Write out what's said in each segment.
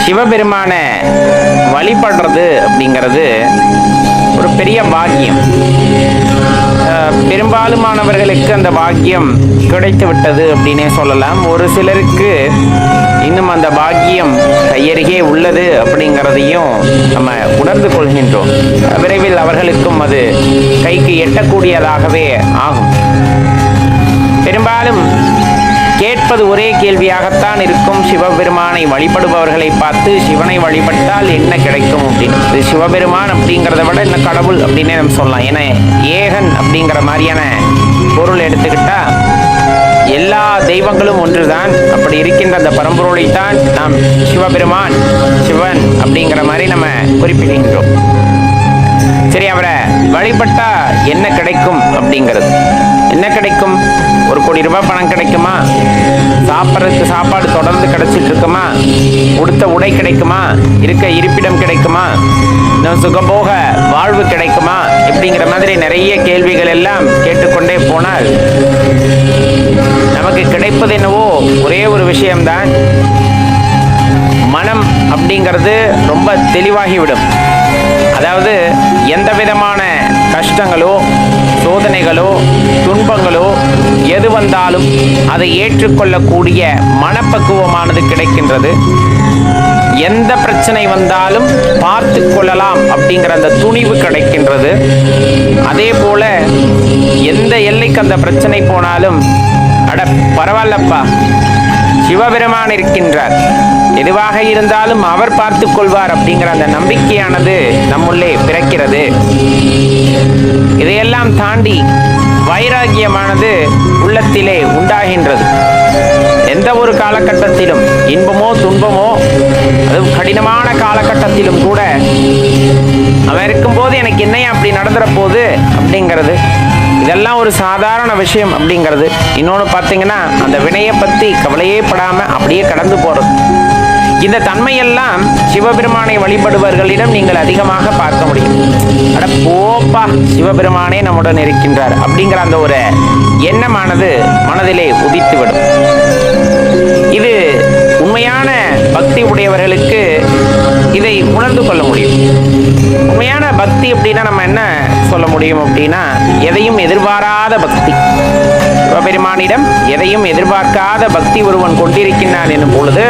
சிவபெருமான வழிபடுறது அப்படிங்கிறது ஒரு பெரிய பாக்கியம். பெரும்பாலுமானவர்களுக்கு அந்த பாக்கியம் கிடைத்து விட்டது அப்படின்னே சொல்லலாம். ஒரு சிலருக்கு இன்னும் அந்த பாக்கியம் கையருகே உள்ளது அப்படிங்கிறதையும் நம்ம உணர்ந்து கொள்கின்றோம். விரைவில் அவர்களுக்கும் அது கைக்கு எட்டக்கூடியதாகவே ஆகும். பெரும்பாலும் கேட்பது ஒரே கேள்வியாகத்தான் இருக்கும். சிவபெருமானை வழிபடுபவர்களை பார்த்து சிவனை வழிபட்டால் என்ன கிடைக்கும் அப்படின்னு. இது சிவபெருமான் அப்படிங்கிறத விட என்ன கடவுள் அப்படின்னே நம்ம சொல்லலாம். ஏன்னா ஏகன் அப்படிங்கிற மாதிரியான பொருள் எடுத்துக்கிட்டா எல்லா தெய்வங்களும் ஒன்றுதான். அப்படி இருக்கின்ற அந்த பரம்பொருளைத்தான் நாம் சிவபெருமான், சிவன் அப்படிங்கிற மாதிரி நம்ம குறிப்பிடுகின்றோம். சரி, அவரை வழிபட்டா என்ன கிடைக்கும் அப்படிங்கிறது. என்ன கிடைக்கும்? 1 கோடி ரூபாய் பணம் கிடைக்குமா? சாப்பிட்றதுக்கு சாப்பாடு தொடர்ந்து கிடைச்சிட்டு இருக்குமா? உடுத்த உடை கிடைக்குமா? இருக்க இருப்பிடம் கிடைக்குமா? சுகபோக வாழ்வு கிடைக்குமா? இப்படிங்கிற மாதிரி நிறைய கேள்விகள் எல்லாம் கேட்டுக்கொண்டே போனால் நமக்கு கிடைப்பது என்னவோ ஒரே ஒரு விஷயம்தான். மனம் அப்படிங்கிறது ரொம்ப தெளிவாகிவிடும். அதாவது எந்த விதமான கஷ்டங்களோ சோதனைகளோ துன்பங்களோ எது வந்தாலும் அதை ஏற்றுக்கொள்ளக்கூடிய மனப்பக்குவமானது கிடைக்கின்றது. எந்த பிரச்சனை வந்தாலும் பார்த்து கொள்ளலாம் அப்படிங்கிற அந்த துணிவு கிடைக்கின்றது. அதே போல எந்த எல்லைக்கு அந்த பிரச்சனை போனாலும் அட பரவாயில்லப்பா, சிவபெருமான் இருக்கின்றார், எதுவாக இருந்தாலும் அவர் பார்த்து கொள்வார் அப்படிங்கிற அந்த நம்பிக்கையானது நம்முள்ளே பிறக்கிறது. இதையெல்லாம் தாண்டி வைராகியமானது உள்ளத்திலே உண்டாகின்றது. எந்த ஒரு காலகட்டத்திலும் இன்பமோ துன்பமோ, அதுவும் கடினமான காலகட்டத்திலும் கூட அவன் இருக்கும்போது எனக்கு என்னையா அப்படி நடந்துற போது அப்படிங்கிறது, இதெல்லாம் ஒரு சாதாரண விஷயம் அப்படிங்கிறது. இன்னொன்று பார்த்தீங்கன்னா, அந்த வினையை பற்றி கவலையே படாமல் அப்படியே கடந்து போகிறது. இந்த தன்மையெல்லாம் சிவபெருமானை வழிபடுபவர்களிடம் நீங்கள் அதிகமாக பார்க்க முடியும். அட போப்பா, சிவபெருமானே நம்முடன் இருக்கின்றார் அப்படிங்கிற அந்த ஒரு எண்ணமானது மனதிலே உதித்துவிடும். இது உண்மையான பக்தி உடையவர்களுக்கு இதை உணர்ந்து கொள்ள முடியும். உண்மையான பக்தி அப்படின்னா நம்ம என்ன சொல்ல முடியும் அப்படின்னா, எதையும் எதிர்பாராத பக்தி. சிவபெருமானிடம் எதையும் எதிர்பார்க்காத பக்தி ஒருவன் கொண்டிருக்கின்றான் என்னும் பொழுது,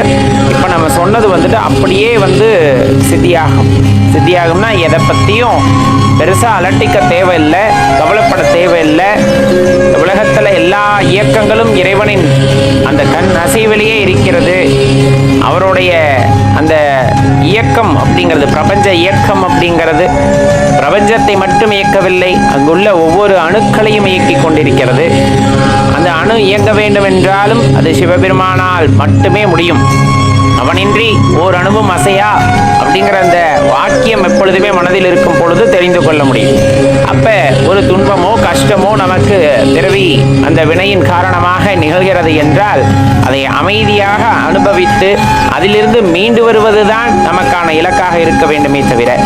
இப்போ நம்ம சொன்னது வந்துட்டு அப்படியே சித்தியாகும். சித்தியாகும்னா எதை பற்றியும் பெருசாக அலட்டிக்க தேவையில்லை, கவலைப்பட தேவையில்லை. உலகத்தில் எல்லா இயக்கங்களும் இறைவனின் அந்த கண் அசைவிலேயே இருக்கிறது. அவருடைய அந்த இயக்கம் அப்படிங்கிறது, பிரபஞ்ச இயக்கம் அப்படிங்கிறது பிரபஞ்சத்தை மட்டும் இயக்கவில்லை, அங்குள்ள ஒவ்வொரு அணுக்களையும் இயக்கி கொண்டிருக்கிறது. அந்த அணு இயங்க வேண்டும் என்றாலும் அது சிவபெருமானால் மட்டுமே முடியும். அவனின்றி ஓர் அணுவும் அசையா அப்படிங்கிற அந்த வாக்கியம் எப்பொழுதுமே மனதில் இருக்கும் பொழுது தெரிந்து கொள்ள முடியும். அப்ப ஒரு துன்பமோ கஷ்டமோ நமக்கு பிறவி அந்த வினையின் காரணமாக நிகழ்கிறது என்றால் அதை அமைதியாக அனுபவித்து அதிலிருந்து மீண்டு வருவதுதான் நமக்கான இலக்காக இருக்க வேண்டுமே தவிர,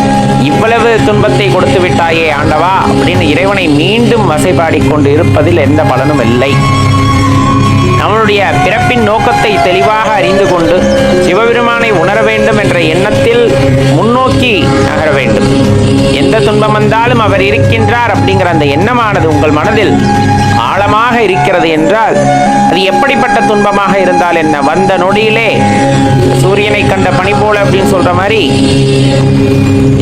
இவ்வளவு துன்பத்தை கொடுத்து விட்டாயே ஆண்டவா அப்படின்னு இறைவனை மீண்டும் வசைபாடிக்கொண்டு இருப்பதில் எந்த பலனும் இல்லை. நம்மளுடைய பிறப்பின் நோக்கத்தை தெளிவாக அறிந்து கொண்டு சிவபெருமானை உணர வேண்டும் என்ற எண்ணத்தில் முன்னோக்கி நகர வேண்டும். எந்த துன்பம் வந்தாலும் அவர் இருக்கின்றார் அப்படிங்கிற அந்த எண்ணமானது உங்கள் மனதில் ஆழமாக இருக்கிறது என்றால், அது எப்படிப்பட்ட துன்பமாக இருந்தால் என்ன, வந்த நொடியிலே சூரியனை கண்ட பனி போல அப்படின்னு சொல்ற மாதிரி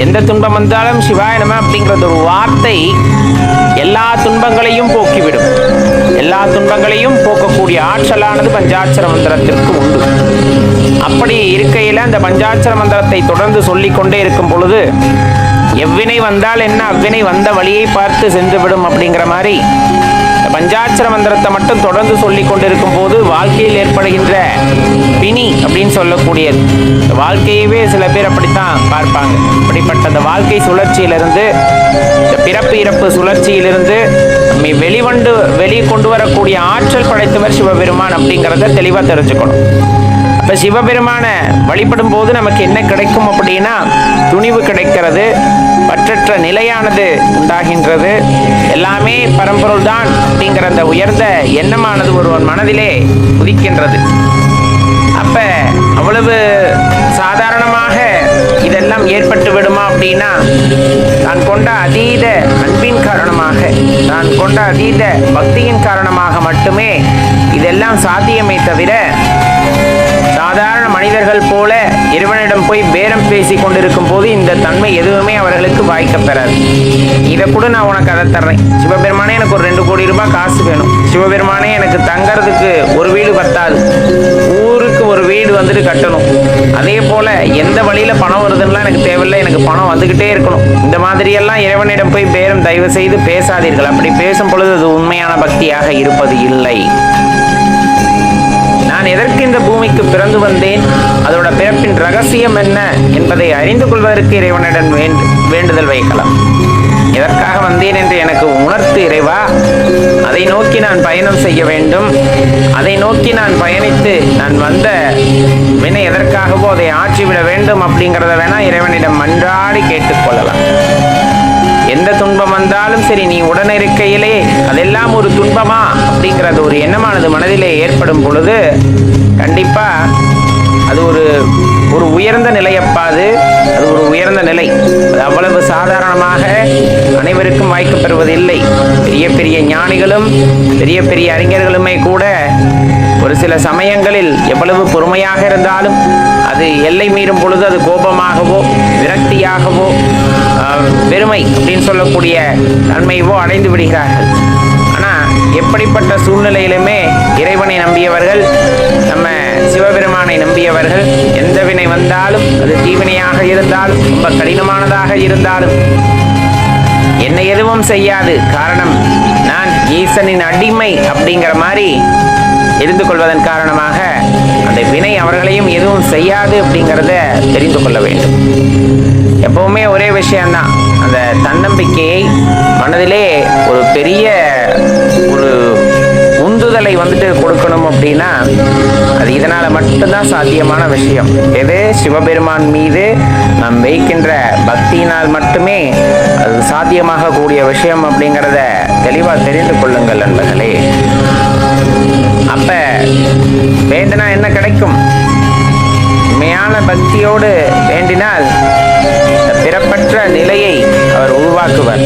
எந்த துன்பம் வந்தாலும் சிவாய நம அப்படிங்கிறது ஒரு வார்த்தை எல்லா துன்பங்களையும் போக்கிவிடும். எல்லா துன்பங்களையும் போக்கக்கூடிய ஆற்றலானது பஞ்சாட்சர மந்திரத்திற்கு உண்டு. அப்படி இருக்கையில் அந்த பஞ்சாட்சர மந்திரத்தை தொடர்ந்து சொல்லிக்கொண்டே இருக்கும் பொழுது எவ்வினை வந்தால் என்ன, அவ்வினை வந்த வழியை பார்த்து சென்றுவிடும் அப்படிங்கிற மாதிரி பஞ்சாட்சர மந்திரத்தை மட்டும் தொடர்ந்து சொல்லி கொண்டிருக்கும் போது வாழ்க்கையில் ஏற்படுகின்ற பிணி அப்படின்னு சொல்லக்கூடியது, வாழ்க்கையவே சில பேர் அப்படித்தான் பார்ப்பாங்க. அப்படிப்பட்ட அந்த வாழ்க்கை சுழற்சியிலிருந்து, இந்த பிறப்பு இறப்பு சுழற்சியிலிருந்து நம்மை வெளியே கொண்டு வரக்கூடிய ஆற்றல் படைத்தவர் சிவபெருமான் அப்படிங்கிறத தெளிவாக தெரிஞ்சுக்கணும். அப்போ சிவபெருமானை வழிபடும் போது நமக்கு என்ன கிடைக்கும் அப்படின்னா, துணிவு கிடைக்கிறது, பற்றற்ற நிலையானது உண்டாகின்றது, எல்லாமே பரம்பொருள் தான் அப்படிங்கிற அந்த உயர்ந்த எண்ணமானது ஒருவன் மனதிலே உதிக்கின்றது. அப்ப அவ்வளவு சாதாரண நான் கொண்ட அதீத பக்தியின் காரணமாக மட்டுமே இதெல்லாம் சாத்தியமே தவிர சாதாரண மனிதர்கள் போல இறைவனிடம் போய் பேரம் பேசி கொண்டிருக்கும் போது இந்த தன்மை எதுவுமே அவர்களுக்கு வாய்க்க பெறாது. இதை கூட நான் உனக்கு அதை தர்றேன். சிவபெருமானே எனக்கு ஒரு 2 கோடி ரூபாய் காசு வேணும், சிவபெருமானே எனக்கு தங்கறதுக்கு ஒரு வீடு பத்தாது, ஊருக்கு ஒரு வீடு வந்துட்டு கட்டணும், அதே போல எந்த வழியில பணம் வருதுன்னா எனக்கு தேவையில்லை, எனக்கு பணம் வந்துகிட்டே இருக்கணும், இந்த மாதிரியெல்லாம் இறைவனிடம் போய் பேரம் தயவு செய்து பேசாதீர்கள். அப்படி பேசும் பொழுது அது உண்மையான பக்தியாக இருப்பது இல்லை. நான் எதற்கு இந்த பூமிக்கு பிறந்து வந்தேன், அதோட பிறப்பின் ரகசியம் என்ன என்பதை அறிந்து கொள்வதற்கு இறைவனிடம் வேண்டுதல் வைக்கலாம். எதற்காக வந்தேன் என்று எனக்கு உணர்த்து இறைவா, அதை நோக்கி நான் பயணம் செய்ய வேண்டும், அதை நோக்கி நான் பயணித்து நான் வந்த வினை எதற்காகவோ அதை ஆற்றிவிட வேண்டும் அப்படிங்கிறத வேணா இறைவனிடம் மன்றாடி கேட்டுக்கொள்ளலாம். எந்த துன்பம் வந்தாலும் சரி, நீ உடனிருக்கையிலே அதெல்லாம் ஒரு துன்பமா அப்படிங்கிறது ஒரு எண்ணமானது மனதிலே ஏற்படும் பொழுது கண்டிப்பா அது ஒரு உயர்ந்த நிலையப்பா. அது ஒரு உயர்ந்த நிலை. அது அவ்வளவு சாதாரணமாக அனைவருக்கும் வாய்க்கப்பெறுவதில்லை. பெரிய பெரிய ஞானிகளும் பெரிய பெரிய அறிஞர்களுமே கூட ஒரு சில சமயங்களில் எவ்வளவு பொறுமையாக இருந்தாலும் அது எல்லை மீறும் பொழுது அது கோபமாகவோ விரக்தியாகவோ பெருமை அப்படின்னு சொல்லக்கூடிய தன்மையவோ அடைந்து விடுகிறார்கள். ஆனால் எப்படிப்பட்ட சூழ்நிலையிலுமே இறைவனை நம்பியவர்கள், நம்ம சிவபெருமானை நம்பியவர்கள், எந்த வினை வந்தாலும் அது தீவினையாக இருந்தாலும் ரொம்ப கடினமானதாக இருந்தாலும் என்னை எதுவும் செய்யாது, காரணம் நான் ஈசனின் அடிமை அப்படிங்கிற மாதிரி இருந்து கொள்வதன் காரணமாக அந்த வினை அவர்களையும் எதுவும் செய்யாது அப்படிங்கிறத தெரிந்து கொள்ள வேண்டும். எப்பவுமே ஒரே விஷயம்தான், அந்த தன்னம்பிக்கையை மனதிலே ஒரு பெரிய ஒரு உந்துதலை கொடுக்கணும் அப்படின்னா அது இதனால மட்டும்தான் சாத்தியமான விஷயம். எது சிவபெருமான் மீது நாம் வைக்கின்ற பக்தியினால் மட்டுமே அது சாத்தியமாக கூடிய விஷயம் அப்படிங்கிறத தெளிவாக தெரிந்து கொள்ளுங்கள் நண்பர்களே. அப்ப வேண்டுனா என்ன கிடைக்கும்? உண்மையான பக்தியோடு வேண்டினால் பிறப்பற்ற நிலையை அவர் உருவாக்குவார்.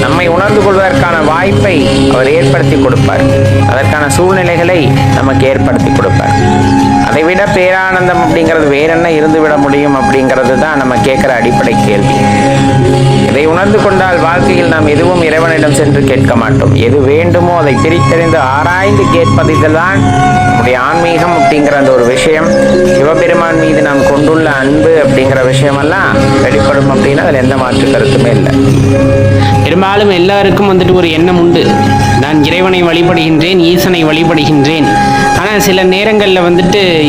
நம்மை உணர்ந்து கொள்வதற்கான வாய்ப்பை அவர் ஏற்படுத்தி கொடுப்பார். அதற்கான சூழ்நிலைகளை நமக்கு ஏற்படுத்தி கொடுப்பார். அதைவிட பேரானந்தம் அப்படிங்கிறது வேற என்ன இருந்துவிட முடியும் அப்படிங்கிறது தான் நம்ம கேட்கிற அடிப்படை கேள்வி. இதை உணர்ந்து கொண்டால் வாழ்க்கையில் நாம் எதுவும் இறைவனிடம் சென்று கேட்க மாட்டோம். எது வேண்டுமோ அதை பிரித்தறிந்து ஆராய்ந்து கேட்பதில்தான் நம்முடைய ஆன்மீகம் அப்படிங்கிற அந்த ஒரு விஷயம். சிவபெருமான் மீது நாம் கொண்டுள்ள அன்பு அப்படிங்கிற விஷயமெல்லாம் வெளிப்படும் அப்படின்னா அதில் எந்த மாற்று கருத்துமே இல்லை. பெரும்பாலும் எல்லாருக்கும் ஒரு எண்ணம் உண்டு, நான் இறைவனை வழிபடுகின்றேன், ஈசனை வழிபடுகின்றேன், ஆனால் சில நேரங்களில்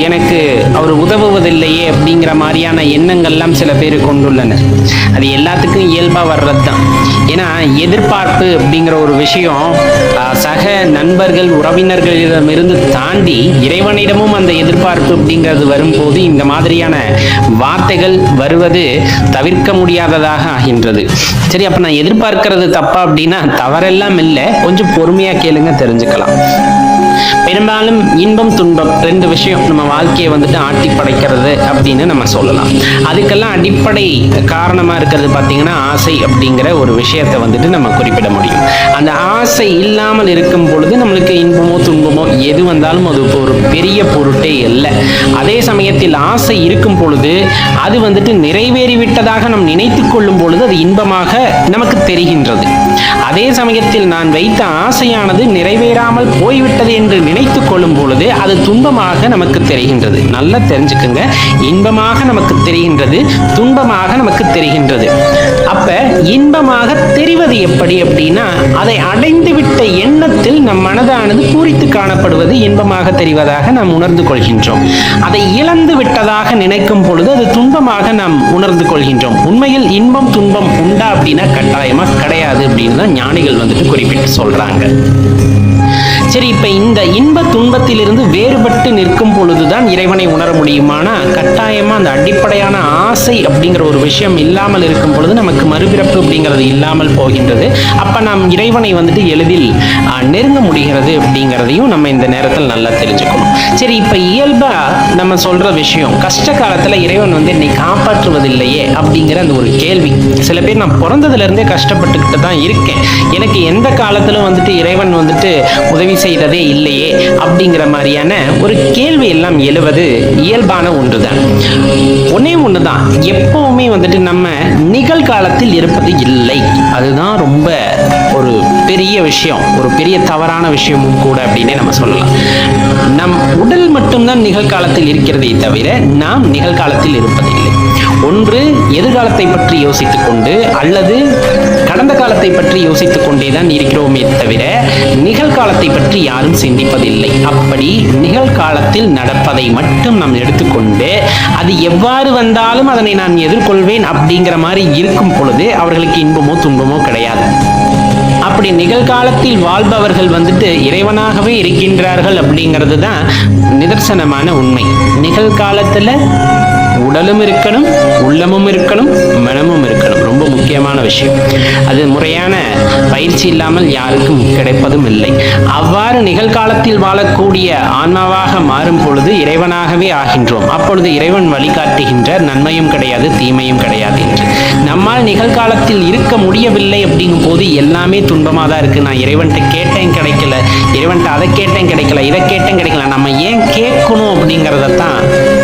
எனக்கு அவர் உதவுவதில்லையே அப்படிங்கிற மாதிரியான எண்ணங்கள்லாம் சில பேர் கொண்டுள்ளனர். அது எல்லாத்துக்கும் இயல்பாக வர்றது தான். ஏன்னா எதிர்பார்ப்பு அப்படிங்கிற ஒரு விஷயம் சக நண்பர்கள் உறவினர்களிடமிருந்து தாண்டி இறைவனிடமும் அந்த எதிர்பார்ப்பு அப்படிங்கிறது வரும்போது இந்த மாதிரியான வார்த்தைகள் வருவது தவிர்க்க முடியாததாக ஆகின்றது. சரி, அப்போ நான் எதிர்பார்க்கிறது தப்பா அப்படின்னா தவறெல்லாம் இல்லை, கொஞ்சம் பொறுமையாக கேளுங்க, தெரிஞ்சுக்கலாம். பெரும்பாலும் இன்பம் துன்பம் 2 விஷயம் நம்ம வாழ்க்கையை ஆட்டி படைக்கிறது அப்படின்னு நம்ம சொல்லலாம். அதுக்கெல்லாம் அடிப்படை காரணமா இருக்கிறது பார்த்தீங்கன்னா ஆசை அப்படிங்கிற ஒரு விஷயத்தை நம்ம குறிப்பிட முடியும். அந்த ஆசை இல்லாமல் இருக்கும் பொழுது நம்மளுக்கு இன்பமோ துன்பமோ எது வந்தாலும் அது ஒரு பெரிய பொருட்டே இல்லை. அதே சமயத்தில் ஆசை இருக்கும் பொழுது அது நிறைவேறிவிட்டதாக நாம் நினைத்து கொள்ளும் பொழுது அது இன்பமாக நமக்கு தெரிகின்றது. அதே சமயத்தில் நான் வைத்த ஆசையானது நிறைவேறாமல் போய்விட்டது என்று நினைத்து கொள்ளும் பொழுது அது துன்பமாக நமக்கு தெரிகின்றது. நல்லா தெரிஞ்சுக்குங்க, இன்பமாக நமக்கு தெரிகின்றது, துன்பமாக நமக்கு தெரிகின்றது. அப்ப இன்பமாக தெரிவது எப்படி அப்படின்னா அதை அடைந்து விட்ட எண்ணத்தில் நம் மனதானது பூரித்து காணப்படுவது இன்பமாக தெரிவதாக நாம் உணர்ந்து கொள்கின்றோம். அதை இழந்து விட்டதாக நினைக்கும் பொழுது அது துன்பமாக நாம் உணர்ந்து கொள்கின்றோம். உண்மையில் இன்பம் துன்பம் உண்டா அப்படின்னா கட்டாயமா கிடையாது அப்படின்னு தான் ஞானிகள் குறிப்பிட்டு சொல்றாங்க. சரி, இப்ப இந்த இன்ப துன்பத்திலிருந்து வேறுபட்டு நிற்கும் பொழுதுதான் இறைவனை உணர முடியுமானா, கட்டாயமா அந்த அடிப்படையான ஆசை அப்படிங்கிற ஒரு விஷயம் இல்லாமல் இருக்கும் பொழுது நமக்கு மறுபிறப்பு அப்படிங்கிறது இல்லாமல் போகின்றது. அப்ப நாம் இறைவனை வந்துட்டு எளிதில் நெருங்க முடிகிறது அப்படிங்கிறதையும் நம்ம இந்த நேரத்தில் நல்லா தெரிஞ்சுக்கணும். சரி, இப்ப இயல்பா நம்ம சொல்ற விஷயம், கஷ்ட காலத்துல இறைவன் வந்து என்னை காப்பாற்றுவதில்லையே அப்படிங்கிற அந்த ஒரு கேள்வி. சில பேர் நான் பிறந்ததுல இருந்தே கஷ்டப்பட்டுக்கிட்டு தான் இருக்கேன், எனக்கு எந்த காலத்திலும் வந்துட்டு இறைவன் வந்துட்டு உதவி செய்ததே இல்லையே அப்படிங்கிற மாதிரியான ஒரு கேள்வி எல்லாம் எழுவது இயல்பான ஒன்றுதான். ஒன்னே ஒண்ணுதான், எப்பவுமே வந்துட்டு நம்ம நிகழ்காலத்தில் இருப்பது இல்லை. அதுதான் ரொம்ப ஒரு பெரிய விஷயம், ஒரு பெரிய தவறான விஷயமும் கூட அப்படின்னே நம்ம சொல்லலாம். நம் உடல் மட்டும்தான் நிகழ்காலத்தில் இருக்கிறதே தவிர நாம் நிகழ்காலத்தில் இருப்பதில்லை. ஒன்று எதிர்காலத்தை பற்றி யோசித்துக் கொண்டு அல்லது கடந்த காலத்தை பற்றி யோசித்துக் கொண்டே தான் இருக்கிறோமே தவிர நிகழ்காலத்தை பற்றி யாரும் சிந்திப்பதில்லை. அப்படி நிகழ்காலத்தில் நடப்பதை மட்டும் நாம் எடுத்துக்கொண்டு அது எவ்வாறு வந்தாலும் அதனை நான் எதிர்கொள்வேன் அப்படிங்கிற மாதிரி இருக்கும் பொழுது அவர்களுக்கு இன்பமோ துன்பமோ கிடையாது. அப்படி நிகழ்காலத்தில் வாழ்பவர்கள் வந்துட்டு இறைவனாகவே இருக்கின்றார்கள் அப்படிங்கிறது தான் நிதர்சனமான உண்மை. நிகழ்காலத்துல உடலும் இருக்கணும், உள்ளமும் இருக்கணும், மனமும் இருக்கணும். ரொம்ப முக்கியமான விஷயம். அது முறையான பயிற்சி இல்லாமல் யாருக்கும் கிடைப்பதும் இல்லை. அவ்வாறு நிகழ்காலத்தில் வாழக்கூடிய ஆன்மாவாக மாறும் பொழுது இறைவனாகவே ஆகின்றோம். அப்பொழுது இறைவன் வழிகாட்டுகின்ற நன்மையும் கிடையாது, தீமையும் கிடையாது என்று. நம்மால் நிகழ்காலத்தில் இருக்க முடியவில்லை அப்படிங்கும் போது எல்லாமே துன்பமாக தான் இருக்கு. நான் இறைவன்கிட்ட கேட்டேன் கிடைக்கல, இறைவன்கிட்ட அதை கேட்டேன் கிடைக்கல, இதை கேட்டேன் கிடைக்கல. நம்ம ஏன் கேட்கணும் அப்படிங்கிறதான்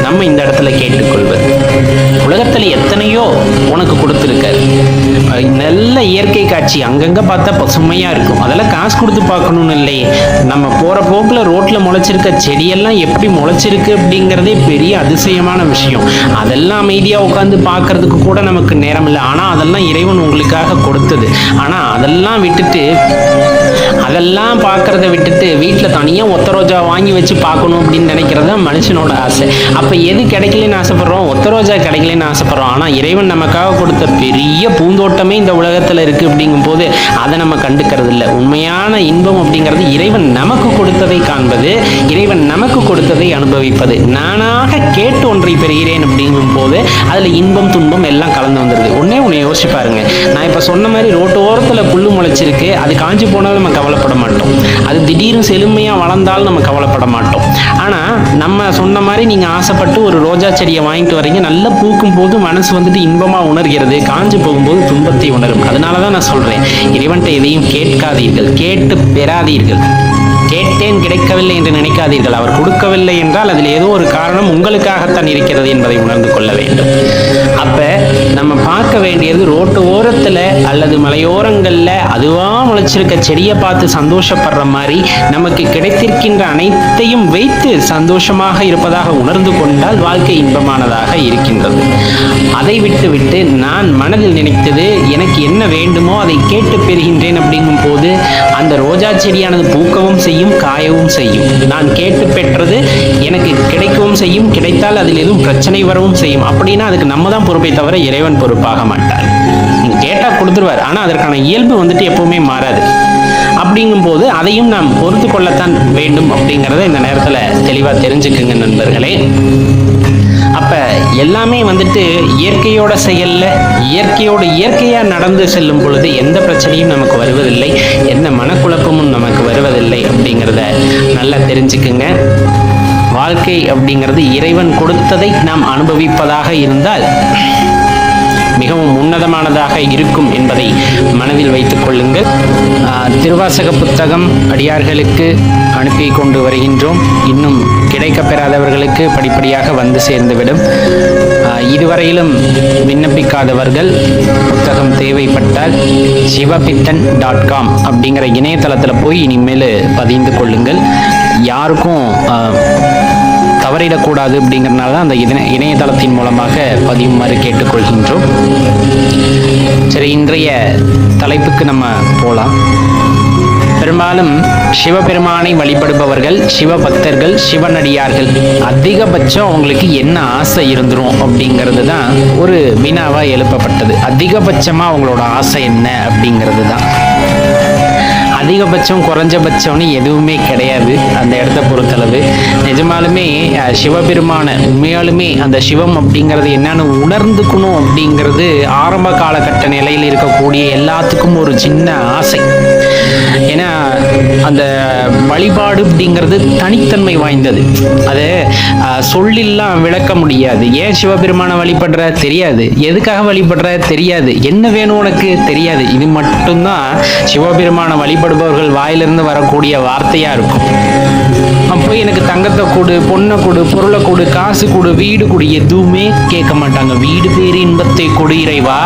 நம்ம இந்த இடத்துல கேட்டுக்கொள்வோம். உலகத்துல எத்தனையோ உனக்கு கொடுத்துருக்காரு. நல்ல இயற்கை காட்சி அங்கங்க பார்த்தா பசுமையா இருக்கும், அதெல்லாம் காசு கொடுத்து பார்க்கணும்னு இல்லையே. நம்ம போற போக்குல ரோட்ல முளைச்சிருக்க செடியெல்லாம் எப்படி முளைச்சிருக்கு அப்படிங்கிறதே பெரிய அதிசயமான விஷயம். அதெல்லாம் அமைதியா உட்காந்து பார்க்கறதுக்கு கூட நமக்கு நேரம் இல்லை. ஆனா அதெல்லாம் இறைவன் உங்களுக்காக கொடுத்தது. ஆனா அதெல்லாம் பார்க்கறத விட்டுட்டு வீட்டுல தனியா ஒத்த ரோஜா வாங்கி வச்சு பார்க்கணும் அப்படின்னு நினைக்கிறது தான் மனுஷனோட ஆசை. அப்ப எது கிடைக்கலன்னு ஆசைப்படுறோம்? ஒத்த ரோஜா கிடைக்கலன்னு ஆசைப்படுறோம். ஆனா இறைவன் நமக்காக கொடுத்த பெரிய பூந்தோட்டமே இந்த உலகத்துல இருக்கு அப்படிங்கும் போது அதை நம்ம கண்டுக்கிறது இல்லை. உண்மையான இன்பம் அப்படிங்கிறது இறைவன் நமக்கு கொடுத்ததை காண்பது, இறைவன் நமக்கு கொடுத்ததை அனுபவிப்பது. நானாக கேட்டு ஒன்றை பெறுகிறேன் அப்படிங்கும் போது அதுல இன்பம் துன்பம் எல்லாம் கலந்து வந்துருது. ஒன்னே ஒன்று யோசிச்சு பாருங்க. நான் இப்ப சொன்ன மாதிரி ரோட்டு ஓரத்துல புல்லு முளைச்சிருக்கு, அது காஞ்சி போனாலும் நம்ம கவலைப்பட மாட்டோம். அது திடீர்னு செழுமையா வளர்ந்தாலும் நம்ம கவலைப்பட மாட்டோம். ஆனா நம்ம சொன்ன மாதிரி நீங்க ஆசைப்பட்டு ஒரு ரோஜா செடியை வாங்கிட்டு வரீங்க, நல்லா பூக்கும் போது மனசு வந்துட்டு இன்பமா உணர்கிறது, காஞ்சு போகும்போது துன்பத்தை உணரும். அதனாலதான் நான் சொல்றேன், இறைவன்கிட்ட எதையும் கேட்காதீர்கள், கேட்டு பெறாதீர்கள். கேட்டேன் கிடைக்கவில்லை என்று நினைக்காதீர்கள். அவர் கொடுக்கவில்லை என்றால் அதில் ஏதோ ஒரு காரணம் உங்களுக்காகத்தான் இருக்கிறது என்பதை உணர்ந்து கொள்ள வேண்டும். அப்ப நம்ம பார்க்க வேண்டியது ரோட்டு ஓரத்துல அல்லது மலையோரங்கள்ல அதுவா முளைச்சிருக்க செடியை பார்த்து சந்தோஷப்படுற மாதிரி நமக்கு கிடைத்திருக்கின்ற அனைத்தையும் வைத்து சந்தோஷமாக இருப்பதாக உணர்ந்து கொண்டால் வாழ்க்கை இன்பமானதாக இருக்கின்றது. அதை விட்டு நான் மனதில் நினைத்தது எனக்கு என்ன வேண்டுமோ அதை கேட்டு பெறுகின்றேன் அப்படிங்கும் போது அந்த ரோஜா செடியானது பூக்கவும் செய்யும், காயவும் செய்யும். நான் கேட்டு பெற்றது எனக்கு கிடைக்கவும் செய்யும், கிடைத்தால் அதில் எதுவும் பிரச்சனை வரவும் செய்யும். அப்படின்னா அதுக்கு நம்ம தான் பொறுப்பை தவிர இறைவன் பொறுப்பாக மாட்டார். நீங்க கேட்டா கொடுத்துருவார், ஆனா அதற்கான இயல்பு வந்துட்டு எப்பவுமே மாறாது. அப்படிங்கும் போது அதையும் நாம் பொறுத்து கொள்ளத்தான் வேண்டும் அப்படிங்கிறத இந்த நேரத்துல தெளிவா தெரிஞ்சுக்குங்க நண்பர்களே. அப்ப எல்லாமே வந்துட்டு இயற்கையோட செயல்ல இயற்கையா நடந்து செல்லும் பொழுது எந்த பிரச்சனையும் நமக்கு வருவதில்லை, எந்த மனக்குழப்பமும் நமக்கு வருவதில்லை அப்படிங்கிறத நல்லா தெரிஞ்சுக்குங்க. வாழ்க்கை அப்படிங்கிறது இறைவன் கொடுத்ததை நாம் அனுபவிப்பதாக இருந்தால் மிகவும் உன்னதமானதாக இருக்கும் என்பதை மனதில் வைத்துக் கொள்ளுங்கள். திருவாசக புத்தகம் அடியார்களுக்கு அனுப்பி கொண்டு வருகின்றோம். இன்னும் கிடைக்கப்பெறாதவர்களுக்கு படிப்படியாக வந்து சேர்ந்துவிடும். இதுவரையிலும் விண்ணப்பிக்காதவர்கள் புத்தகம் தேவைப்பட்டால் சிவபித்தன்.com அப்படிங்கிற இணையதளத்தில் போய் இனிமேல் பதிந்து கொள்ளுங்கள். யாருக்கும் தவறிடக்கூடாது அப்படிங்கிறதுனால தான் அந்த இணையதளத்தின் மூலமாக பதிவுமாறு கேட்டுக்கொள்கின்றோம். சரி, இன்றைய தலைப்புக்கு நம்ம போகலாம். பெரும்பாலும் சிவபெருமானை வழிபடுபவர்கள், சிவபக்தர்கள், சிவனடியார்கள் அதிகபட்சம் அவங்களுக்கு என்ன ஆசை இருந்துரும் அப்படிங்கிறது தான் ஒரு வினாவா எழுப்பப்பட்டது. அதிகபட்சமா அவங்களோட ஆசை என்ன அப்படிங்கிறது தான். அதிகபட்சம் குறைஞ்சபட்சம்னு எதுவுமே கிடையாது அந்த இடத்த பொறுத்தளவு. நிஜமாலுமே சிவபெருமான உண்மையாலுமே அந்த சிவம் அப்படிங்கிறது என்னன்னு உணர்ந்துக்கணும் அப்படிங்கிறது ஆரம்ப காலகட்ட நிலையில் இருக்கக்கூடிய எல்லாத்துக்கும் ஒரு சின்ன ஆசை. ஏன்னா அந்த வழிபாடு அப்படிங்கிறது தனித்தன்மை வாய்ந்தது. அதை சொல்லெல்லாம் விளக்க முடியாது. ஏன் சிவபெருமான வழிபடுற தெரியாது, எதுக்காக வழிபடுற தெரியாது, என்ன வேணும் உனக்கு தெரியாது. இது மட்டும்தான் சிவபெருமான வழிபடுபவர்கள் வாயிலிருந்து வரக்கூடிய வார்த்தையா இருக்கும். அப்போ எனக்கு தங்கத்தை கொடு, பொண்ணை கொடு, பொருளை கொடு, காசு கொடு, வீடு கொடு, எதுவுமே கேட்க மாட்டாங்க. வீடு பேரு இன்பத்தை கொடு இறைவா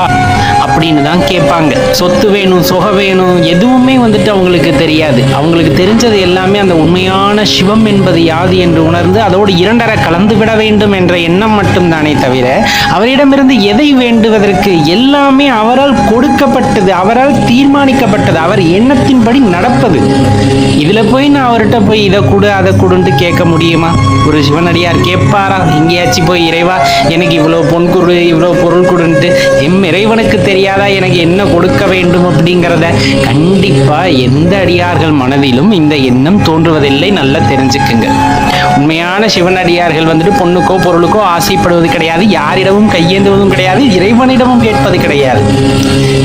அப்படின்னு தான் கேட்பாங்க. சொத்து வேணும், சுகம் வேணும், எதுவுமே வந்துட்டு அவங்களுக்கு தெரியாது. அவங்களுக்கு தெரிஞ்சது எல்லாமே அந்த உண்மையான சிவம் என்பது யாது என்று உணர்ந்து அதோடு இரண்டரை கலந்து விட வேண்டும் என்ற எண்ணம் மட்டும்தானே தவிர அவரிடமிருந்து எதை வேண்டுவதற்கு எல்லாமே அவரால் கொடுக்கப்பட்டது, அவரால் தீர்மானிக்கப்பட்டது, அவர் எண்ணத்தின்படி நடப்பது. இதுல போய் நான் அவர்கிட்ட போய் இதை கொடு அதை கொடுன்ட்டு கேட்க முடியுமா? ஒரு சிவனடியார் கேட்பாரா? எங்கேயாச்சும் போய் இறைவா எனக்கு இவ்வளோ பொன் கொடு, இவ்வளோ பொருள் கொடுன்ட்டு எம் இறைவனுக்கு தெரியாதா எனக்கு என்ன கொடுக்க வேண்டும் அப்படிங்கிறத? கண்டிப்பா எந்த அடியார்கள் மனதிலும் இந்த எண்ணம் தோன்றுவதில்லை. நல்லா தெரிஞ்சுக்குங்க. உண்மையான சிவனடியார்கள் வந்துட்டு பொண்ணுக்கோ பொருளுக்கோ ஆசைப்படுவது கிடையாது, யாரிடமும் கையேந்துவதும் கிடையாது, இறைவனிடமும் கேட்பது கிடையாது.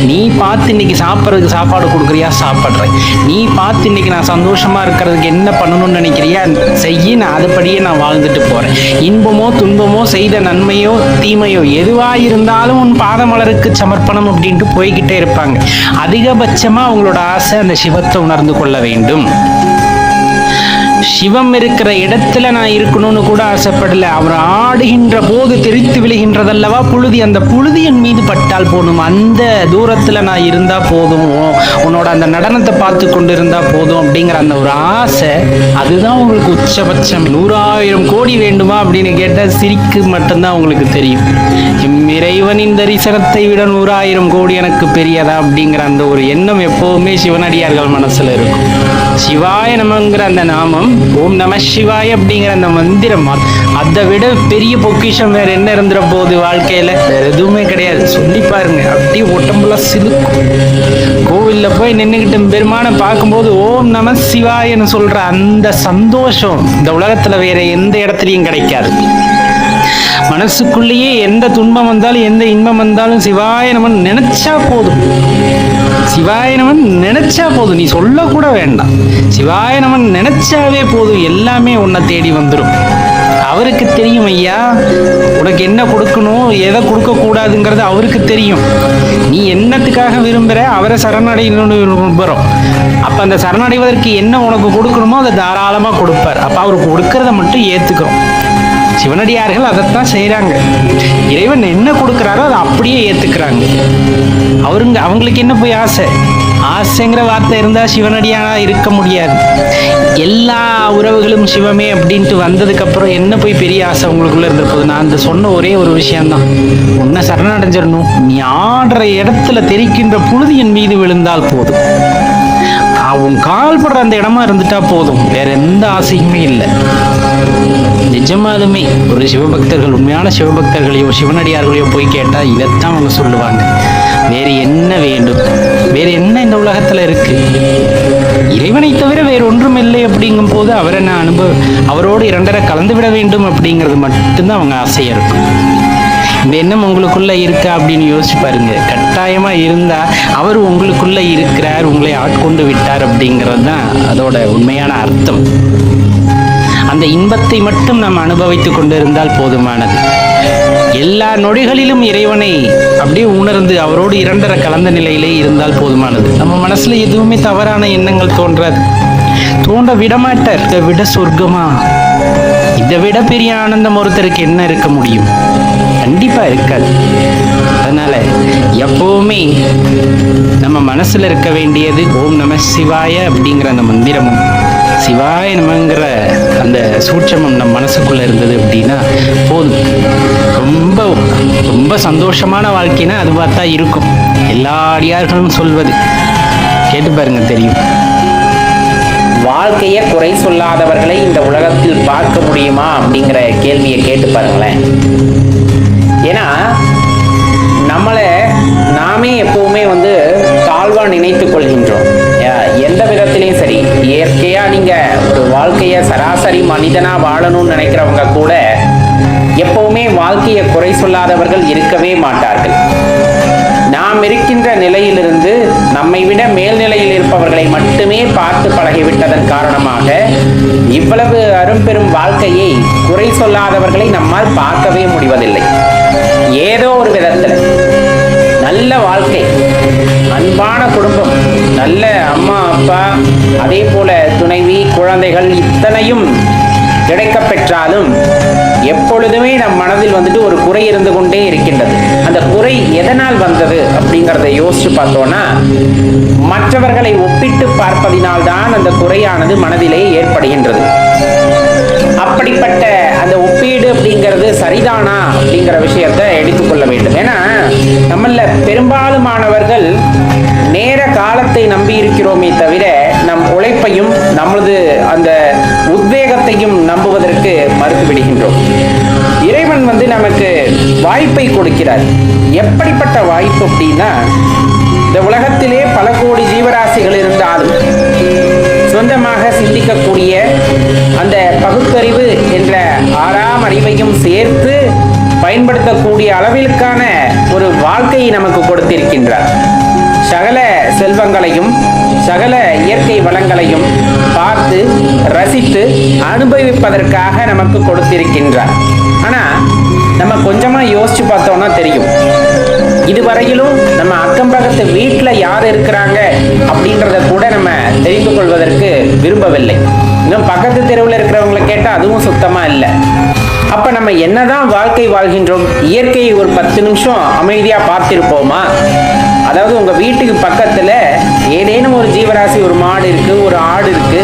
நீ பார்த்து இன்னைக்கு சாப்பிட்றதுக்கு சாப்பாடு கொடுக்குறியா, சாப்பிட்றேன். நீ பார்த்து இன்னைக்கு நான் சந்தோஷமா இருக்கிறதுக்கு என்ன பண்ணணும்னு நினைக்கிறியா, செய்ய, நான் அதுபடியே நான் வாழ்ந்துட்டு போறேன். இன்பமோ துன்பமோ செய்த நன்மையோ தீமையோ எதுவாயிருந்தாலும் உன் பாதமலருக்கு சமர்ப்பணம் அப்படின்ட்டு போய்கிட்டே இருப்பாங்க. அதிகபட்சமா அவங்களோட ஆசை அந்த சிவத்தை உணர்ந்து கொள்ள வேண்டும். சிவம் இருக்கிற இடத்துல நான் இருக்கணும்னு கூட ஆசைப்படல. அவர் ஆடுகின்ற போது தெரித்து விழுகின்றதல்லவா புழுதி, அந்த புழுதி என் மீது பட்டால் போதும், அந்த தூரத்துல நான் இருந்தா போதும், உன்னோட அந்த நடனத்தை பார்த்து கொண்டு இருந்தா போதும் அப்படிங்கிற அந்த ஒரு ஆசை, அதுதான் உங்களுக்கு உச்சபட்சம். 100,000 கோடி வேண்டுமா அப்படின்னு கேட்டா சிரிக்கு மட்டும்தான் உங்களுக்கு தெரியும். இறைவனின் தரிசனத்தை விட 100,000 கோடி எனக்கு பெரியதா அப்படிங்கிற அந்த ஒரு எண்ணம் எப்பவுமே சிவனடியார்கள் மனசுல இருக்கும். சிவாய நமங்கிற அந்த நாமம், ஓம் நம சிவாய அப்படிங்கிற அந்த மந்திரம், அதை விட பெரிய பொக்கிஷம் வேற என்ன இருந்துற போகுது வாழ்க்கையில? வேற எதுவுமே கிடையாது. சொல்லி பாருங்க, அப்படியே உடம்புலாம் சிலுக்கும். கோவில்ல போய் நின்றுகிட்டு பெருமானை பார்க்கும்போது ஓம் நம சிவாயன்னு சொல்ற அந்த சந்தோஷம் இந்த உலகத்துல வேற எந்த இடத்துலையும் கிடைக்காது. மனசுக்குள்ளேயே எந்த துன்பம் வந்தாலும் எந்த இன்பம் வந்தாலும் சிவாய நமன் நினைச்சா போதும், சிவாய நமன் நினைச்சா போதும், நீ சொல்ல கூட வேண்டாம், சிவாய நமன் நினைச்சாவே போதும், எல்லாமே உன்னை தேடி வந்துடும். அவருக்கு தெரியும் ஐயா உனக்கு என்ன கொடுக்கணும் எதை கொடுக்க கூடாதுங்கிறது அவருக்கு தெரியும். நீ என்னத்துக்காக விரும்புற, அவரை சரணடையணும்னு விரும்புகிறோம். அப்ப அந்த சரணடைவதற்கு என்ன உனக்கு கொடுக்கணுமோ அதை தாராளமா கொடுப்பார். அப்ப அவருக்கு கொடுக்கறத மட்டும் ஏத்துக்கிறோம். சிவனடியார்கள் அதைத்தான் செய்யறாங்க. இறைவன் என்ன கொடுக்கிறாரோ அதை அப்படியே ஏத்துக்கிறாங்க. அவங்களுக்கு என்ன போய் ஆசை? ஆசைங்கிற வார்த்தை இருந்தா சிவனடியானா இருக்க முடியாது. எல்லா உறவுகளும் சிவமே அப்படின்ட்டு வந்ததுக்கு அப்புறம் என்ன போய் பெரிய ஆசை உங்களுக்குள்ள இருந்த போது? நான் அந்த சொன்ன ஒரே ஒரு விஷயம்தான், உன்னை சரணடைஞ்சிடணும். நீ ஆடுற இடத்துல தெரிக்கின்ற புழுதி என் மீது விழுந்தால் போதும், உன் கால் படுற அந்த இடமா இருந்துட்டா போதும், வேற எந்த ஆசையுமே இல்லை. நிஜமாலுமே ஒரு சிவபக்தர்கள், உண்மையான சிவபக்தர்களையோ சிவனடியார்களையோ போய் கேட்டா இதைத்தான் அவங்க சொல்லுவாங்க. வேறு என்ன வேண்டும், வேறு என்ன இந்த உலகத்துல இருக்கு? இறைவனை தவிர வேறு ஒன்றும் இல்லை அப்படிங்கும் போது அவரை நான் அவரோடு இரண்டரை கலந்து விட வேண்டும் அப்படிங்கிறது மட்டும்தான் அவங்க ஆசையா இருக்கும். இந்த எண்ணம் உங்களுக்குள்ள இருக்கா அப்படின்னு யோசிச்சு பாருங்க. கட்டாயமா இருந்தா அவர் உங்களுக்குள்ள இருக்கிறார், உங்களை ஆட்கொண்டு விட்டார் அப்படிங்கிறது தான் அதோட உண்மையான அர்த்தம். அந்த இன்பத்தை மட்டும் நாம் அனுபவித்துக் கொண்டிருந்தால் போதுமானது. எல்லா நொடிகளிலும் இறைவனை அப்படியே உணர்ந்து அவரோடு இரண்டரை கலந்த நிலையிலே இருந்தால் போதுமானது. நம்ம மனசுல எதுவுமே தவறான எண்ணங்கள் தோன்றாது, தோன்ற விடமாட்டார். இதை விட சொர்க்கமா, இதை விட பெரிய ஆனந்தம் ஒருத்தருக்கு என்ன இருக்க முடியும்? கண்டிப்பா இருக்காது. அதனால எப்பவுமே நம்ம மனசுல இருக்க வேண்டியது ஓம் நம சிவாய அப்படிங்கிற அந்த மந்திரமும் சிவாய நமங்கிற அந்த சூட்சமும் நம்ம மனசுக்குள்ள இருந்தது அப்படின்னா போதும். ரொம்ப ரொம்ப சந்தோஷமான வாழ்க்கைனா அது பார்த்தா இருக்கும். எல்லா அடியார்களும் சொல்வது கேட்டு பாருங்க, தெரியும். வாழ்க்கையை குறை சொல்லாதவர்களை இந்த உலகத்தில் பார்க்க முடியுமா அப்படிங்கிற கேள்வியை கேட்டு பாருங்களேன். ஏன்னா நாமே எப்பவுமே தாழ்வா நினைத்துக் கொள்கின்றோம். எந்த விதத்திலையும் சரி, இயற்கையா நீங்க ஒரு வாழ்க்கைய சராசரி மனிதனா வாழணும்னு நினைக்கிறவங்க கூட எப்பவுமே வாழ்க்கையை குறை சொல்லாதவர்கள் இருக்கவே மாட்டார்கள். நாம் இருக்கின்ற நிலையிலிருந்து நம்மை விட மேல்நிலையில் இருப்பவர்களை மட்டுமே பார்த்து பழகிவிட்டதன் காரணமாக இவ்வளவு அரும்பெரும் வாழ்க்கையை குறை சொல்லாதவர்களை நம்மால் பார்க்கவே முடிவதில்லை. ஏதோ ஒரு விதத்தில் நல்ல வாழ்க்கை, அன்பான குடும்பம், நல்ல அம்மா அப்பா, அதே போல துணைவி, குழந்தைகள் இத்தனையும் கிடைக்க பெற்றாலும் எப்பொழுதுமே நம் மனதில் வந்துட்டு ஒரு குறை இருந்து கொண்டே இருக்கின்றது. அந்த குறை எதனால் வந்தது அப்படிங்கிறத யோசிச்சு பார்த்தோம்னா, மற்றவர்களை ஒப்பிட்டு பார்ப்பதினால்தான் அந்த குறையானது மனதிலே ஏற்படுகின்றது. அப்படிப்பட்ட அந்த ஒப்பீடு அப்படிங்கிறது சரிதானா அப்படிங்கிற விஷயத்தை எடுத்துக்கொள்ள வேண்டும். ஏன்னா நம்மள பெரும்பாலுமானவர்கள் நேர காலத்தை நம்பி இருக்கிறோமே தவிர நம் உழைப்பையும் நமது அந்த உத்வேகத்தையும் நம்புவதற்கு மறுத்து விடுகின்றோம். இறைவன் நமக்கு வாய்ப்பை கொடுக்கிறார். எப்படிப்பட்ட வாய்ப்பு அப்படின்னா, இந்த உலகத்திலே பல கோடி ஜீவராசிகள் இருந்தாலும் சொந்தமாக சிந்திக்கக்கூடிய அந்த பகுத்தறிவு என்ற 6ஆம் அறிவையும் சேர்த்து பயன்படுத்தக்கூடிய அளவிற்கான ஒரு வாழ்க்கையை நமக்கு கொடுத்திருக்கின்றார். சகல செல்வங்களையும் சகல இயற்கை வளங்களையும் பார்த்து ரசித்து அனுபவிப்பதற்காக நமக்கு கொடுத்திருக்கின்றார். ஆனா நம்ம கொஞ்சமா யோசிச்சு பார்த்தோம்னா தெரியும், இதுவரையிலும் நம்ம அக்கம் பக்கத்து வீட்டுல யார் இருக்கிறாங்க அப்படின்றத கூட நம்ம தெரிந்து கொள்வதற்கு விரும்பவில்லை. இன்னும் பக்கத்து தெருவில் இருக்கிறவங்களை கேட்டா அதுவும் சுத்தமா இல்லை. அப்ப நம்ம என்னதான் வாழ்க்கை வாழ்கின்றோம்? இயற்கையை ஒரு 10 நிமிஷம் அமைதியா பார்த்திருப்போமா? அதாவது உங்க வீட்டுக்கு பக்கத்துல ஏதேனும் ஒரு ஜீவராசி, ஒரு மாடு இருக்கு, ஒரு ஆடு இருக்கு,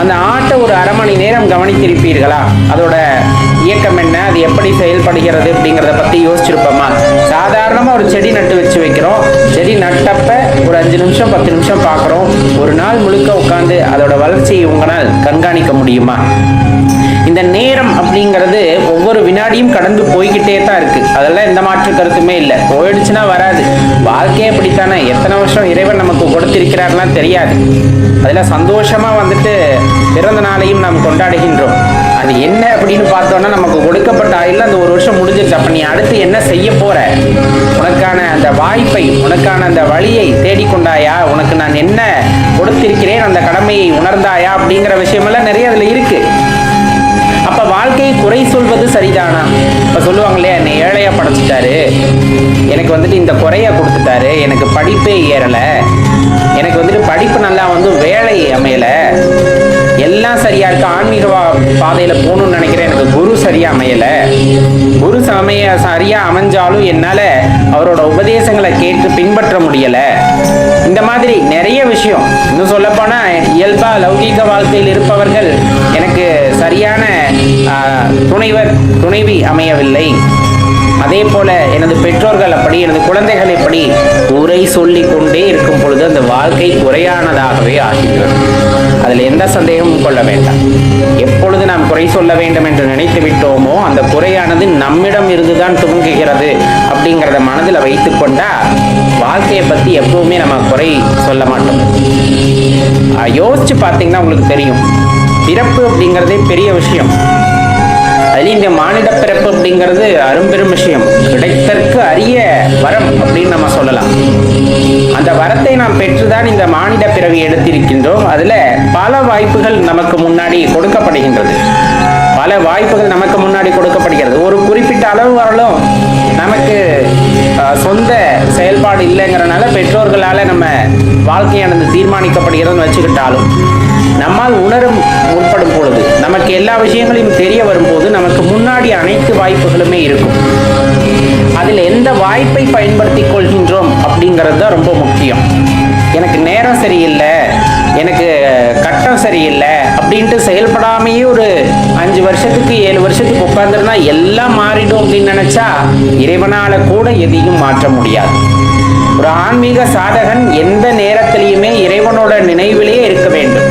அந்த ஆட்டை ஒரு அரை மணி நேரம் கவனித்திருப்பீர்களா? அதோட இயக்கம் என்ன, அது எப்படி செயல்படுகிறது அப்படிங்கிறத பத்தி யோசிச்சிருப்போமா? சாதாரணமா ஒரு செடி நட்டு வச்சு வைக்கிறோம், செடி நட்டப்ப ஒரு 5 நிமிஷம் 10 நிமிஷம் பார்க்குறோம். ஒரு நாள் முழுக்க உட்காந்து அதோட வளர்ச்சியை உங்களால் கண்காணிக்க முடியுமா? இந்த நேரம் அப்படிங்கிறது ஒவ்வொரு வினாடியும் கடந்து போய்கிட்டே தான் இருக்கு. அதெல்லாம் எந்த மாற்று கருத்துமே இல்லை. போயிடுச்சுன்னா வராது. வாழ்க்கையே அப்படித்தானே. எத்தனை வருஷம் இறைவன் நமக்கு கொடுத்திருக்கிறார்லாம் தெரியாது. அதில் சந்தோஷமா பிறந்த நாளையும் நாம் கொண்டாடுகின்றோம். அது என்ன அப்படின்னு பார்த்தோம்னா, நமக்கு கொடுக்கப்பட்ட ஆயுள் அந்த 1 வருஷம் முடிஞ்சிருச்சு. அப்ப நீ அடுத்து என்ன செய்ய போற? உனக்கான அந்த வாய்ப்பை, உனக்கான அந்த வழியை தேடிக்கொண்டாயா? உனக்கு நான் என்ன கொடுத்திருக்கிறேன், அந்த கடமையை உணர்ந்தாயா அப்படிங்கிற விஷயமெல்லாம் நிறைய அதுல இருக்கு. அப்ப வாழ்க்கையை குறை சொல்வது சரிதானா? இப்ப சொல்லுவாங்க இல்லையா, என்னை ஏழையா படைச்சிட்டாரு, எனக்கு இந்த குறைய கொடுத்துட்டாரு, எனக்கு படிப்பே ஏறல, எனக்கு படிப்பு நல்லா வேலை அமையல, எல்லாம் சரியா இருக்கு, ஆன்மீக பாதையில போகணும்னு நினைக்கிறேன், எனக்கு குரு சரியா அமையல, குரு சரியா அமைஞ்சாலும் என்னால அவரோட உபதேசங்களை கேட்டு பின்பற்ற முடியல. இந்த மாதிரி நிறைய விஷயம். இன்னும் சொல்ல போனா, இயல்பா லௌகீக வாழ்க்கையில் இருப்பவர்கள் எனக்கு சரியான துணைவி அமையவில்லை, அதே போல எனது பெற்றோர்கள் அப்படி, எனது குழந்தைகள் எப்படி, குறை சொல்லிக் கொண்டே இருக்கும் பொழுது அந்த வாழ்க்கை குறையானதாகவே ஆகின்றது. அதில் எந்த சந்தேகமும் கொள்ள வேண்டாம். எப்பொழுது நாம் குறை சொல்ல வேண்டும் என்று நினைத்து விட்டோமோ அந்த குறையானது நம்மிடம் இருந்துதான் துவங்குகிறது அப்படிங்கிறத மனதில் வைத்துக் கொண்டா வாழ்க்கையை பத்தி எப்பவுமே நம்ம குறை சொல்ல மாட்டோம். யோசிச்சு பார்த்தீங்கன்னா உங்களுக்கு தெரியும், பிறப்பு அப்படிங்கிறதே பெரிய விஷயம். அதுலேயும் இந்த மானிட பிறப்பு அப்படிங்கிறது அரும்பெரும் விஷயம், கிடைத்தற்கு அரிய வரம் அப்படின்னு நம்ம சொல்லலாம். அந்த வரத்தை நாம் பெற்றுதான் இந்த மானிட பிறவி எடுத்திருக்கின்றோம். அதுல பல வாய்ப்புகள் நமக்கு முன்னாடி கொடுக்கப்படுகின்றது. பல வாய்ப்புகள் நமக்கு முன்னாடி கொடுக்கப்படுகிறது. ஒரு குறிப்பிட்ட அளவு வரலும் நமக்கு சொந்த செயல்பாடு இல்லைங்கிறனால பெற்றோர்களால நம்ம வாழ்க்கையானது தீர்மானிக்கப்படுகிறதுன்னு வச்சுக்கிட்டாலும், நம்மால் உணரும் முற்படும் பொழுது, நமக்கு எல்லா விஷயங்களையும் தெரிய வரும்போது நமக்கு முன்னாடி அனைத்து வாய்ப்புகளுமே இருக்கும். அதில் எந்த வாய்ப்பை பயன்படுத்தி கொள்கின்றோம் அப்படிங்கிறது தான் ரொம்ப முக்கியம். எனக்கு நேரம் சரியில்லை, எனக்கு கட்டம் சரியில்லை அப்படின்ட்டு செயல்படாமையே ஒரு 5 வருஷத்துக்கு 7 வருஷத்துக்கு உட்கார்ந்துருந்தா எல்லாம் மாறிடும் அப்படின்னு நினைச்சா இறைவனால கூட எதையும் மாற்ற முடியாது. ஒரு ஆன்மீக சாதகன் எந்த நேரத்திலையுமே இறைவனோட நினைவிலேயே இருக்க வேண்டும்.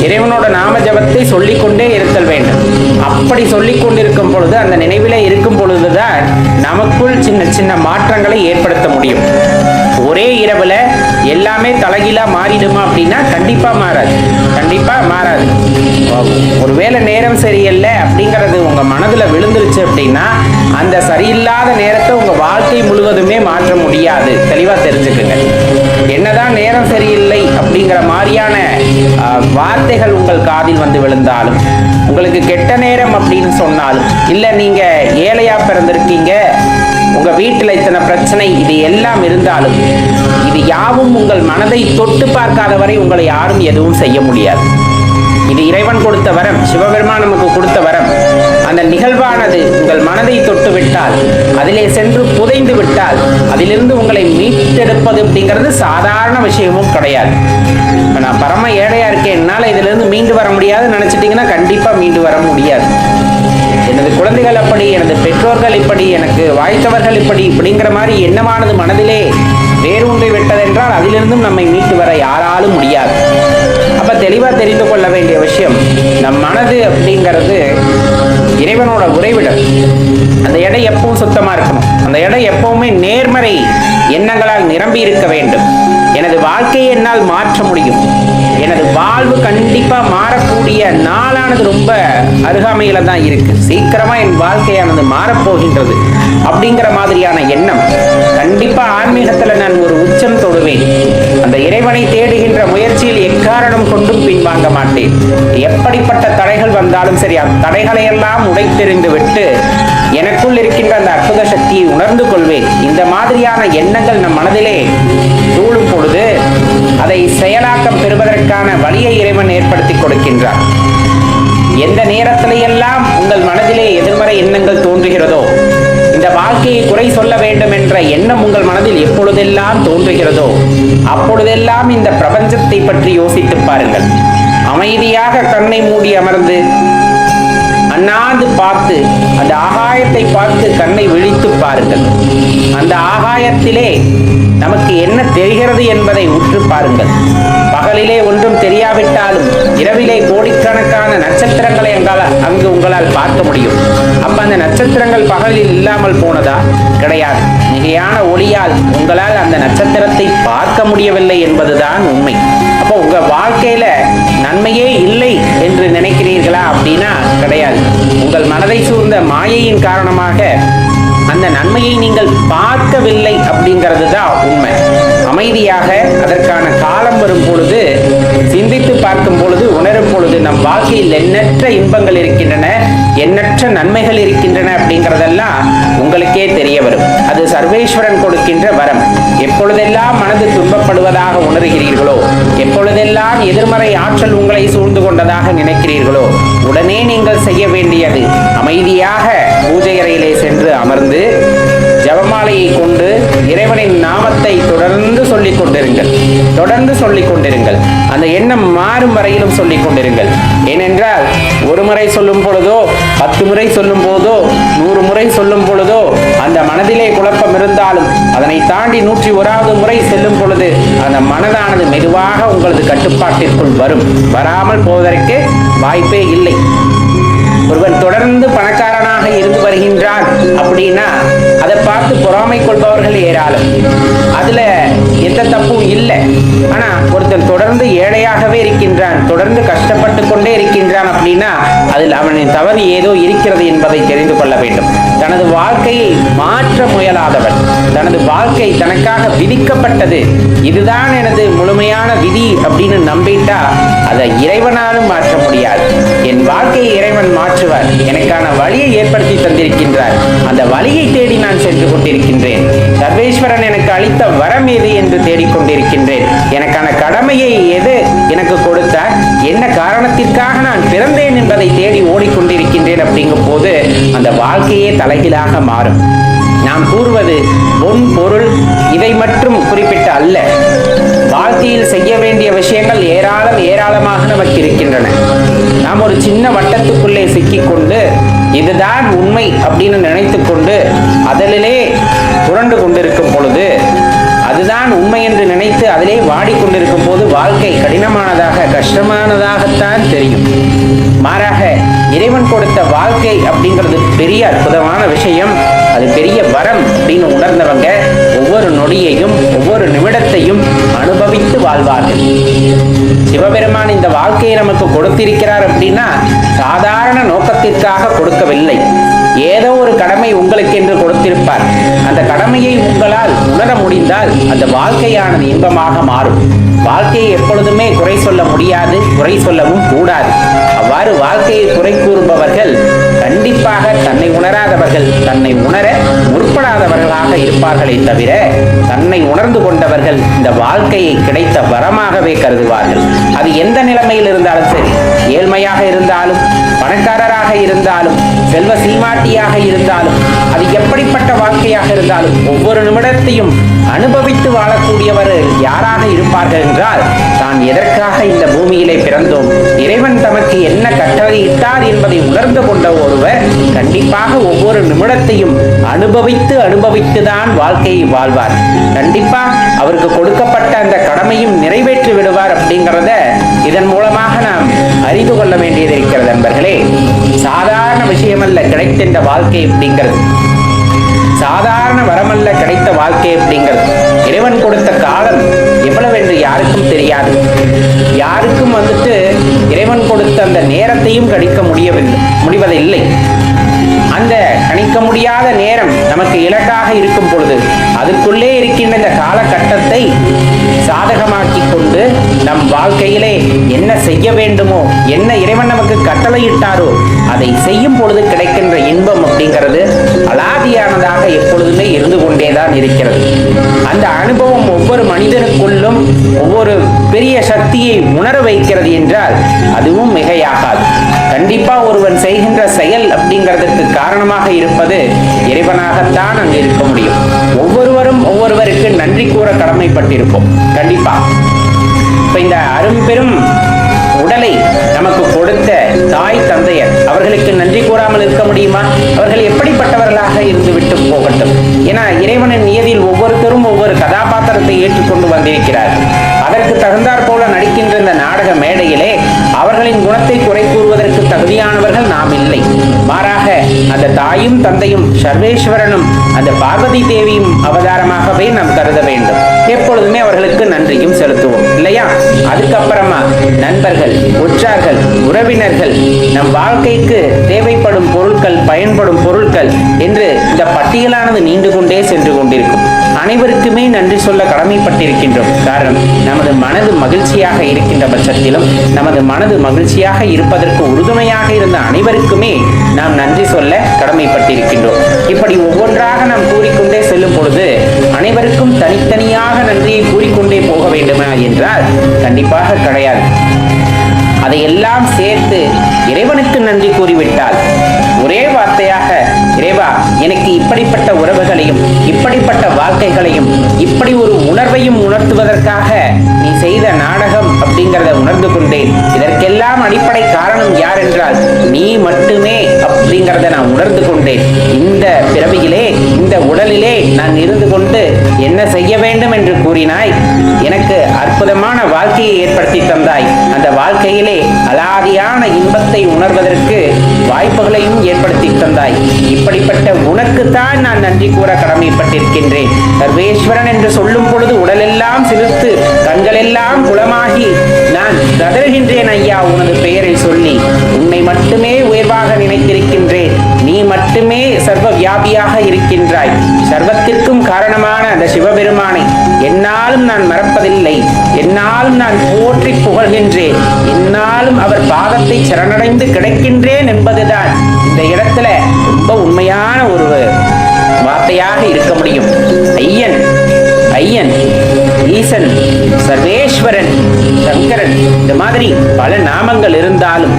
இறைவனோட நாம ஜபத்தை சொல்லிக்கொண்டே இருத்தல் வேண்டும். அப்படி சொல்லிக் கொண்டிருக்கும் பொழுது, அந்த நினைவிலே இருக்கும் பொழுதுதான் நமக்குள் சின்ன சின்ன மாற்றங்களை ஏற்படுத்த முடியும். ஒரே இரவுல எல்லாமே தலைகீழா மாறிடுமா அப்படின்னா கண்டிப்பா மாறாது, கண்டிப்பா மாறாது. ஒருவேளை நேரம் சரியில்லை அப்படிங்கிறது உங்க மனதுல விழுந்துருச்சு அப்படின்னா அந்த சரியில்லாத நேரத்தை உங்க வாழ்க்கை முழுவதுமே மாற்ற முடியாது. தெளிவா தெரிஞ்சுக்குங்க. என்னதான் நேரம் சரியில்லை அப்படிங்கிற மாதிரியான வார்த்தைகள் உங்கள் காதில் வந்து விழுந்தாலும், உங்களுக்கு கெட்ட நேரம் அப்படின்னு சொன்னாலும், இல்ல நீங்க ஏழையா பிறந்திருக்கீங்க, உங்க வீட்டுல இத்தனை பிரச்சனை, இது எல்லாம் இருந்தாலும் இது யாவும் உங்கள் மனதை தொட்டு பார்க்காத வரை உங்களை யாரும் எதுவும் செய்ய முடியாது. இது இறைவன் கொடுத்த வரம், சிவபெருமான் நமக்கு கொடுத்த வரம். அந்த நிகழ்வானது உங்கள் மனதை தொட்டு விட்டால், அதிலே சென்று புதைந்து விட்டால், அதிலிருந்து உங்களை மீட்டெடுப்பது அப்படிங்கிறது சாதாரண விஷயமும் கிடையாது. இப்போ நான் பரம ஏழையா இருக்கேன், என்னால் இதிலிருந்து மீண்டு வர முடியாதுன்னு நினைச்சிட்டிங்கன்னா கண்டிப்பா மீண்டு வர முடியாது. எனது குழந்தைகள் அப்படி, எனது பெற்றோர்கள் இப்படி, எனக்கு வாய்த்தவர்கள் இப்படி இப்படிங்கிற மாதிரி எண்ணமானது மனதிலே வேரூன்றி விட்டதென்றால் அதிலிருந்தும் நம்மை மீட்டு வர யாராலும் முடியாது. அப்ப தெளிவா தெரிந்து கொள்ள வேண்டிய விஷயம், நம் மனது அப்படிங்கிறது இறைவனோட உறைவிடம். அந்த இடம் எப்பவும் சுத்தமா இருக்கணும். அந்த இடம் எப்பவுமே நேர்மறை எண்ணங்களால் நிரம்பி இருக்க வேண்டும். எனது வாழ்க்கையை என்னால் மாற்ற முடியும், எனது வாழ்வு கண்டிப்பா மாறக்கூடிய நாளானது ரொம்ப அருகாமையில தான் இருக்கு, சீக்கிரமா என் வாழ்க்கையானது மாறப்போகின்றது அப்படிங்கிற மாதிரியான எண்ணம் கண்டிப்பா ஆன்மீகத்துல நான் ஒரு உச்சம் தொடுவேன். அந்த இறைவனை தேடுகின்ற முயற்சியில் எக்காரணம் கொண்டும் பின்வாங்க மாட்டேன். எப்படிப்பட்ட தடைகள் வந்தாலும் சரி, அந்த தடைகளை எல்லாம் உடைத்தெறிந்து விட்டு எனக்குள் இருக்கின்ற அந்த அற்புத சக்தியை உணர்ந்து கொள்வேன். இந்த மாதிரியான எண்ணங்கள் நம் மனதிலே தூளும் பொழுது அதை செயலாக்கம் பெறுவதற்கான வழியை இறைவன் ஏற்படுத்தி கொடுக்கின்றார். எந்த நேரத்திலையெல்லாம் உங்கள் மனதிலே எதிர்மறை எண்ணங்கள் தோன்றுகிறதோ, இந்த வாழ்க்கையை குறை சொல்ல வேண்டும் என்ற எண்ணம் உங்கள் மனதில் எப்பொழுதெல்லாம் தோன்றுகிறதோ அப்பொழுதெல்லாம் இந்த பிரபஞ்சத்தை பற்றி யோசித்து பாருங்கள். அமைதியாக கண்ணை மூடி அமர்ந்து அண்ணாந்து பார்த்து அந்த ஆகாயத்தை பார்த்து கண்ணை விழித்து பாருங்கள். அந்த ஆகாயத்திலே நமக்கு என்ன தெரிகிறது என்பதை உற்று பாருங்கள். பகலிலே ஒன்றும் தெரியாவிட்டாலும் இரவிலே கோடிக்கணக்கான நட்சத்திரங்களை அங்கு உங்களால் பார்க்க முடியும். அப்ப அந்த நட்சத்திரங்கள் பகலில் இல்லாமல் போனதா? கிடையாது. மிகையான ஒளியால் உங்களால் அந்த நட்சத்திரத்தை பார்க்க முடியவில்லை என்பதுதான் உண்மை. அப்போ உங்க வாழ்க்கையில நன்மையே இல்லை என்று நினைக்கிறீர்களா அப்படின்னா கிடையாது. உங்கள் மனதை சூழ்ந்த மாயையின் காரணமாக அந்த நன்மையை நீங்கள் பார்க்கவில்லை அப்படிங்கிறது தான் உண்மை. அமைதியாக அதற்கான காலம் வரும் பொழுது, சிந்தித்து பார்க்கும் பொழுது, உணரும் பொழுது நம் வாழ்க்கையில் எண்ணற்ற இன்பங்கள் இருக்கின்றன, எண்ணற்ற நன்மைகள் இருக்கின்றன அப்படிங்கிறதெல்லாம் உங்களுக்கே தெரிய வரும். அது சர்வேஸ்வரன் கொடுக்கின்ற வரம். எப்பொழுதெல்லாம் மனது துன்பப்படுவதாக உணர்கிறீர்களோ, எப்பொழுதெல்லாம் எதிர்மறை ஆற்றல் உங்களை சூழ்ந்து கொண்டதாக நினைக்கிறீர்களோ, உடனே நீங்கள் செய்ய வேண்டியது அமைதியாக பூஜை அறையிலே சென்று அமர்ந்து ஜபமாலையை கொண்டு இறைவனின் நாமத்தை தொடர்ந்து சொல்லிக் கொண்டிருங்கள். தொடர்ந்து சொல்லிக் கொண்டிருங்கள். அந்த எண்ணம் மாறும் வரையிலும் சொல்லிக் கொண்டிருங்கள். ஏனென்றால் ஒரு முறை சொல்லும் பொழுதோ, 10 முறை சொல்லும் போதோ, 100 முறை சொல்லும் பொழுதோ அந்த மனதிலே குழப்பம் இருந்தாலும் அதனை தாண்டி 101வது முறை செல்லும் பொழுது அந்த மனதானது மெதுவாக உங்களது கட்டுப்பாட்டிற்குள் வரும். வராமல் போவதற்கு வாய்ப்பே இல்லை. ஒருவன் தொடர்ந்து பணக்காரனாக இருந்து வருகின்றான் அப்படின்னா அதை பார்த்து பொறாமை கொள்பவர்கள் ஏராளம். அதுல எந்த தப்பும் இல்லை. ஆனா ஒருத்தன் தொடர்ந்து ஏழையாகவே இருக்கின்றான், தொடர்ந்து கஷ்டப்பட்டு கொண்டே இருக்கின்றான் அப்படின்னா அதில் அவனின் தவறு ஏதோ இருக்கிறது என்பதை தெரிந்து கொள்ள வேண்டும். தனது வாழ்க்கையை மாற்ற முயலாதவன், தனது வாழ்க்கை தனக்காக விதிக்கப்பட்டது, இதுதான் எனது முழுமையான விதி அப்படின்னு நம்பிட்டா அதை இறைவனாலும் மாற்ற முடியாது. என் வாழ்க்கையை இறைவன் மாற்றுவார். எனக்கான வழியை ஏற்படுத்தி தந்திருக்கின்றார். அந்த வழியை தேடி நான் சென்று கொண்டிருக்கின்றேன். சர்வேஸ்வரன் எனக்கு அளித்த வரம் எது என்று தேடிக்கொண்டிருக்கின்றேன். எனக்கான கடமையை எது எனக்கு கொடுத்தார், என்ன காரணத்திற்காக நான் பிறந்தேன் என்பதை தேடி ஓடிக்கொண்டிருக்கின்றேன். அப்படிங்கும் போது அந்த வாழ்க்கையே தலைகீழாக மாறும். நாம் கூறுவது பொன் பொருள் இதை மட்டும் குறிப்பிட்ட அல்ல. வாழ்க்கையில் செய்ய வேண்டிய விஷயங்கள் ஏராளமாக நமக்கு இருக்கின்றன. நாம் ஒரு சின்ன வட்டத்துக்குள்ளே சிக்கிக்கொண்டு இதுதான் உண்மை அப்படின்னு நினைத்து கொண்டு அதிலே புரண்டு கொண்டிருக்கும் பொழுது, அதுதான் உண்மை என்று நினைத்து அதிலே வாடிக்கொண்டிருக்கும் போது வாழ்க்கை கடினமானதாக கஷ்டமானதாகத்தான் தெரியும். மாறாக இறைவன் கொடுத்த வாழ்க்கை அப்படிங்கிறது பெரிய அற்புதமான விஷயம். அது பெரிய வரம். வாழ்வார்கள். சிவபெருமான் இந்த வாழ்க்கையை நமக்கு கொடுத்திருக்கிறார் அப்படின்னா சாதாரண நோக்கத்திற்காக கொடுக்கவில்லை. ஏதோ ஒரு கடமை உங்களுக்கு என்று கொடுத்திருப்பார். அந்த கடமையை உங்களால் உணர முடிந்தால் அந்த வாழ்க்கையானது இன்பமாக மாறும். வாழ்க்கையை எப்பொழுதுமே குறை சொல்ல முடியாது, குறை சொல்லவும் கூடாது. அவ்வாறு வாழ்க்கையை குறை கூறுபவர்கள் கண்டிப்பாக தன்னை உணராதவர்கள், தன்னை உணர முற்படாதவர்களாக இருப்பார்களே தவிர தன்னை உணர்ந்து கொண்டவர்கள் இந்த வாழ்க்கையை கிடைத்த வரமாகவே கருதுவார்கள். அது எந்த நிலைமையில் இருந்தாலும் சரி, ஏழ்மையாக இருந்தாலும், பணக்காரராக இருந்தாலும், செல்வ சீமாட்டியாக இருந்தாலும், அது எப்படிப்பட்ட வாழ்க்கையாக இருந்தாலும் ஒவ்வொரு நிமிடத்தையும் அனுபவித்து வாழக்கூடியவர்கள் யாராக இருப்பார்கள் என்றால், தான் எதற்காக இந்த பூமியிலே பிறந்தோம், இறைவன் தமக்கு என்ன கட்டளையிட்டார் என்பதை உணர்ந்து கொண்ட ஒருவர் கண்டிப்பாக ஒவ்வொரு நிமிடத்தையும் அனுபவித்து தான் வாழ்க்கையை வாழ்வார். கண்டிப்பா அவருக்கு கொடுக்கப்பட்ட அந்த கடமையும் நிறைவேற்றி விடுவார். அப்படிங்கிறத இதன் மூலமாக நாம் அறிந்து கொள்ள வேண்டியது இருக்கிறது. நண்பர்களே, சாதாரண விஷயமல்ல கிடைக்கின்ற வாழ்க்கை அப்படிங்கிறது, சாதாரண வரமல்ல கிடைத்த வாழ்க்கை அப்படிங்கிறது. இறைவன் கொடுத்த காலம் எவ்வளவு என்று யாருக்கும் தெரியாது. யாருக்கும் இறைவன் கொடுத்த அந்த நேரத்தையும் கணிக்க முடிவதில்லை. அந்த கணிக்க முடியாத நேரம் நமக்கு இலக்காக இருக்கும் பொழுது அதுக்குள்ளே இருக்கின்ற இந்த காலகட்டத்தை சாதகமாக்கி கொண்டு நம் வாழ்க்கையிலே என்ன செய்ய வேண்டுமோ, என்ன இறைவன் நமக்கு கட்டளையிட்டாரோ அதை செய்யும் பொழுது கிடைக்கின்ற இன்பம் அப்படிங்கிறது அலாதியானதாக எப்பொழுதுமே இருந்து கொண்டேதான் இருக்கிறது. அந்த அனுபவம் ஒவ்வொரு மனிதனுக்குள்ளும் ஒவ்வொரு பெரிய சக்தியை உணர வைக்கிறது என்றால் அதுவும் மிகையாகாது. கண்டிப்பா ஒருவன் செய்கின்ற செயல் அப்படிங்கிறதுக்கு காரணமாக இருப்பது இறைவனாகத்தான் அங்கு இருக்க முடியும். ஒவ்வொருவரும் ஒவ்வொருவருக்கு நன்றி கூற கடமைப்பட்டிருப்போம். கண்டிப்பா இப்ப இந்த அரும்பெரும் உடலை நமக்கு கொடுத்த தாய் தந்தையர் அவர்களுக்கு நன்றி கூறாமல் இருக்க முடியுமா? அவர்கள் எப்படிப்பட்டவர்களாக இருந்து விட்டு போகட்டும். ஏன்னா இறைவனின் நியதியில் ஒவ்வொருத்தரும் ஒவ்வொரு கதாபாத்திரத்தை ஏற்றுக்கொண்டு வந்திருக்கிறார்கள். அதற்கு தகுந்தாற் போல நடிக்கின்ற இந்த நாடக மேடையிலே அவர்களின் குணத்தை குறை கூறுவதற்கு தகுதியானவர்கள் நாம் இல்லை. மாறாக அந்த தாயும் தந்தையும் சர்வேஸ்வரனும் அந்த பார்வதி தேவியும் அவதாரமாகவே நாம் கருத வேண்டும். எப்பொழுதுமே அவர்களுக்கு நன்றியும் செலுத்துவோம் இல்லையா? அதுக்கப்புறமா நண்பர்கள், உற்றார்கள், உறவினர்கள், நம் வாழ்க்கைக்கு தேவைப்படும் பொருட்கள், பயன்படும் பொருட்கள் என்று இந்த பட்டியலானது நீண்டு கொண்டே சென்று கொண்டிருக்கும். அனைவருக்குமே நன்றி சொல்ல கடமைப்பட்டிருக்கின்றோம். காரணம், நமது மனது மகிழ்ச்சியாக இருக்கின்ற பட்சத்திலும் நமது மனது மகிழ்ச்சியாக இருப்பதற்கு உறுதுணையாக இருந்த அனைவருக்குமே நாம் நன்றி சொல்ல கடமைப்பட்டிருக்கின்றோம். இப்படி ஒவ்வொன்றாக நாம் கூறிக்கொண்டே செல்லும் பொழுது அனைவருக்கும் தனித்தனியாக நன்றியை கூறிக்கொண்டே போக வேண்டுமா என்றால் கண்டிப்பாக கிடையாது. அதையெல்லாம் சேர்த்து இறைவனுக்கு நன்றி கூறிவிட்டால் ஒரே வார்த்தையாக, இறைவா எனக்கு இப்படிப்பட்ட உறவுகளையும் இப்படிப்பட்ட வாழ்க்கைகளையும் இப்படி ஒரு உணர்வையும் உணர்த்துவதற்காக நீ செய்த நாடகம் அப்படிங்கிறத உணர்ந்து கொண்டேன். இதற்கெல்லாம் அடிப்படை காரணம் யார் என்றால் நீ மட்டுமே அப்படிங்கிறத நான் உணர்ந்து கொண்டேன். இந்த பிறவியிலே, இந்த உடலிலே நான் இருந்து கொண்டு என்ன செய்ய வேண்டும் என்று கூறினாய். எனக்கு அற்புதமான வாழ்க்கையை ஏற்படுத்தி தந்தாய். அந்த வாழ்க்கையிலே அலாதியான இன்பத்தை உணர்வதற்கு வாய்ப்புகளையும் ஏற்படுத்தி தந்தாய். இப்படிப்பட்ட உனக்குத்தான் நான் நன்றி கூற கடமைப்பட்டிருக்கின்றேன். சர்வேஸ்வரன் என்று சொல்லும் பொழுது உடலெல்லாம் சிலிர்த்து கண்களெல்லாம் குளமாகி நான் கதறுகின்றேன் ஐயா உனது பெயரை சொல்லி. உன்னை மட்டுமே உயர்வாக நினைத்திருக்கின்றேன். நீ மட்டுமே சர்வ வியாபியாக இருக்கின்றாய். சர்வத்திற்கும் காரணமான அந்த சிவபெருமானை என்னாலும் நான் மறப்பதில்லை. என்னாலும் நான் போற்றி புகழ்கின்றேன். என்னாலும் அவர் பாதத்தை சரணடைந்து கிடைக்கின்றேன் என்பதுதான் இந்த இடத்துல ரொம்ப உண்மையான ஒரு வார்த்தையாக இருக்க முடியும். ஐயன், ஈசன், சர்வேஸ்வரன், சங்கரன், இந்த மாதிரி பல நாமங்கள் இருந்தாலும்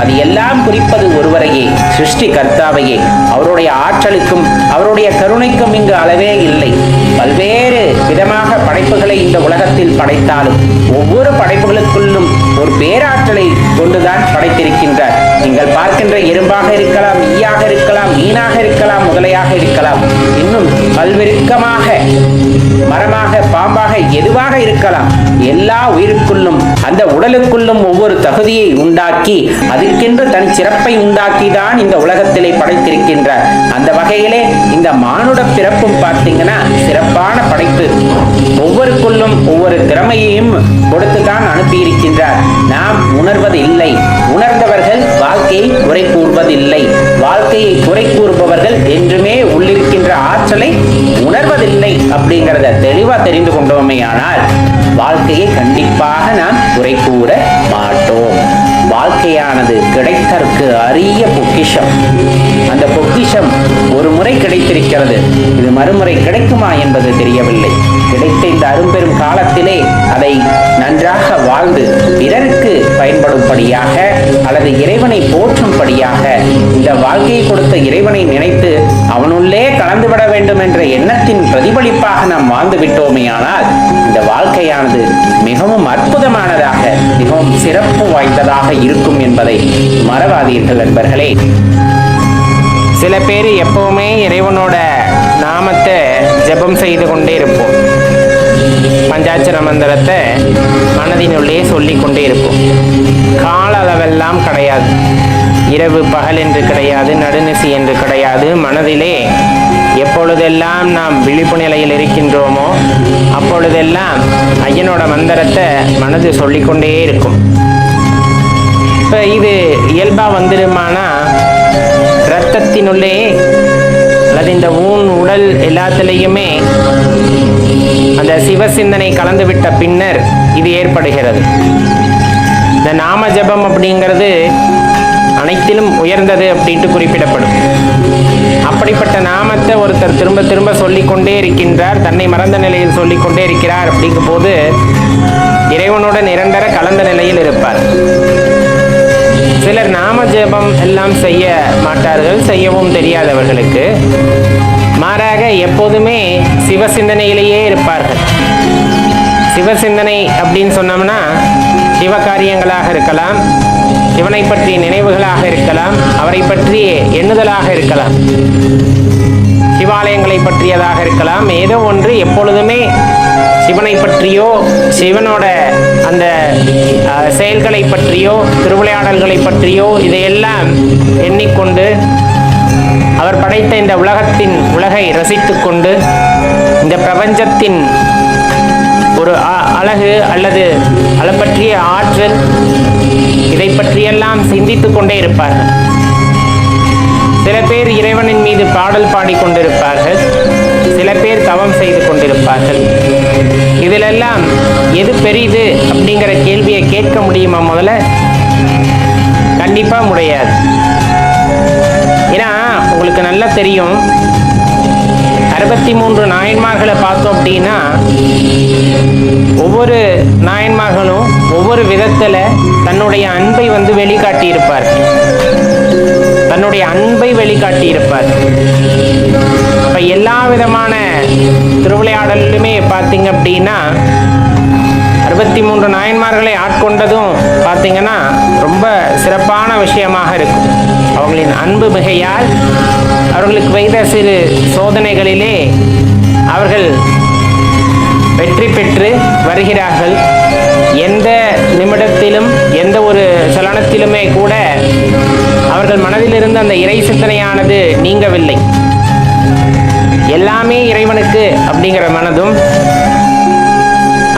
அது எல்லாம் குறிப்பது ஒருவரையே, சிருஷ்டி கர்த்தாவையே. அவருடைய ஆற்றலுக்கும் அவருடைய கருணைக்கும் இங்கு அளவே இல்லை. பல்வேறு விதமாக படைப்புகளை இந்த உலகத்தில் படைத்தாலும் ஒவ்வொரு படைப்புகளுக்குள்ளும் ஒரு பேராற்றலை கொண்டுதான் படைத்திருக்கின்றார். நீங்கள் பார்க்கின்ற எறும்பாக இருக்கலாம், ஈயாக இருக்கலாம், மீனாக இருக்கலாம், முதலையாக இருக்கலாம், இன்னும் பல்வெருக்கமாக மரமாக, பாம்பாக, எதுவாக இருக்கலாம். எல்லா உயிருக்குள்ளும் அந்த உடலுக்குள்ளும் ஒவ்வொரு தகுதியை உண்டாக்கி அதுக்கென்று தனி சிறப்பை உண்டாக்கி தான் இந்த உலகத்திலே படைத்திருக்கின்றார். அந்த வகையிலே இந்த மானுட பிறப்பும் பார்த்தீங்கன்னா சிறப்பான படைப்பு. ஒவ்வொருக்குள்ளும் ஒவ்வொருவருக்கும் ஒவ்வொரு திறமையையும் கொடுத்துதான் அனுப்பியிருக்கின்றார். நாம் உணர்வது இல்லை. உணர்ந்தவர்கள் வாழ்க்கையை குறை கூறுவதில்லை. வாழ்க்கையை குறை கூறுபவர்கள் என்றுமே உள்ளிருக்கின்ற ஆற்றலை உணர்வதில்லை அப்படிங்கிறத தெளிவா தெரிந்து கொண்டோமே ஆனால் வாழ்க்கையை கண்டிப்பாக நாம் குறை கூற மாட்டோம். வாழ்க்கையானது கிடைத்தற்கு அரிய பொக்கிஷம். அந்த பொக்கிஷம் ஒரு முறை கிடைத்திருக்கிறது. இது மறுமுறை கிடைக்குமா என்பது தெரியவில்லை. கிடைத்த இந்த அரும்பெரும் காலத்திலே அதை நன்றாக வாழ்ந்து பிறருக்கு பயன்படும்படியாக அல்லது இறைவனை போற்றும்படியாக இந்த வாழ்க்கையை கொடுத்த இறைவனை நினைத்து அவனுள்ளே கலந்துவிட வேண்டும் என்ற எண்ணத்தின் பிரதிபலிப்பாக நாம் வாழ்ந்து விட்டோமே ஆனால் இந்த வாழ்க்கையானது மிகவும் அற்புதமானதாக மிகவும் சிறப்பு வாய்ந்ததாக இருக்கும் என்பதை மறவாதீர்கள் நண்பர்களே. சில பேர் எப்பவுமே இறைவனோட நாமத்தை ஜெபம் செய்து கொண்டே இருப்போம். பஞ்சாட்சர மந்திரத்தை மனதினுள்ளே சொல்லிக் கொண்டே இருப்போம். கால அளவெல்லாம் கிடையாது. இரவு பகல் என்று கிடையாது, நடுநிசி என்று கிடையாது. மனதிலே எப்பொழுதெல்லாம் நாம் விழிப்பு நிலையில் இருக்கின்றோமோ அப்பொழுதெல்லாம் ஐயனோட மந்திரத்தை மனது சொல்லிக்கொண்டே இருக்கும். இப்போ இது இயல்பா வந்துடுமானா இரத்தத்தினுள்ளே அல்லது இந்த உடல் எல்லாத்திலையுமே அந்த சிவ சிந்தனை கலந்துவிட்ட பின்னர் இது ஏற்படுகிறது. இந்த நாம ஜபம் அப்படிங்கிறது அனைத்திலும் உயர்ந்தது அப்படின்ட்டு குறிப்பிடப்படும். அப்படிப்பட்ட நாமத்தை ஒருத்தர் திரும்ப திரும்ப சொல்லிக்கொண்டே இருக்கின்றார், தன்னை மறந்த நிலையில் சொல்லிக்கொண்டே இருக்கிறார். அப்படிங்கும் போது இறைவனோட நிரந்தர கலந்த நிலையில் இருப்பார். சிலர் நாம ஜபம் எல்லாம் செய்ய மாட்டார்கள், செய்யவும் தெரியாதவர்களுக்கு. மாறாக எப்போதுமே சிவசிந்தனையிலேயே இருப்பார்கள். சிவசிந்தனை அப்படின்னு சொன்னோம்னா சிவகாரியங்களாக இருக்கலாம், சிவனை பற்றிய நினைவுகளாக இருக்கலாம், அவரை பற்றிய எண்ணுதலாக இருக்கலாம், சிவாலயங்களை பற்றியதாக இருக்கலாம். ஏதோ ஒன்று எப்பொழுதுமே சிவனை பற்றியோ சிவனோட அந்த செயல்களை பற்றியோ திருவிளையாடல்களை பற்றியோ இதையெல்லாம் எண்ணிக்கொண்டு அவர் படைத்த இந்த உலகை ரசித்து கொண்டு இந்த பிரபஞ்சத்தின் ஒரு அழகு அல்லது அதை பற்றிய ஆற்றல் இதை பற்றியெல்லாம் சிந்தித்துக் கொண்டே இருப்பார்கள். சில பேர் இறைவனின் மீது பாடல் பாடிக்கொண்டிருப்பார்கள், சில பேர் தவம் செய்து கொண்டிருப்பார்கள். இதிலெல்லாம் எது பெரிது அப்படிங்கிற கேள்வியை கேட்க முடியுமா? முதல்ல கண்டிப்பா முடியாது. ஏன்னா உங்களுக்கு நல்லா தெரியும், 63 நாயன்மார்களை பார்த்தோம் அப்படின்னா ஒவ்வொரு நாயன்மார்களும் ஒவ்வொரு விதத்துல தன்னுடைய அன்பை வெளிக்காட்டி இருப்பார். தன்னுடைய அன்பை வெளிக்காட்டி இருப்பார். இப்ப எல்லா விதமான திருவிளையாடலுமே பார்த்தீங்க அப்படின்னா 63 நாயன்மார்களை ஆட்கொண்டதும் பார்த்தீங்கன்னா ரொம்ப சிறப்பான விஷயமாக இருக்கும். அவர்களின் அன்பு மிகையால் அவர்களுக்கு வைத்த சிறு சோதனைகளிலே அவர்கள் வெற்றி பெற்று வருகிறார்கள். எந்த நிமிடத்திலும் எந்த ஒரு சலனத்திலுமே கூட அவர்கள் மனதிலிருந்து அந்த இறை சிந்தனையானது நீங்கவில்லை. எல்லாமே இறைவனுக்கு அப்படிங்கிற மனதும்,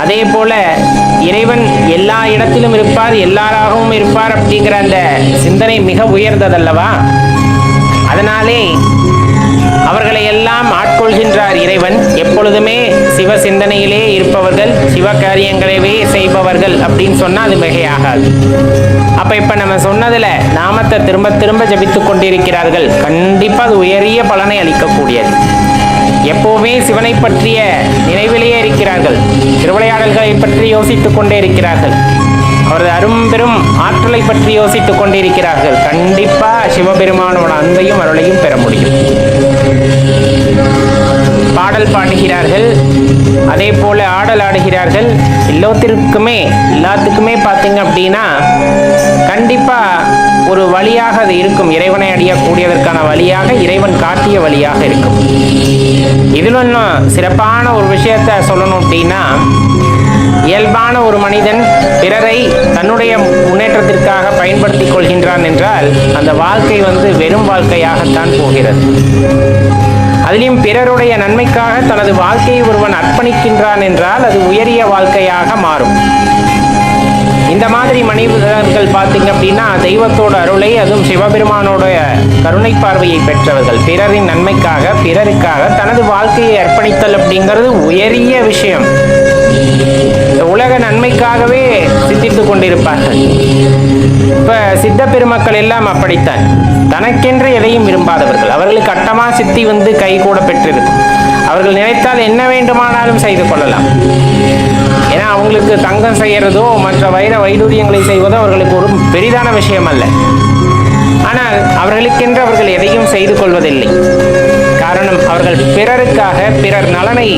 அதே போல இறைவன் எல்லா இடத்திலும் இருப்பார், எல்லாராகவும் இருப்பார் அப்படிங்கிற அந்த சிந்தனை மிக உயர்ந்ததல்லவா? அதனாலே அவர்களை எல்லாம் ஆட்கொள்கின்றார் இறைவன். எப்பொழுதுமே சிவ சிந்தனையிலே இருப்பவர்கள், சிவ காரியங்களவே செய்பவர்கள் அப்படின்னு சொன்னா அது மிகையாகாது. அப்ப இப்ப நம்ம சொன்னதுல நாமத்தை திரும்ப திரும்ப ஜபித்துக் கொண்டிருக்கிறார்கள், கண்டிப்பா அது உயரிய பலனை அளிக்கக்கூடியது. எப்போவுமே சிவனை பற்றிய நினைவிலேயே இருக்கிறார்கள், திருவிளையாடல்களை பற்றி யோசித்துக் கொண்டே இருக்கிறார்கள், அவரது அரும்பெரும் ஆற்றலை பற்றி யோசித்துக் கொண்டிருக்கிறார்கள். கண்டிப்பா சிவபெருமானோட அன்பையும் அருளையும் பெற முடியும். பாடல் பாடுகிறார்கள், அதே போல ஆடல் ஆடுகிறார்கள். எல்லாத்துக்குமே பார்த்தீங்க அப்படின்னா கண்டிப்பா ஒரு வழியாக அது இருக்கும். இறைவனை அடையக்கூடியதற்கான வழியாக இறைவன் காட்டிய வழியாக இருக்கும். இதில் இன்னும் சிறப்பான ஒரு விஷயத்தை சொல்லணும் அப்படின்னா, இயல்பான ஒரு மனிதன் பிறரை தன்னுடைய முன்னேற்றத்திற்காக பயன்படுத்திக் கொள்கின்றான் என்றால் அந்த வாழ்க்கை வெறும் வாழ்க்கையாகத்தான் போகிறது. அதிலும் பிறருடைய நன்மைக்காக தனது வாழ்க்கையை ஒருவன் அர்ப்பணிக்கின்றான் என்றால் அது உயரிய வாழ்க்கையாக மாறும். இந்த மாதிரி மனிதர்கள் பார்த்தீங்க அப்படின்னா தெய்வத்தோட அருளை, அதுவும் சிவபெருமானோட கருணை பார்வையை பெற்றவர்கள். பிறரின் நன்மைக்காக, பிறருக்காக தனது வாழ்க்கையை அர்ப்பணித்தல் அப்படிங்கிறது உயரிய விஷயம். உலக நன்மைக்காகவே சிந்தித்துக் கொண்டிருப்பார்கள். இப்ப சித்த பெருமக்கள் எல்லாம் அப்படித்தான். தனக்கென்று எதையும் விரும்பாதவர்கள். அவர்களுக்கு அட்டமா சித்தி கை கூட பெற்றிருக்கும். அவர்கள் நினைத்தால் என்ன வேண்டுமானாலும் செய்து கொள்ளலாம். ஏன்னா அவங்களுக்கு தங்கம் செய்யறதோ மற்ற வைர வைடூரியங்களை செய்வதோ அவர்களுக்கு ஒரு பெரிதான விஷயம் அல்ல. ஆனால் அவர்களுக்கென்று அவர்கள் எதையும் செய்து கொள்வதில்லை. காரணம், அவர்கள் பிறருக்காக, பிறர் நலனை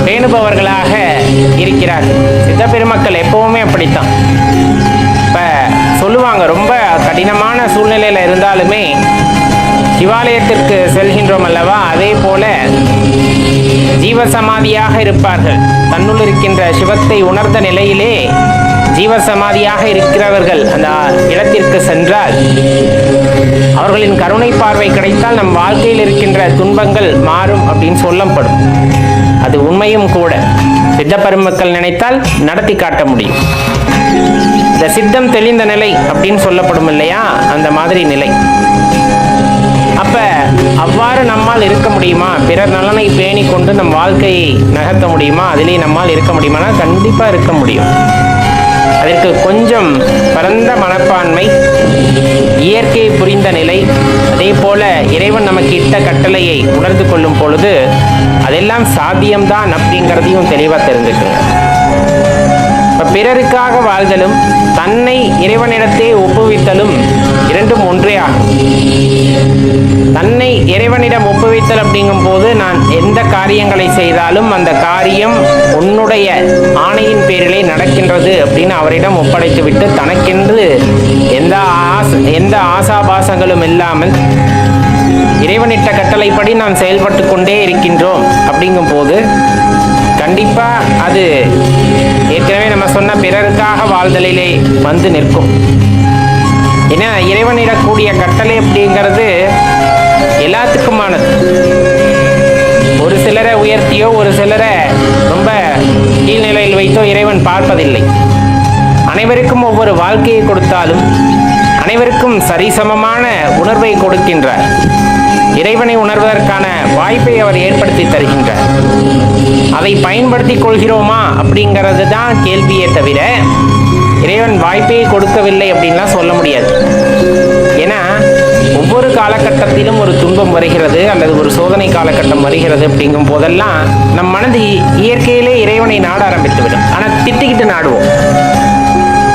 பேணுபவர்களாக இருக்கிறார்கள். சித்த பெருமக்கள் எப்பவுமே அப்படித்தான். இப்ப சொல்லுவாங்க, ரொம்ப கடினமான சூழ்நிலையில இருந்தாலுமே சிவாலயத்திற்கு செல்கின்றோம் அல்லவா, அதே போல ஜீவசமாதியாக இருப்பார்கள். தன்னுள் இருக்கின்ற சிவத்தை உணர்ந்த நிலையிலே ஜீவசமாதியாக இருக்கிறவர்கள் அந்த இடத்திற்கு சென்றால் அவர்களின் கருணை பார்வை கிடைத்தால் நம் வாழ்க்கையில் இருக்கின்ற துன்பங்கள் மாறும் அப்படின்னு சொல்லப்படும். அது உண்மையும் கூட. சித்த பெருமக்கள் நினைத்தால் நடத்தி காட்ட முடியும். இந்த சித்தம் தெளிந்த நிலை அப்படின்னு சொல்லப்படும் இல்லையா, அந்த மாதிரி நிலை. அப்ப அவ்வாறு நம்மால் இருக்க முடியுமா? பிறர் நலனை பேணி கொண்டு நம் வாழ்க்கையை நகர்த்த முடியுமா? அதிலே நம்மால் இருக்க முடியுமானா கண்டிப்பா இருக்க முடியும். அதற்கு கொஞ்சம் பரந்த மனப்பான்மை, இயற்கையை புரிந்த நிலை, அதே போல இறைவன் நமக்கு இட்ட கட்டளையை உணர்ந்து கொள்ளும் பொழுது அதெல்லாம் சாத்தியம்தான் அப்படிங்கிறதையும் தெளிவாக தெரிஞ்சுக்கணும். இப்போ பிறருக்காக வாழ்தலும் தன்னை இறைவனிடத்தே ஒப்புவித்தலும் இரண்டும் ஒன்றே ஆகும். தன்னை இறைவனிடம் ஒப்புவித்தல் அப்படிங்கும் போது நான் எந்த காரியங்களை செய்தாலும் அந்த காரியம் உன்னுடைய ஆணையின் பேரிலே நடக்கின்றது அப்படின்னு அவரிடம் ஒப்படைத்து விட்டு தனக்கென்று எந்த ஆசாபாசங்களும் இல்லாமல் இறைவனிட்ட கட்டளைப்படி நாம் செயல்பட்டு கொண்டே இருக்கின்றோம் அப்படிங்கும் போது கண்டிப்பா அது ஏற்கனவே நம்ம சொன்ன பிறருக்காக வாழ்தலிலே நிற்கும். ஏன்னா இறைவனிடக்கூடிய கட்டளை அப்படிங்கிறது எல்லாத்துக்குமானது. ஒரு சிலரை உயர்த்தியோ ஒரு சிலரை ரொம்ப கீழ்நிலையில் வைத்தோ இறைவன் பார்ப்பதில்லை. அனைவருக்கும் ஒவ்வொரு வாழ்க்கையை கொடுத்தாலும் அனைவருக்கும் சரிசமமான உணர்வை கொடுக்கின்றார். இறைவனை உணர்வதற்கான வாய்ப்பை அவர் ஏற்படுத்தி தருகின்றார். அதை பயன்படுத்தி கொள்கிறோமா அப்படிங்கிறது தான் கேள்வியே தவிர இறைவன் வாய்ப்பை கொடுக்கவில்லை அப்படின்லாம் சொல்ல முடியாது. ஏன்னா ஒவ்வொரு காலகட்டத்திலும் ஒரு துன்பம் வருகிறது அல்லது ஒரு சோதனை காலகட்டம் வருகிறது அப்படிங்கும் போதெல்லாம் நம் மனது இயற்கையிலே இறைவனை நாட ஆரம்பித்துவிடும். ஆனால் திட்டிக்கிட்டு நாடுவோம்.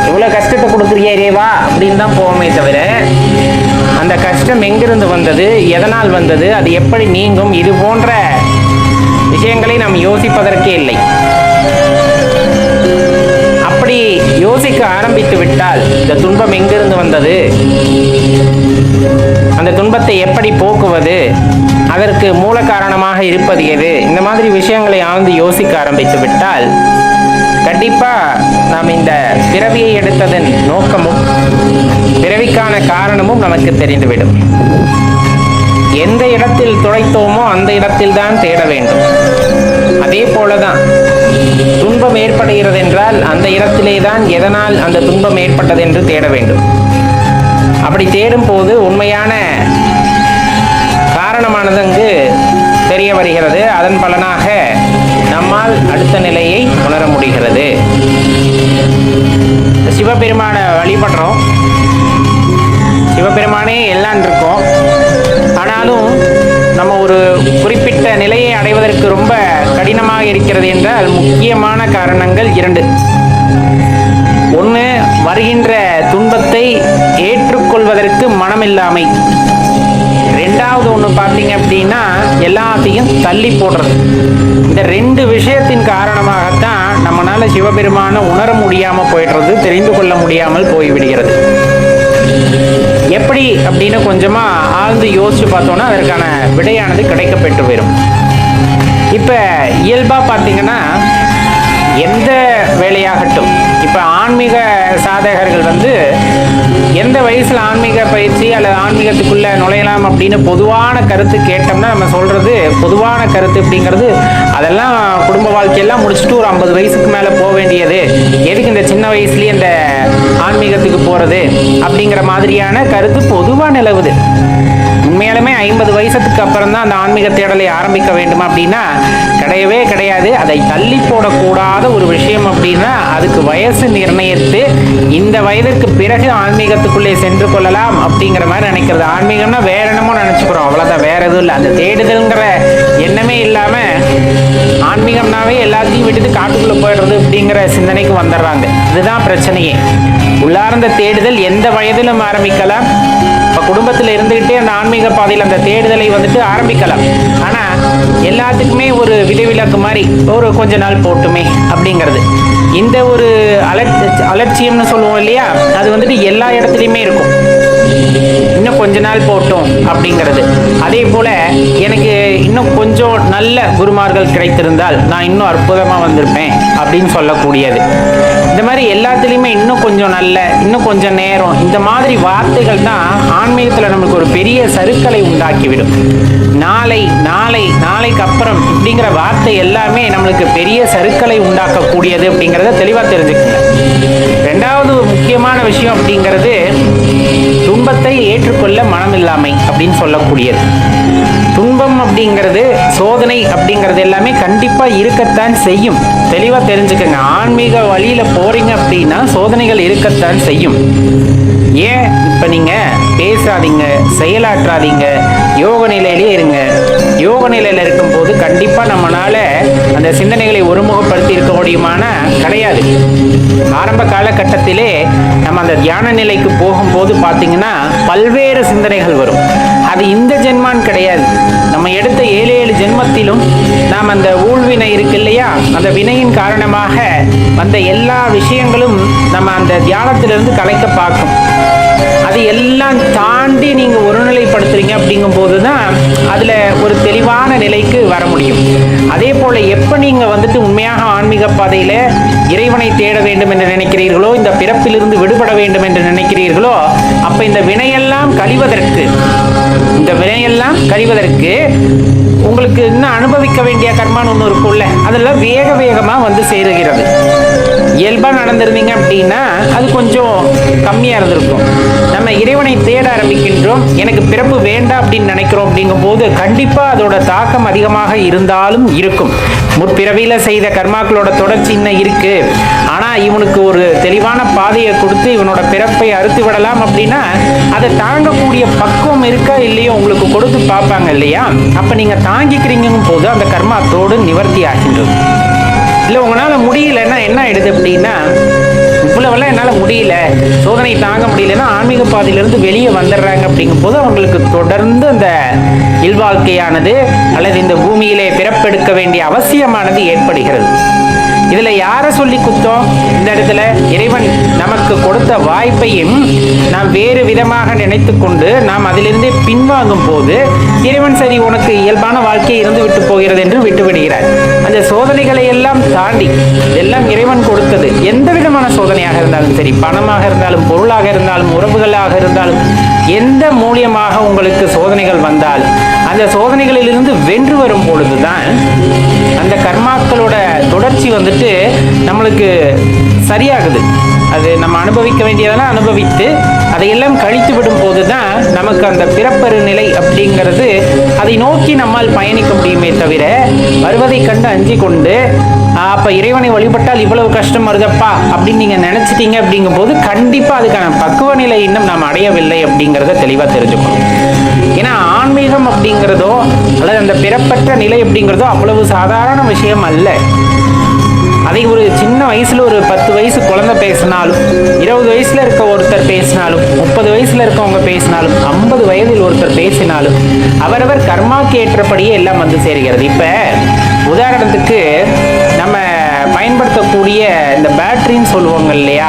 இவ்வளோ கஷ்டத்தை கொடுக்குறியா இறைவா அப்படின்னு தான் போவோமே தவிர அந்த கஷ்டம் எங்கிருந்து வந்தது, எதனால் வந்தது, அது எப்படி நீங்கும், இது போன்ற விஷயங்களை நாம் யோசிப்பதற்கே இல்லை. அப்படி யோசிக்க ஆரம்பித்து விட்டால் இந்த துன்பம் எங்கிருந்து வந்தது, அந்த துன்பத்தை எப்படி போக்குவது, அதற்கு மூல காரணமாக இருப்பது எது, இந்த மாதிரி விஷயங்களை ஆழ்ந்து யோசிக்க ஆரம்பித்து விட்டால் கண்டிப்பா நாம் இந்த பிறவியை எடுத்ததன் நோக்கமும் பிறவிக்கான காரணமும் நமக்கு தெரிந்துவிடும். எந்த இடத்தில் துளைத்தோமோ அந்த இடத்தில் தான் தேட வேண்டும். அதே போலதான் துன்பம் ஏற்படுகிறது என்றால் அந்த இடத்திலே தான் எதனால் அந்த துன்பம் ஏற்பட்டது என்று தேட வேண்டும். அப்படி தேடும் போது உண்மையான காரணமானது அங்கு தெரிய வருகிறது. அதன் பலனாக நம்மால் அடுத்த நிலையை உணர முடிகிறது. சிவபெருமானை வழிபடுறோம், சிவபெருமானே எல்லாம் இருக்கும். ஆனாலும் நம்ம ஒரு குறிப்பிட்ட நிலையை அடைவதற்கு ரொம்ப கடினமாக இருக்கிறது என்றால் முக்கியமான காரணங்கள் இரண்டு. ஒன்று, வருகின்ற துன்பத்தை ஏற்றுக்கொள்வதற்கு மனமில்லாமை. ரெண்டாவது ஒன்று பார்த்தீங்க அப்படின்னா எல்லாத்தையும் தள்ளி போடுறது. இந்த ரெண்டு விஷயத்தின் காரணமாகத்தான் நம்மளால சிவபெருமானை உணர முடியாமல் போயிடுறது, தெரிந்து கொள்ள முடியாமல் போய்விடுகிறது. எப்படி அப்படின்னு கொஞ்சமா ஆழ்ந்து யோசிச்சு பார்த்தோம்னா அதற்கான விடையானது கிடைக்கப்பெற்று வரும். இப்ப இயல்பா பார்த்தீங்கன்னா எந்த வேலையாகட்டும், இப்ப ஆன்மீக சாதகர்கள் வந்து எந்த வயசுல ஆன்மீக பயிற்சி அல்லது ஆன்மீகத்துக்குள்ள நுழையலாம் அப்படின்னு பொதுவான கருத்து கேட்டோம்னா நம்ம சொல்றது பொதுவான கருத்து அப்படிங்கிறது அதெல்லாம் குடும்ப வாழ்க்கையெல்லாம் முடிச்சுட்டு ஒரு 50 வயசுக்கு மேல போக வேண்டியது, எதுக்கு இந்த சின்ன வயசுலயே இந்த ஆன்மீகத்துக்கு போறது அப்படிங்கிற மாதிரியான கருத்து பொதுவா நிலவுது. உண்மையாலுமே 50 வயசுக்கு அப்புறம் தான் அந்த ஆன்மீக தேடலை ஆரம்பிக்க வேண்டுமா அப்படின்னா கிடையவே கிடையாது. அதை தள்ளி போடக்கூடாத ஒரு விஷயம் அப்படின்னா அதுக்கு வயசு நிர்ணயித்து இந்த வயதிற்கு பிறகு ஆன்மீகத்துக்குள்ளே சென்று கொள்ளலாம் அப்படிங்கிற மாதிரி நினைக்கிறது. ஆன்மீகம்னா வேற என்னமோ நினைச்சுக்கிறோம், அவ்வளவுதான், வேற எதுவும் இல்லை. அந்த தேடுதல்ங்கிற எண்ணமே இல்லாம ஆன்மீகம்னாவே எல்லாத்தையும் விட்டுட்டு காட்டுக்குள்ள போயிடுறது அப்படிங்கிற சிந்தனைக்கு வந்துடுறாங்க. இதுதான் பிரச்சனையே. உள்ளார்ந்த தேடுதல் எந்த வயதிலும் ஆரம்பிக்கலாம். இப்போ குடும்பத்தில் இருந்துகிட்டே அந்த ஆன்மீக பாதையில் அந்த தேடுதலை வந்துட்டு ஆரம்பிக்கலாம். ஆனா எல்லாத்துக்குமே ஒரு விதிவிலக்கு மாதிரி ஒரு கொஞ்ச நாள் போட்டுமே அப்படிங்கிறது, இந்த ஒரு அலட்சியம்னு சொல்லுவோம் இல்லையா, அது வந்துட்டு எல்லா இடத்துலையுமே இருக்கும். இன்னும் கொஞ்ச நாள் போட்டோம் அப்படிங்கிறது. அதே போல எனக்கு இன்னும் கொஞ்சம் நல்ல குருமார்கள் கிடைத்திருந்தால் நான் இன்னும் அற்புதமா வந்திருப்பேன் அப்படின்னு சொல்லக்கூடியது. இந்த மாதிரி எல்லாத்துலேயுமே இன்னும் கொஞ்சம் நல்ல, இன்னும் கொஞ்சம் நேரம், இந்த மாதிரி வார்த்தைகள் தான் ஆன்மீகத்தில் நம்மளுக்கு ஒரு பெரிய சறுக்கலை உண்டாக்கிவிடும். நாளை நாளை நாளைக்கு அப்புறம் இப்படிங்கிற வார்த்தை எல்லாமே நம்மளுக்கு பெரிய சறுக்கலை உண்டாக்கக்கூடியது அப்படிங்கிறத தெளிவாக தெரிஞ்சுக்கங்க. ரெண்டாவது முக்கியமான விஷயம் அப்படிங்கிறது துன்பத்தை ஏற்றுக்கொள்ள மனமில்லாமை அப்படின்னு சொல்லக்கூடியது. துன்பம் அப்படிங்கிறது, சோதனை அப்படிங்கிறது எல்லாமே கண்டிப்பா இருக்கத்தான் செய்யும். தெளிவா தெரிஞ்சுக்கங்க. ஆன்மீக வழியில போறீங்க அப்படின்னா சோதனைகள் இருக்கத்தான் செய்யும். ஏன் இப்ப நீங்க பேசாதீங்க, செயலாற்றாதீங்க, யோக நிலையிலே இருங்க. யோக நிலையில இருக்கும் போது கண்டிப்பா நம்மளால அந்த சிந்தனைகளை ஒருமுகப்படுத்தி இருக்க முடியுமானா கிடையாது. ஆரம்ப காலகட்டத்திலே நம்ம அந்த தியான நிலைக்கு போகும்போது பார்த்தீங்கன்னா பல்வேறு சிந்தனைகள் வரும். அது இந்த ஜென்மான் கிடையாது, நம்ம எடுத்த 7 ஜென்மத்திலும் நாம் அந்த ஊழ்வினை இருக்கு இல்லையா, அந்த வினையின் காரணமாக வந்த எல்லா விஷயங்களும் நம்ம அந்த தியானத்திலிருந்து கலைக்க பார்க்கும். அது எல்லாம் தாண்டி நீங்க ஒருநிலைப்படுத்துறீங்க அப்படிங்கும் போதுதான் அதுல ஒரு தெளிவான நிலைக்கு வர முடியும். அதே போல எப்ப நீங்க வந்துட்டு உண்மையாக ஆன்மீக பாதையில இறைவனை தேட வேண்டும் என்று நினைக்கிறீர்களோ, இந்த பிறப்பிலிருந்து விடுபட வேண்டும் என்று நினைக்கிறீர்களோ, அப்ப இந்த வினையெல்லாம் கழிவதற்கு உங்களுக்கு இன்னும் அனுபவிக்க வேண்டிய கர்மான்னு ஒன்று இருக்கும்ல, அதெல்லாம் வேக வேகமா வந்து சேருகிறது. இயல்பா நடந்திருந்தீங்க அப்படின்னா அது கொஞ்சம் கம்மியா இருந்திருக்கும். நம்ம இறைவனை தேட ஆரம்பிக்கின்றோம், எனக்கு பிறப்பு வேண்டாம் அப்படின்னு நினைக்கிறோம் அப்படிங்கும் போது கண்டிப்பா அதோட தாக்கம் அதிகமாக இருந்தாலும் இருக்கும். முற்பிறவியில செய்த கர்மாக்களோட தொடர்ச்சி இன்னும் இருக்கு. ஆனா இவனுக்கு ஒரு தெளிவான பாதையை கொடுத்து இவனோட பிறப்பை அறுத்து விடலாம் அப்படின்னா அதை தாங்கக்கூடிய பக்குவம் இருக்கா இல்லையோ உங்களுக்கு கொடுத்து பார்ப்பாங்க இல்லையா. அப்ப நீங்க தாங்கிக்கிறீங்கும் போது அந்த கர்மாத்தோடு நிவர்த்தி ஆகின்றது. இல்லை உங்களால் முடியலன்னா என்ன ஆயிடுது அப்படின்னா, இவ்வளவெல்லாம் என்னால் முடியல, சோதனை தாங்க முடியலன்னா ஆன்மீக பாதையிலிருந்து வெளியே வந்துடுறாங்க. அப்படிங்கும் போது அவங்களுக்கு தொடர்ந்து அந்த இல்வாழ்க்கையானது அல்லது இந்த பூமியிலே பிறப்பெடுக்க வேண்டிய அவசியமானது ஏற்படுகிறது. இதுல யாரை சொல்லி குத்தோம்? இந்த இடத்துல இறைவன் நமக்கு கொடுத்த வாய்ப்பையும் நாம் வேறு விதமாக நினைத்து கொண்டு நாம் அதிலிருந்து பின்வாங்கும் போது இறைவன் சரி உனக்கு இயல்பான வாழ்க்கை இருந்து விட்டு போகிறது என்று விட்டு விடுகிறார். அந்த சோதனைகளை எல்லாம் தாண்டி இதெல்லாம் இறைவன் கொடுத்தது. எந்த விதமான சோதனையாக இருந்தாலும் சரி, பணமாக இருந்தாலும், பொருளாக இருந்தாலும், உறவுகளாக இருந்தாலும், எந்த மூலியமாக உங்களுக்கு சோதனைகள் வந்தால் அந்த சோதனைகளிலிருந்து வென்று வரும் பொழுதுதான் அந்த கர்மாக்களோட தொடர்ச்சி வந்துட்டு நம்மளுக்கு சரியாகுது. அது நம்ம அனுபவிக்க வேண்டியதெல்லாம் அனுபவித்து அதையெல்லாம் கழித்து விடும் போதுதான் நமக்கு அந்த பிறப்பரு நிலை அப்படிங்கிறது அதை நோக்கி நம்மால் பயணிக்க முடியுமே தவிர வருவதை கண்டு அஞ்சி கொண்டு அப்ப இறைவனை வழிபட்டால் இவ்வளவு கஷ்டம் வருதப்பா அப்படின்னு நீங்க நினைச்சிட்டீங்க அப்படிங்கும் போது கண்டிப்பா அதுக்கான பக்குவ நிலை இன்னும் நாம் அடையவில்லை அப்படிங்கிறத தெளிவா தெரிஞ்சுக்கணும். ஏன்னா ஆன்மீகம் அப்படிங்கிறதோ அல்லது அந்த பிறப்பற்ற நிலை அப்படிங்கிறதோ அவ்வளவு சாதாரண விஷயம் அல்ல. அதை ஒரு சின்ன வயசுல ஒரு 10 வயசு குழந்தை பேசினாலும், 20 வயசுல இருக்க ஒருத்தர் பேசினாலும், 30 வயசுல இருக்கவங்க பேசினாலும், 50 வயதில் ஒருத்தர் பேசினாலும் அவரவர் கர்மாக்கு ஏற்றபடியே எல்லாம் வந்து சேர்கிறது. இப்ப உதாரணத்துக்கு நம்ம பயன்படுத்தக்கூடிய இந்த பேட்டரின்னு சொல்லுவாங்க இல்லையா,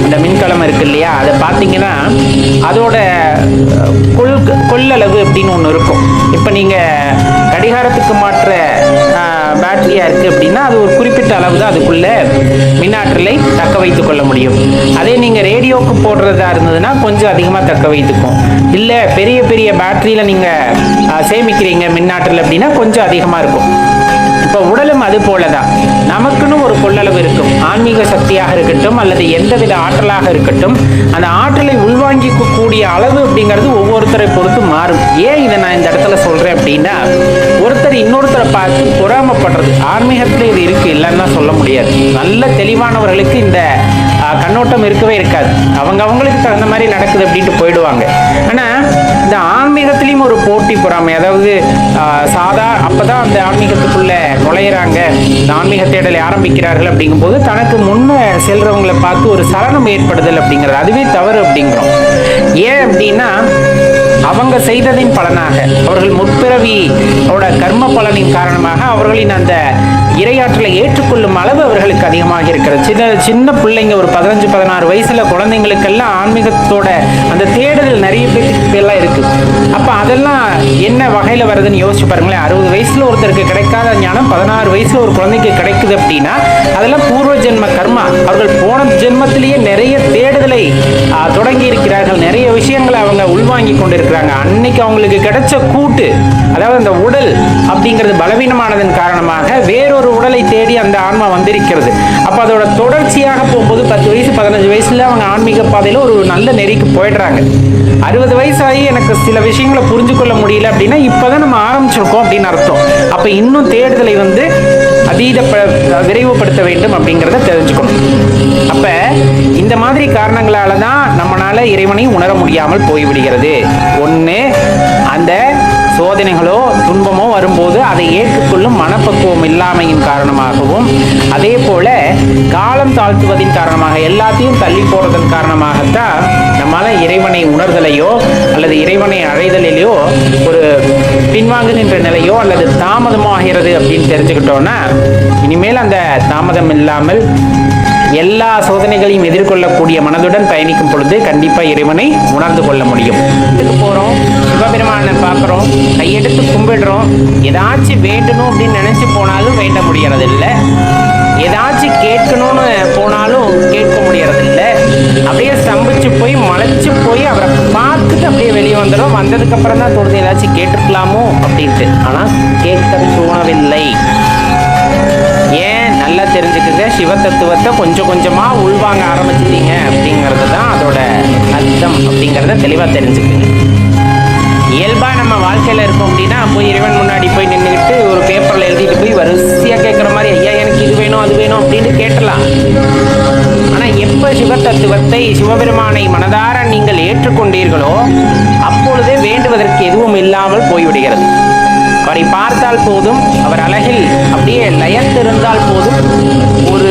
அந்த மின்கலம் இருக்கு இல்லையா, அதை பார்த்தீங்கன்னா அதோட கொள்ளளவு அப்படின்னு ஒன்று இருக்கும். இப்போ நீங்கள் கடிகாரத்துக்கு மாற்ற பேட்டரியா இருக்கு அப்படின்னா அது ஒரு குறிப்பிட்ட அளவு தான் அதுக்குள்ள மின்னாற்றலை தக்க வைத்துக் கொள்ள முடியும். அதே நீங்க ரேடியோக்கு போடுறதா இருந்ததுன்னா கொஞ்சம் அதிகமா தக்க வைத்துக்கும். இல்ல பெரிய பெரிய பேட்டரியில நீங்க சேமிக்கிறீங்க மின்னாற்றல் அப்படின்னா கொஞ்சம் அதிகமா இருக்கும். இப்போ உடலும் அது போலதான், நமக்குன்னு ஒரு கொள்ளளவு இருக்கும். ஆன்மீக சக்தியாக இருக்கட்டும் அல்லது எந்தவித ஆற்றலாக இருக்கட்டும், அந்த ஆற்றலை உள்வாங்கிக்க கூடிய அளவு அப்படிங்கிறது ஒவ்வொருத்தரை பொறுத்து மாறும். ஏன் இதை நான் இந்த இடத்துல சொல்றேன் அப்படின்னா, ஒருத்தர் இன்னொருத்தரை பார்த்து பொறாமப்படுறது ஆன்மீகத்துல இது இருக்கு, இல்லைன்னு தான் சொல்ல முடியாது. நல்ல தெளிவானவர்களுக்கு இந்த கண்ணோட்டம் இருக்கவே இருக்காது. அவங்களுக்கு தகுந்த மாதிரி நடக்குது அப்படின்ட்டு போயிடுவாங்க. ஆனா இந்த ஆன்மீகத்திலையும் ஒரு போட்டி பொறாமை, அதாவது அப்பதான் அந்த ஆன்மீகத்துக்குள்ள நுழையிறாங்க, இந்த ஆன்மீக தேடலை ஆரம்பிக்கிறார்கள் அப்படிங்கும்போது தனக்கு முன்ன செல்றவங்களை பார்த்து ஒரு சலனம் ஏற்படுதல் அப்படிங்கிறது அதுவே தவறு அப்படிங்கிறோம். ஏன் அப்படின்னா அவங்க செய்ததின் பலனாக, அவர்கள் முற்பிறவியோட கர்ம பலனின் காரணமாக அவர்களின் அந்த இரையாற்றலை ஏற்றுக்கொள்ளும் அளவு அவர்களுக்கு அதிகமாக இருக்கிறது. சின்ன பிள்ளைங்க ஒரு 15-16 வயசுல குழந்தைங்களுக்கெல்லாம் ஆன்மீகத்தோட அந்த தேடல் நிறைய பேருக்கு எல்லாம் இருக்கு. அப்ப அதெல்லாம் என்ன வகையில வருதுன்னு யோசிச்சு பாருங்களேன். 60 வயசுல ஒருத்தருக்கு கிடைக்காத ஞானம் 16 வயசுல ஒரு குழந்தைக்கு கிடைக்குது அப்படின்னா அதெல்லாம் பூர்வ ஜென்ம கர்மா. அவர்கள் போன ஜென்மத்திலேயே நிறைய தேடுதலை தொடங்கி இருக்கிறார்கள், நிறைய விஷயங்களை அவங்க உள்வாங்கி கொண்டிருக்கிறாங்க. அன்னைக்கு அவங்களுக்கு கிடைச்ச கூட்டு, அதாவது அந்த உடல் அப்படிங்கிறது பலவீனமானதன் காரணமாக வேறொரு உடலை தேடி அந்த ஆன்மா வந்திருக்கிறது. அப்ப அதோட தொடர்ச்சியாக போகும்போது 10 வயசு 15 வயசுல அவங்க ஆன்மீக பாதையில ஒரு நல்ல நெறிக்கு போயிடுறாங்க. 60 வயசாகி எனக்கு சில விஷயங்களை புரிஞ்சு கொள்ள முடியல அப்படின்னா இப்பதான் நம்ம ஆரம்பிச்சிருக்கோம் அப்படின்னு அர்த்தம். அப்ப இன்னும் தேடுதலை விரைவுபடுத்த வேண்டும் அப்படிங்கிறத தெரிஞ்சுக்கணும். அப்ப இந்த மாதிரி காரணங்களால தான் நம்மளால இறைவனை உணர முடியாமல் போய்விடுகிறது. ஒண்ணு, அந்த சோதனைகளோ துன்பமோ வரும்போது அதை ஏற்றுக்கொள்ளும் மனப்பக்குவம் இல்லாமையின் காரணமாகவும், அதே போல காலம் தாழ்த்துவதின் காரணமாக, எல்லாத்தையும் தள்ளி போறதன் காரணமாகத்தான் நம்மளால இறைவனை உணர்தலையோ அல்லது இறைவனை அழைதலையோ ஒரு பின்வாங்குகின்ற நிலையோ அல்லது தாமதமோ ஆகிறது அப்படின்னு தெரிஞ்சுக்கிட்டோம்னா இனிமேல் அந்த தாமதம் இல்லாமல் எல்லா சோதனைகளையும் எதிர்கொள்ளக்கூடிய மனதுடன் பயணிக்கும் பொழுது கண்டிப்பா இறைவனை உணர்ந்து கொள்ள முடியும். போறோம், சிவபெருமானை பார்க்கிறோம், கையெடுத்து கும்பிடுறோம், ஏதாச்சும் வேண்டணும் அப்படின்னு நினைச்சு போனாலும் வேண்ட முடியறது இல்லை, ஏதாச்சும் கேட்கணும்னு போனாலும் கேட்க முடியறது இல்லை. அப்படியே ஸ்தம்பிச்சு போய் மலைச்சு போய் அவரை பார்த்துட்டு அப்படியே வெளியே வந்துடும். வந்ததுக்கு அப்புறம் தான் தோணுது ஏதாச்சும் கேட்டுக்கலாமோ அப்படின்ட்டு. ஆனா கேட்க தோணவில்லை. ஏன்? நல்லா தெரிஞ்சுக்குங்க, சிவ தத்துவத்தை கொஞ்சம் கொஞ்சமா உள்வாங்க ஆரம்பிச்சிட்டீங்க அப்படிங்கிறது தான் அதோட அர்த்தம் அப்படிங்கிறத தெளிவா தெரிஞ்சுக்குங்க. இயல்பா நம்ம வாழ்க்கையில இருக்கோம் அப்படின்னா போய் இறைவன் முன்னாடி போய் நின்றுக்கிட்டு ஒரு பேப்பர்ல எழுதிட்டு போய் வரிசையா கேட்குற மாதிரி ஐயா எனக்கு இது வேணும் அது வேணும் அப்படின்னு கேட்டலாம். ஆனா எப்ப சிவ தத்துவத்தை சிவபெருமானை மனதார நீங்கள் ஏற்றுக்கொண்டீர்களோ அப்பொழுதே வேண்டுவதற்கு எதுவும் இல்லாமல் போய்விடுகிறது. அவரை பார்த்தால் போதும், அவர் அழகில் அப்படியே லயத்திருந்தால் போதும், ஒரு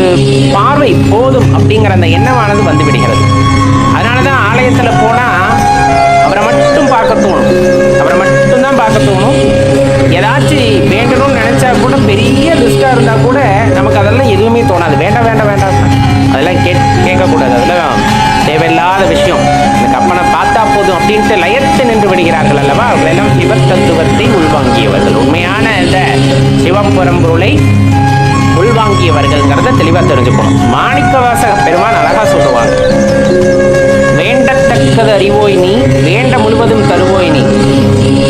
பார்வை போதும் அப்படிங்கிற அந்த எண்ணமானது வந்து விடுகிறது. அதனாலதான் ஆலயத்துல போனா அவரை மட்டும் பார்க்க தோணும், அவரை மட்டும்தான் பார்க்க தோணும். ஏதாச்சும் வேண்டணும்னு நினைச்சா கூட பெரிய லிஸ்டா இருந்தா கூட நமக்கு அதெல்லாம் எதுவுமே தோணாது. வேண்டாம் வேண்டாம் வேண்டாம், அதெல்லாம் கேட்கக்கூடாது, அதெல்லாம் தேவையில்லாத விஷயம், எனக்கு அப்பனை பார்த்தா போதும் அப்படின்ட்டு லயத்து நின்று விடுகிறார்கள் அல்லவா. அவர்களெல்லாம் சிவ தத்துவத்தை உள்வாங்கியவர்கள், உண்மையான இந்த சிவபரம்பொருளை உள்வாங்கியவர்கள்ங்கிறத தெளிவா தெரிஞ்சுக்கணும். மாணிக்கவாசக பெருமான் அழகா சொல்லுவாங்க, வேண்டத்தக்கது அறிவோய் நீ, வேண்ட முழுவதும் தருவோய் நீ,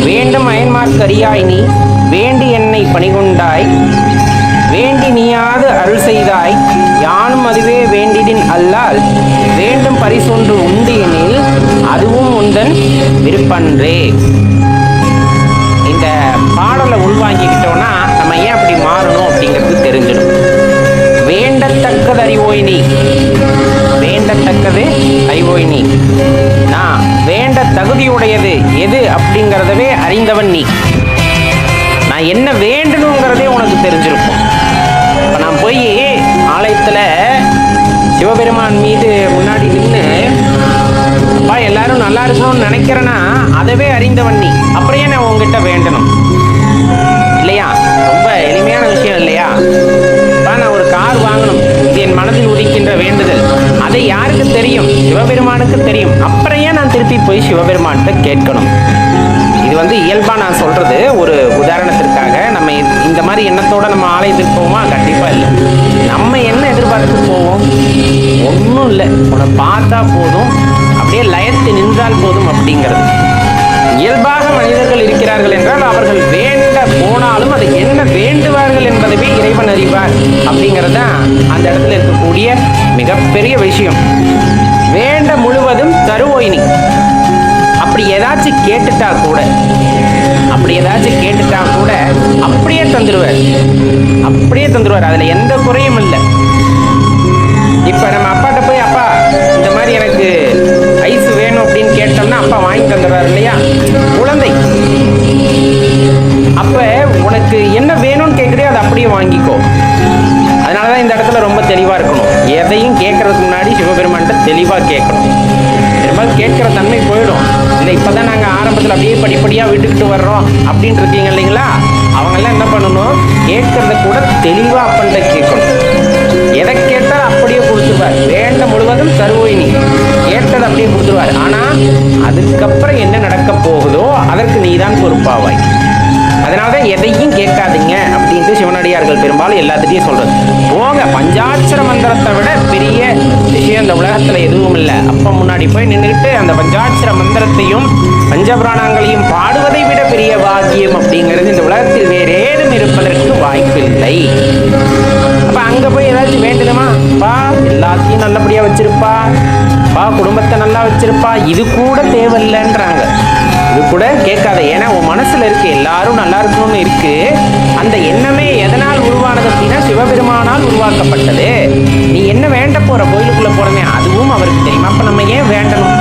வேண்டும் அயன்மார்க்கு அறியாய் நீ, வேண்டி என்னை பணிகொண்டாய், வேண்டி நீயாது அருள் செய்தாய், யானும் அதுவே வேண்டிடின் அல்லால், வேண்டும் பரிசொன்று உண்டு எனில் அதுவும் உந்தன் விருப்பன்றே. இந்த பாடலை உள்வாங்கிக்கிட்டோம்னா நம்ம ஏன் அப்படி மாறணும் அப்படிங்கிறது தெரிஞ்சிடும். வேண்டத்தக்கது அறிவோய் நீ, வேண்டத்தக்கது அறிவோய் நீ, நான் வேண்ட தகுதியுடையது எது அப்படிங்கிறதவே அறிந்தவன் நீ, நான் என்ன வேண்டணுங்கிறதே உனக்கு தெரிஞ்சிருக்கும். இப்போ நான் போய் ஆலயத்தில் சிவபெருமான் மீது முன்னாடி நின்று அப்பா எல்லாரும் நல்லா இருக்கணும்னு நினைக்கிறேன்னா அதவே அறிந்தவன் நீ, அப்படியே நான் உங்ககிட்ட வேண்டணும் இல்லையா? ரொம்ப எளிமையான விஷயம் இல்லையா? நான் ஒரு கார் வாங்கணும், இது என் மனதில் உதிக்கின்ற வேண்டுதல், அதை யாருக்கு தெரியும்? சிவபெருமானுக்கு தெரியும். அப்புறம் ஏன் நான் திருப்பி போய் சிவபெருமான்கிட்ட கேட்கணும்? இது இயல்பா நான் சொல்றது ஒரு உதாரணத்திற்காக. நம்ம இந்த இந்த மாதிரி எண்ணத்தோட நம்ம ஆலயத்துக்கு போவோமா? கண்டிப்பா இல்லை. நம்ம என்ன எதிர்பார்த்து போவோம்? ஒன்றும் இல்லை, உன்னை பார்த்தா போதும், அப்படியே லயத்து நின்றால் போதும் அப்படிங்கிறது. இயல்பாக மனிதர்கள் இருக்கிறார்கள் என்றால் அவர்கள் வேண்ட போனாலும் அதை என்ன வேண்டுவார்கள் என்பதவே இறைவன் அறிவார் அப்படிங்கிறது தான் அந்த இடத்துல இருக்கக்கூடிய மிகப்பெரிய விஷயம். வேண்ட முழுவதும் தருவோயினி. அப்படி ஏதாச்சும் கேட்டுட்டா கூட அப்படியே தந்துடுவார், அதுல எந்த குறையும் இல்லை. இப்ப நம்ம அப்பாட்ட போய், அப்பா இந்த மாதிரி எனக்கு ஐஸ் வேணும் அப்படின்னு கேட்டோம்னா அப்பா வாங்கி தந்துடுறாரு இல்லையா? குழந்தை அப்ப உனக்கு என்ன வேணும்னு கேட்குறியோ அதை அப்படியே வாங்கிக்கோ. அதனாலதான் இந்த இடத்துல ரொம்ப தெளிவா இருக்கணும். எதையும் கேட்கறதுக்கு முன்னாடி சிவபெருமான்கிட்ட தெளிவா கேட்கணும். பெரும்பாலும் கேட்கிற தன்மை போயிடும். இல்லை இப்பதான் நாங்க ஆரம்பத்தில் அப்படியே படிப்படியா விட்டுக்கிட்டு வர்றோம் அப்படின்னு இருக்கீங்க இல்லைங்களா? அவங்கெல்லாம் என்ன பண்ணணும்? கேட்கறத கூட தெளிவா அப்பன்ட்ட கேட்கணும். எதை கேட்டால் அப்படியே கொடுத்துருவார். வேண்ட முழுவதும் தருவோயினி. கேட்டதை அப்படியே கொடுத்துருவார். ஆனா அதுக்கப்புறம் என்ன நடக்க போகுதோ அதற்கு நீதான் பொறுப்பாவாய். அதனாலதான் எதையும் கேட்காதீங்க அப்படின்ட்டு சிவனடியார்கள் பெரும்பாலும் எல்லாத்திட்டையும் சொல்றது. போங்க, பஞ்சாட்சர மந்திரத்தை விட பெரிய விஷயம் இந்த உலகத்துல எதுவும் இல்லை. அப்ப முன்னாடி போய் நின்றுட்டு அந்த பஞ்சாட்சர மந்திரத்தையும் பஞ்சபிராணங்களையும் பாடுவதை விட பெரிய பாக்கியம் அப்படிங்கிறது இந்த உலகத்தில் வேற ஏதும் இருப்பதற்கு வாய்ப்பில்லை. அப்ப அங்க போய் ஏதாச்சும் வேண்டுமா? பா எல்லாத்தையும் நல்லபடியா வச்சிருப்பா, பா குடும்பத்தை நல்லா வச்சிருப்பா, இது கூட தேவையில்லைன்றாங்க. இது கூட கேட்காத. ஏன்னா உன் மனசுல இருக்கு எல்லாரும் நல்லா இருக்கணும்னு இருக்கு. அந்த எண்ணமே எதனால் உருவானது அப்படின்னா சிவபெருமானால் உருவாக்கப்பட்டது. நீ என்ன வேண்ட போற? கோயிலுக்குள்ள போறமே, அதுவும் அவருக்கு தெரியுமா? அப்ப நம்ம ஏன் வேண்டணும்?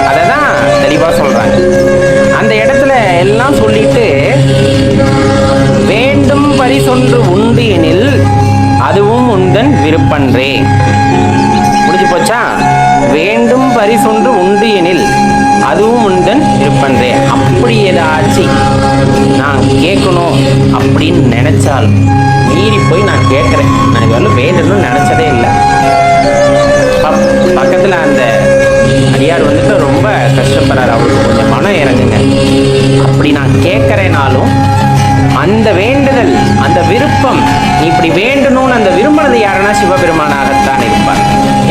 அததான் தெளிவா சொல்றாங்க. அந்த இடத்துல எல்லாம் சொல்லிட்டு, வேண்டும் பரிசொன்று உண்டு எனில் அதுவும் உந்தன் விருப்பன்றே. முடிஞ்சு போச்சா? வேண்டும் பரிசொன்று உண்டு எனில் அதுவும் உந்தன் விருப்பன்றே. அப்படி ஏதாச்சும் நான் கேட்கணும் அப்படின்னு நினைச்சால் மீறி போய் நான் கேட்கிறேன். நான் இது வரலும் வேண்டணும்னு நினைச்சதே இல்லை. பக்கத்துல அந்த அடியார் வந்துட்டு ரொம்ப கஷ்டப்படுறாரு. அவருக்கு கொஞ்சம் மனம் இறங்குங்க. அப்படி நான் கேட்கிறேனாலும் அந்த வேண்டுதல், அந்த விருப்பம், நீ இப்படி வேண்டணும்னு அந்த விரும்பினது யாருன்னா சிவபெருமானாகத்தான் இருப்பார்.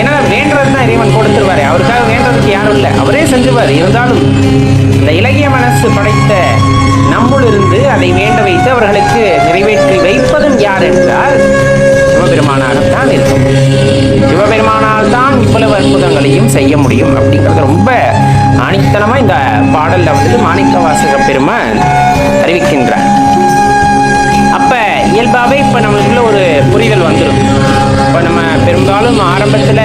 ஏன்னா வேண்டது தான் இறைவன் கொடுத்துருவாரு. அவருக்காக வேண்டதுக்கு யாரும் இல்லை, அவரே செஞ்சுவார். இருந்தாலும் இந்த இலகிய மனசு படைத்த நம்முளிருந்து அதை வேண்ட வைத்து அவர்களுக்கு நிறைவேற்றி வைப்பதும் யார் என்றால் சிவபெருமானாகத்தான் இருக்கும். சிவபெருமானால் தான் இவ்வளவு அற்புதங்களையும் செய்ய முடியும் அப்படிங்கிறது ரொம்ப ஆணித்தனமா இந்த பாடல்ல வந்துட்டு மாணிக்கவாசக பெருமான் அறிவிக்கின்றார். அப்ப இயல்பாவே இப்ப நம்மளுக்குள்ள ஒரு புரிதல் வந்துடும். இப்ப நம்ம பெரும்பாலும் ஆரம்பத்துல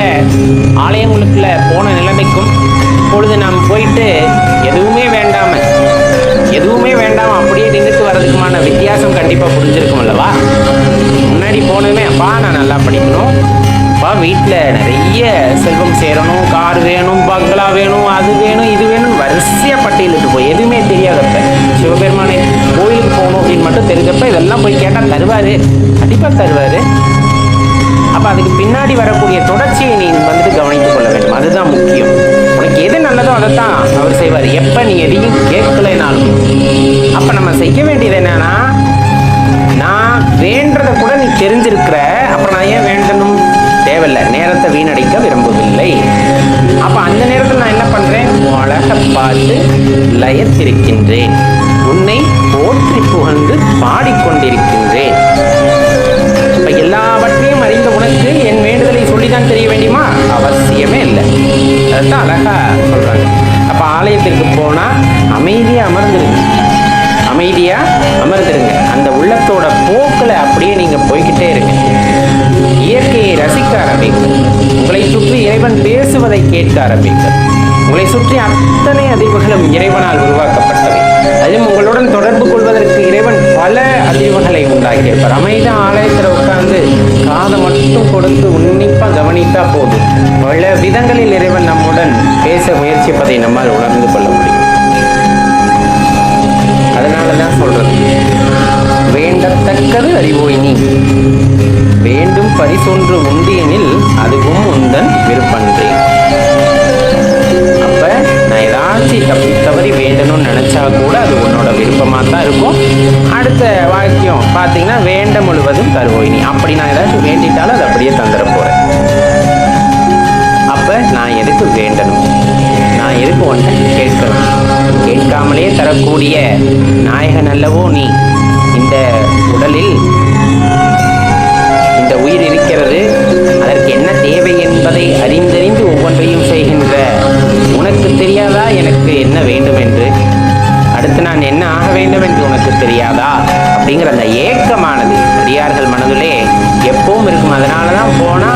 ஆலயங்களுக்குள்ள போன நிலைமைக்கும் இப்பொழுது நாம் போயிட்டு எதுவுமே வேண்டாம அப்படியே நின்றுட்டு வர்றதுக்குமான வித்தியாசம் கண்டிப்பா புரிஞ்சிருக்கும் அல்லவா? முன்னாடி போனதுமே, அப்பா நான் நல்லா படிக்கணும், அப்பா வீட்டுல நிறைய செல்வம் சேரணும், கார் வேணும், பங்களா வேணும், அது வேணும், இது வேணும், வரிசையா பட்டியலிட்டு போய் எதுவுமே தெரியாதப்ப சிவபெருமானை கோயிலுக்கு போகணும் அப்படின்னு மட்டும் தெரிஞ்சப்ப இதெல்லாம் போய் கேட்டா தருவாரு, கண்டிப்பா தருவாரு. அப்ப அதுக்கு பின்னாடி வரக்கூடிய தொடர்ச்சியை நீ வந்துட்டு கவனித்துக் கொள்ள வேண்டும். அதுதான் முக்கியம். உனக்கு எது நல்லதோ அதைத்தான் அவர் செய்வார். எப்ப நீ எதையும் கேட்கலைனாலும் அப்ப நம்ம செய்ய வேண்டியது என்னன்னா, நான் வேண்டத கூட நீ தெரிஞ்சிருக்கிற, அப்புறம் நான் ஏன் வேண்டணும்? தேவையில்லை. நேரத்தை வீணடிக்க விரும்பவில்லை. அப்ப அந்த நேரத்தில் நான் என்ன பண்றேன்? அழக பார்த்து லயத்திருக்கின்றேன், உன்னை போற்றி புகழ்ந்து பாடிக்கொண்டிருக்கின்றேன். இப்ப எல்லாவற்றையும் அறிந்த உனக்கு என் வேண்டுதலை சொல்லிதான் தெரிய வேண்டுமா? அவசியமே இல்லை. அதுதான் அழகா சொல்றாங்க. அப்ப ஆலயத்திற்கு போனா அமைதியா அமர்ந்துருங்க. அந்த உள்ளத்தோட போக்குல அப்படியே நீங்க போய்கிட்டே இருங்க. இயற்கையை ரசிக்க ஆரம்பிங்கள். உங்களை சுற்றி இறைவன் பேசுவதை கேட்க ஆரம்பிங்கள். உங்களை சுற்றி அத்தனை அதிர்வுகளும் இறைவனால் உருவாக்கப்பட்டவை. அதுவும் உங்களுடன் தொடர்பு கொள்வதற்கு இறைவன் பல அதிர்வுகளை உண்டாக்கியிருப்பார். அமைதியா ஆலயத்தில் உட்கார்ந்து காதை மட்டும் கொடுத்து உன்னிப்பா கவனித்தா போதும், பல விதங்களில் இறைவன் நம்முடன் பேச முயற்சிப்பதை நம்மால் உணர்ந்து கொள்ள முடியும். அதனாலதான் சொல்றது, வேண்டத்தக்கது அறிவோய் நீ, வேண்டும் பரிசொன்று உண்டு எனில் அதுவும் உந்தன் விருப்பன்றே. அப்ப நான் ஏதாவது எப்பயாச்சும் தவறி வேண்டணும்னு நினைச்சா கூட அது உன்னோட விருப்பமாக தான் இருக்கும். அடுத்த வாக்கியம் பார்த்தீங்கன்னா, வேண்ட முழுவதும் தருவோய் நீ. அப்படி நான் ஏதாச்சும் வேண்டிட்டாலும் அதை அப்படியே தந்துட போறேன். அப்ப நான் எதுக்கு வேண்டணும்? நான் எதுக்கு ஒன்றை கேட்கணும்? கேட்காமலே தரக்கூடிய நாயகன் அல்லவோ நீ. இந்த உடலில் இந்த உயிர் இருக்கிறது, அதற்கு என்ன தேவை என்பதை அறிந்தறிந்து ஒவ்வொன்றையும் செய்கின்ற உனக்கு தெரியாதா எனக்கு என்ன வேண்டும் என்று? அடுத்து நான் என்ன ஆக வேண்டும் என்று உனக்கு தெரியாதா? அப்படிங்கிற அந்த ஏக்கமானது அடியார்கள் மனதிலே எப்பவும் இருக்கும். அதனாலதான் போனா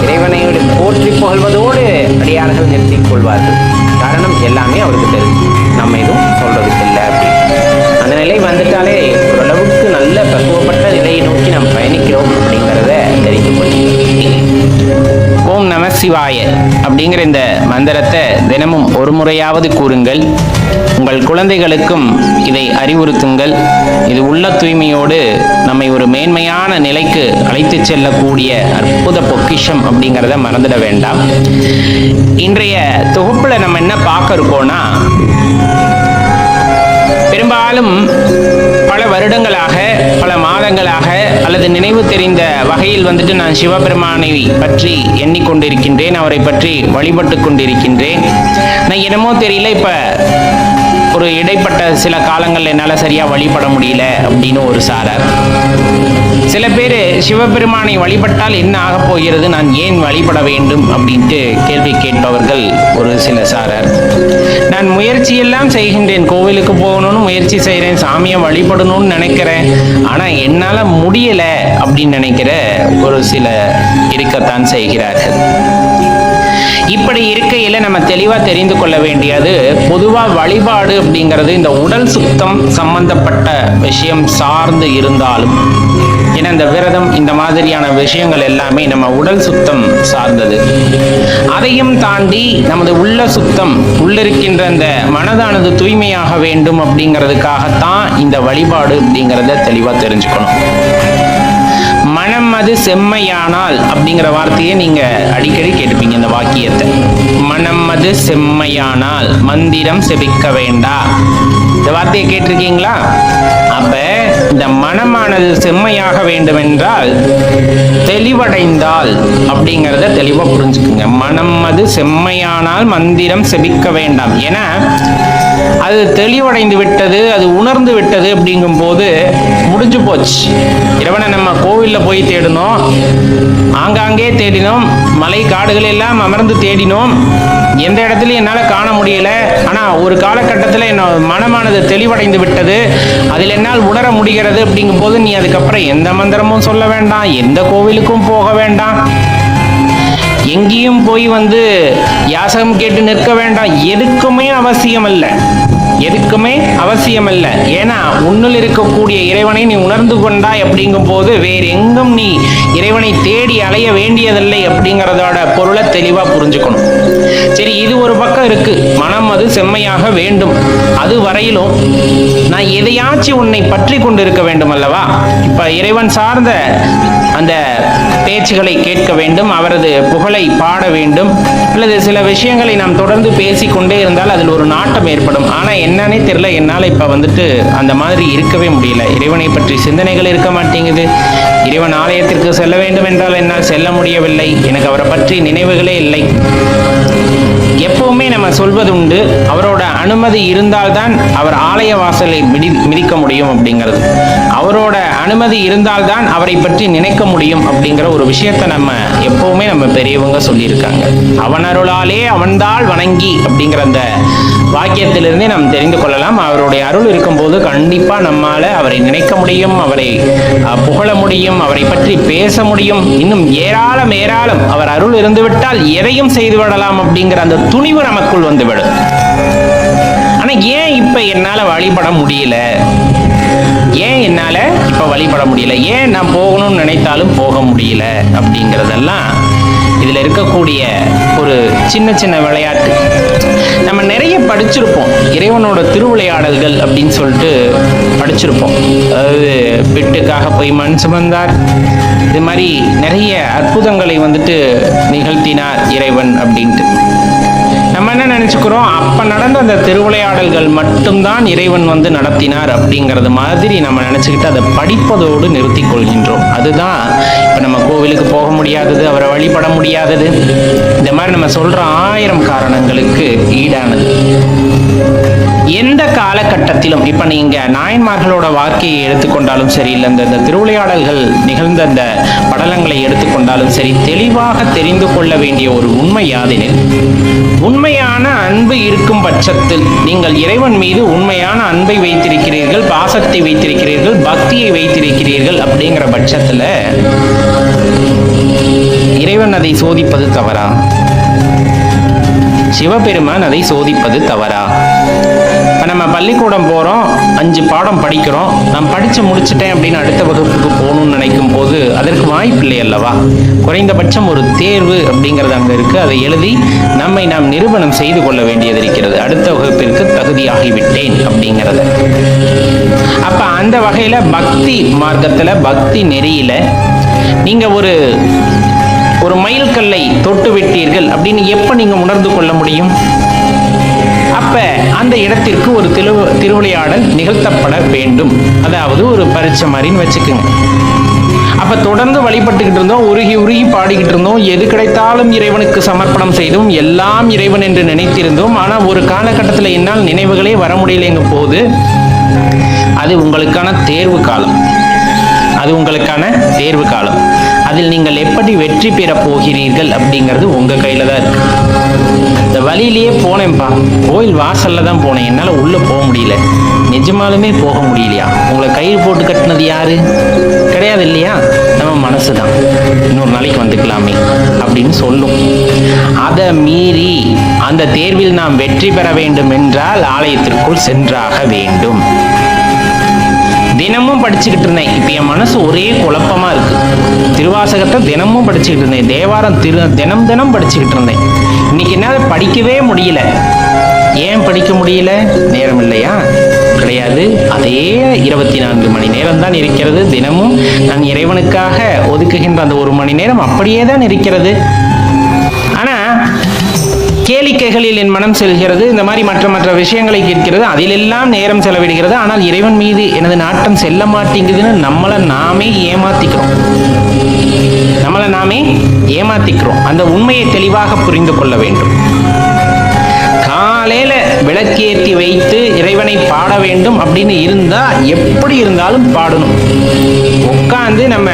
இறைவனை போற்றி புகழ்வதோடு அடியார்கள் நிறுத்திக் கொள்வார்கள். காரணம் எல்லாமே அவருக்கு தெரியும், நம்ம எதுவும் சொல்றதுக்கு இல்லை அப்படின்னு. அந்த நிலை வந்துட்டாலே ஓரளவுக்கு நல்ல பக்குவப்பட்ட நிலையை நோக்கி நாம் பயணிக்கிறோம் அப்படிங்கிறத தெரிந்து கொள்ளுங்கள். ஓம் நம சிவாய அப்படிங்கிற இந்த மந்திரத்தை தினமும் ஒரு முறையாவது கூறுங்கள். உங்கள் குழந்தைகளுக்கும் இதை அறிவுறுத்துங்கள். இது உள்ள தூய்மையோடு நம்மை ஒரு மேன்மையான நிலைக்கு அழைத்து செல்லக்கூடிய அற்புத பொக்கிஷம் அப்படிங்கிறத மறந்துட வேண்டாம். இன்றைய தொகுப்புல நம்ம என்ன பார்க்க இருக்கோம்னா, பெரும்பாலும் பல வருடங்களாக, பல மாதங்களாக அல்லது நினைவு தெரிந்த வகையில் வந்துட்டு நான் சிவபெருமானை பற்றி எண்ணிக்கொண்டிருக்கின்றேன், அவரை பற்றி வழிபட்டு கொண்டிருக்கின்றேன். நான் என்னமோ தெரியல, இப்ப ஒரு இடைப்பட்ட சில காலங்கள்ல என்னால சரியா வழிபட முடியல அப்படின்னு ஒரு சாரார். சில பேர் சிவபெருமானை வழிபட்டால் என்ன ஆக போகிறது, நான் ஏன் வழிபட வேண்டும் அப்படின்ட்டு கேள்வி கேட்பவர்கள் ஒரு சில சாரார். நான் முயற்சியெல்லாம் செய்கின்றேன், கோவிலுக்கு போகணும்னு முயற்சி செய்கிறேன், சாமியை வழிபடணும்னு நினைக்கிறேன், ஆனா என்னால முடியல அப்படின்னு நினைக்கிற ஒரு சில இருக்கத்தான் செய்கிறார்கள். இப்படி இருக்கையில நம்ம தெளிவா தெரிந்து கொள்ள வேண்டியது, பொதுவா வழிபாடு அப்படிங்கிறது இந்த உடல் சுத்தம் சம்பந்தப்பட்ட விஷயம் சார்ந்து இருந்தாலும், ஏன்னா இந்த விரதம் இந்த மாதிரியான விஷயங்கள் எல்லாமே நம்ம உடல் சுத்தம் சார்ந்தது. அதையும் தாண்டி நமது உள்ள சுத்தம், உள்ளிருக்கின்ற இந்த மனதானது தூய்மையாக வேண்டும் அப்படிங்கிறதுக்காகத்தான் இந்த வழிபாடு அப்படிங்கிறத தெளிவா தெரிஞ்சுக்கணும். மனம் அது செம்மையானால் அப்படிங்கிற வார்த்தையை நீங்க அடிக்கடி கேட்டுப்பீங்க, இந்த வாக்கியத்தை. மனம் அது செம்மையானால் மந்திரம் செபிக்க வேண்டா, இந்த வார்த்தையை கேட்டிருக்கீங்களா? அப்ப இந்த மனமானது செம்மையாக வேண்டும் என்றால் தெளிவடைந்தால் அப்படிங்கிறத தெளிவா புரிஞ்சுக்குங்க. மனம் அது செம்மையானால் மந்திரம் செபிக்க வேண்டாம். ஏன்னா அது தெளிவடைந்து விட்டது, அது உணர்ந்து விட்டது அப்படிங்கும் போது முடிஞ்சு போச்சு. இறைவனை நம்ம கோவில்ல போய் தேடினோம், ஆங்காங்கே தேடினோம், மலை காடுகள் எல்லாம் அமர்ந்து தேடினோம், எந்த இடத்துலையும் என்னால் காண முடியல. ஆனால் ஒரு காலகட்டத்தில் என் மனமானது தெளிவடைந்து விட்டது, அதில் என்னால் உணர முடிகிறது அப்படிங்கும் போது நீ அதுக்கப்புறம் எந்த மந்திரமும் சொல்ல வேண்டாம், எந்த கோவிலுக்கும் போக வேண்டாம், எங்கேயும் போய் யாசகம் கேட்டு நிற்க வேண்டாம். எதுக்குமே அவசியம் அல்ல, எதுக்குமே அவசியம் அல்ல. ஏன்னா உன்னில் இருக்கக்கூடிய இறைவனை நீ உணர்ந்து கொண்டாய் அப்படிங்கும் போது வேறு எங்கும் நீ இறைவனை தேடி அலைய வேண்டியதில்லை அப்படிங்கிறதோட பொருளை தெளிவா புரிஞ்சுக்கணும். சரி, இது ஒரு பக்கம் இருக்கு, மனம் அது செம்மையாக வேண்டும். அது வரையிலும் நான் எதையாச்சும் உன்னை பற்றி கொண்டு இருக்க வேண்டும் அல்லவா? இப்ப இறைவன் சார்ந்த அந்த பேச்சுகளை கேட்க வேண்டும், அவரது புகழை பாட வேண்டும், அல்லது சில விஷயங்களை நாம் தொடர்ந்து பேசிக்கொண்டே இருந்தால் அதில் ஒரு நாட்டம் ஏற்படும். ஆனா என்னன்னே தெரியல, என்னால் இப்ப அந்த மாதிரி இருக்கவே முடியல. இறைவனை பற்றி சிந்தனைகள் இருக்க மாட்டேங்குது. இறைவன் ஆலயத்திற்கு செல்ல வேண்டும் என்றால் என்னால் செல்ல முடியவில்லை, எனக்கு அவரை பற்றி நினைவுகளே இல்லை. எப்பவுமே நம்ம சொல்வது உண்டு, அவரோட அனுமதி இருந்தால்தான் அவர் ஆலய வாசலை மிதிக்க முடியும் அப்படிங்கிறது. அவரோட அனுமதி இருந்தால்தான் அவரை பற்றி நினைக்க முடியும் அப்படிங்கிற ஒரு விஷயத்தை எப்பவுமே நம்ம பெரியவங்க சொல்லியிருக்காங்க. அவன் அருளாலே அவன்தாள் வணங்கி அப்படிங்கிற அந்த வாக்கியத்திலிருந்தே நாம் தெரிந்து கொள்ளலாம். அவருடைய அருள் இருக்கும்போது கண்டிப்பா நம்மால அவரை நினைக்க முடியும், அவரை புகழ முடியும், அவரை பற்றி பேச முடியும். இன்னும் ஏராளம் ஏராளம் அவர் அருள் இருந்துவிட்டால் எதையும் செய்து விடலாம் அப்படிங்கிற அந்த துணிவு நமக்குள் வந்துவிடும். ஆனா ஏன் இப்ப என்னால வழிபட முடியல, ஏன் என்னால இப்ப வழிபட முடியல, ஏன் நான் போகணும்னு நினைத்தாலும் போக முடியல அப்படிங்கிறதெல்லாம் இதுல இருக்கக்கூடிய ஒரு சின்ன சின்ன விளையாட்டு. நம்ம நிறைய படிச்சிருப்போம், இறைவனோட திருவிளையாடல்கள் அப்படின்னு சொல்லிட்டு படிச்சிருப்போம். அதாவது பிட்டுக்காக போய் மண் சுமந்தார், இது மாதிரி நிறைய அற்புதங்களை நிகழ்த்தினார் இறைவன் அப்படின்ட்டு. நம்ம என்ன நினைச்சுக்கிறோம், அப்ப நடந்த அந்த திருவிளையாடல்கள் மட்டும்தான் இறைவன் வந்து நடத்தினார் அப்படிங்கிறது மாதிரி நம்ம நினைச்சுக்கிட்டு அதை படிப்பதோடு நிறுத்தி கொள்கின்றோம். அதுதான் இப்ப நம்ம கோவிலுக்கு போக முடியாதது, அவரை வழிபட முடியாதது, இந்த மாதிரி நம்ம சொல்ற 1000 காரணங்களுக்கு ஈடானது. எந்த காலகட்டத்திலும் இப்ப நீங்க நாயன்மார்களோட வாழ்க்கையை எடுத்துக்கொண்டாலும் சரி, இல்லை இந்த திருவிளையாடல்கள் நிகழ்ந்த அந்த படலங்களை எடுத்துக்கொண்டாலும் சரி, தெளிவாக தெரிந்து கொள்ள வேண்டிய ஒரு உண்மை யாதெனில், உண்மையான அன்பு இருக்கும் பட்சத்தில் நீங்கள் இறைவன் மீது உண்மையான அன்பை வைத்திருக்கிறீர்கள், பாசத்தை வைத்திருக்கிறீர்கள், பக்தியை வைத்திருக்கிறீர்கள் அப்படிங்கிற பட்சத்துல இறைவன் அதை சோதிப்பது தவறா? சிவபெருமான் அதை சோதிப்பது தவறா? இப்போ நம்ம பள்ளிக்கூடம் போகிறோம், 5 பாடம் படிக்கிறோம், நான் படித்து முடிச்சிட்டேன் அப்படின்னு அடுத்த வகுப்புக்கு போகணும்னு நினைக்கும் போது அதற்கு வாய்ப்பு இல்லை அல்லவா? குறைந்தபட்சம் ஒரு தேர்வு அப்படிங்கிறது அங்கே இருக்குது. அதை எழுதி நம்மை நாம் நிரூபணம் செய்து கொள்ள வேண்டியது இருக்கிறது, அடுத்த வகுப்பிற்கு தகுதியாகிவிட்டேன் அப்படிங்கிறத. அப்போ அந்த வகையில் பக்தி மார்க்கத்தில், பக்தி நெறியில் நீங்கள் ஒரு மைல்கல்லை தொட்டு விட்டீர்கள் அப்படின்னு எப்ப நீங்க உணர்ந்து கொள்ள முடியும்? அப்ப அந்த இடத்திற்கு ஒரு திருவிளையாடல் நிகழ்த்தப்பட வேண்டும். அதாவது ஒரு பரீட்சை மாதிரின்னு வச்சுக்கோங்க. அப்ப தொடர்ந்து வழிபட்டுக்கிட்டு இருந்தோம், உருகி உருகி பாடிக்கிட்டு இருந்தோம், எது கிடைத்தாலும் இறைவனுக்கு சமர்ப்பணம் செய்தோம், எல்லாம் இறைவன் என்று நினைத்திருந்தோம். ஆனா ஒரு காலகட்டத்தில் என்னால் நினைவுகளே வர முடியலைங்க போது அது உங்களுக்கான தேர்வு காலம். அது உங்களுக்கான தேர்வு காலம். அதில் நீங்கள் எப்படி வெற்றி பெற போகிறீர்கள் அப்படிங்கிறது உங்க கையில தான் இருக்கு. இந்த வழியிலேயே போனேன்ப்பா, கோயில் வாசல்ல தான் போனேன், என்னால உள்ள போக முடியல, நிஜமாலுமே போக முடியலையா? உங்களை கயிறு போட்டு கட்டினது யாரு? கிடையாது இல்லையா? நம்ம மனசு தான். இன்னொரு நாளைக்கு வந்துக்கலாமே அப்படின்னு சொல்லும். அதை மீறி அந்த தேர்வில் நாம் வெற்றி பெற வேண்டும் என்றால் ஆலயத்திற்குள் சென்றாக வேண்டும். தினமும் படிச்சுக்கிட்டு இருந்தேன், இப்போ என் மனசு ஒரே குழப்பமா இருக்கு. திருவாசகத்தை தினமும் படிச்சுக்கிட்டு இருந்தேன், தேவாரம் தினம் படிச்சுக்கிட்டு இருந்தேன். இன்னைக்கு என்னால் படிக்கவே முடியல. ஏன் படிக்க முடியல? நேரம் இல்லையா? கிடையாது. அதே 24 மணி நேரம் தான் இருக்கிறது. தினமும் நான் இறைவனுக்காக ஒதுக்குகின்ற அந்த 1 மணி நேரம் அப்படியே தான் இருக்கிறது. ஆனா கேளிக்கைகளில் என் மனம் செல்கிறது, இந்த மாதிரி மற்ற விஷயங்களை கேட்கிறது, அதிலெல்லாம் நேரம் செலவிடுகிறது. ஆனால் இறைவன் மீது எனது நாட்டம் செல்ல மாட்டேங்குதுன்னு நம்மளை நாமே ஏமாத்திக்கிறோம். அந்த உண்மையை தெளிவாக புரிந்து கொள்ள வேண்டும். காலையில விளக்கேற்றி வைத்து இறைவனை பாட வேண்டும் அப்படின்னு இருந்தா எப்படி இருந்தாலும் பாடணும். உட்கார்ந்து நம்ம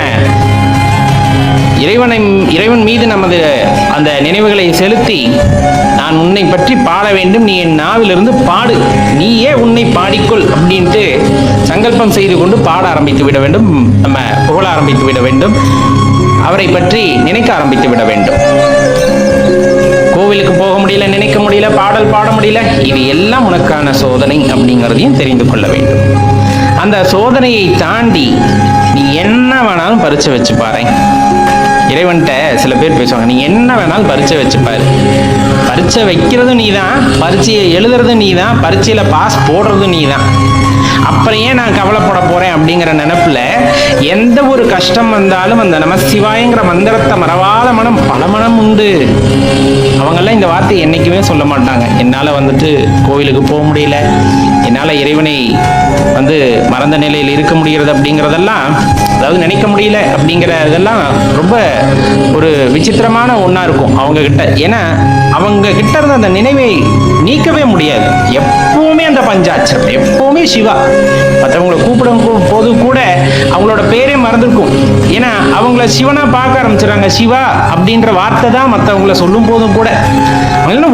இறைவன் மீது நமது அந்த நினைவுகளை செலுத்தி, நான் உன்னை பற்றி பாட வேண்டும், நீ என் நாவிலிருந்து பாடு, நீயே உன்னை பாடிக்கொள் அப்படின்ட்டு சங்கல்பம் செய்து கொண்டு பாட ஆரம்பித்து விட வேண்டும். நம்ம புகழ ஆரம்பித்து விட வேண்டும், அவரை பற்றி நினைக்க ஆரம்பித்து விட வேண்டும். கோவிலுக்கு போக முடியல, நினைக்க முடியல, பாடல் பாட முடியல, இது எல்லாம் உனக்கான சோதனை அப்படிங்கிறதையும் தெரிந்து கொள்ள வேண்டும். அந்த சோதனையை தாண்டி நீ என்ன வேணாலும் பரீட்சை வச்சு பாரு. இறைவன்கிட்ட சில பேர் பேசுவாங்க, நீ என்ன வேணாலும் பரீட்சை வச்சுப்பாரு. பரீட்சை வைக்கிறதும் நீ தான், பரீட்சையை எழுதுறதும் நீ தான், பரீட்சையில பாஸ் போடுறதும் நீ தான். அப்புறம் ஏன் நான் கவலைப்பட போறேன் அப்படிங்கிற நினைப்புல எந்த ஒரு கஷ்டம் வந்தாலும் அந்த நமசிவாயங்கிற மந்திரத்தை மறவாத மனம் பல மனம் உண்டு. அவங்கெல்லாம் இந்த வார்த்தையை என்னைக்குமே சொல்ல மாட்டாங்க. என்னால கோவிலுக்கு போக முடியல, என்னால இறைவனை மறந்த நிலையில் இருக்க முடிகிறது அப்படிங்கிறதெல்லாம், அதாவது நினைக்க முடியல அப்படிங்கிறதெல்லாம் ரொம்ப ஒரு விசித்திரமான ஒண்ணா இருக்கும் அவங்க கிட்ட. ஏன்னா அவங்க கிட்ட இருந்த அந்த நினைவை நீக்கவே முடியாது. எப்பவுமே அந்த பஞ்சாட்சரம், எப்பவுமே சிவா. மற்றவங்களை கூப்பிடும் போது கூட அவங்களோட பேரே மறந்துருக்கும். ஏன்னா அவங்கள சிவனா பார்க்க ஆரம்பிச்சிடறாங்க. சிவா அப்படின்ற வார்த்தை தான் மற்றவங்கள சொல்லும் போதும் கூட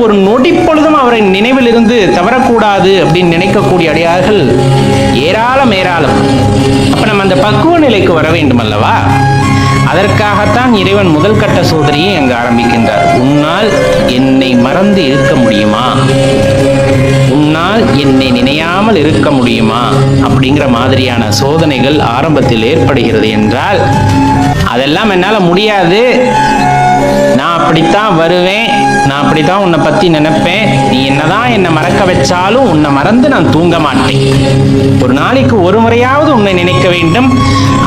ஒரு நொடி பொழுதும் அவரை நினைவில் இருந்து தவறக்கூடாது அப்படின்னு நினைக்கக்கூடிய அடியார்கள் ஏராளம். அப்ப நம்ம அந்த பக்குவ நிலைக்கு வர வேண்டும் அல்லவா? அதற்காகத்தான் இறைவன் முதல் கட்ட சோதனையை அங்கு ஆரம்பிக்கின்றார். உன்னால் என்னை மறந்து இருக்க முடியுமா? உன்னால் என்னை நினையாமல் இருக்க முடியுமா? அப்படிங்கிற மாதிரியான சோதனைகள் ஆரம்பத்தில் ஏற்படுகிறது என்றால், அதெல்லாம் என்னால முடியாது, நான் அப்படித்தான் வருவேன், நான் அப்படித்தான் உன்னை பத்தி நினைப்பேன். நீ என்னதான் என்னை மறக்க வச்சாலும் உன்னை மறந்து நான் தூங்க மாட்டேன். ஒரு நாளைக்கு ஒரு முறையாவது உன்னை நினைக்க வேண்டும்.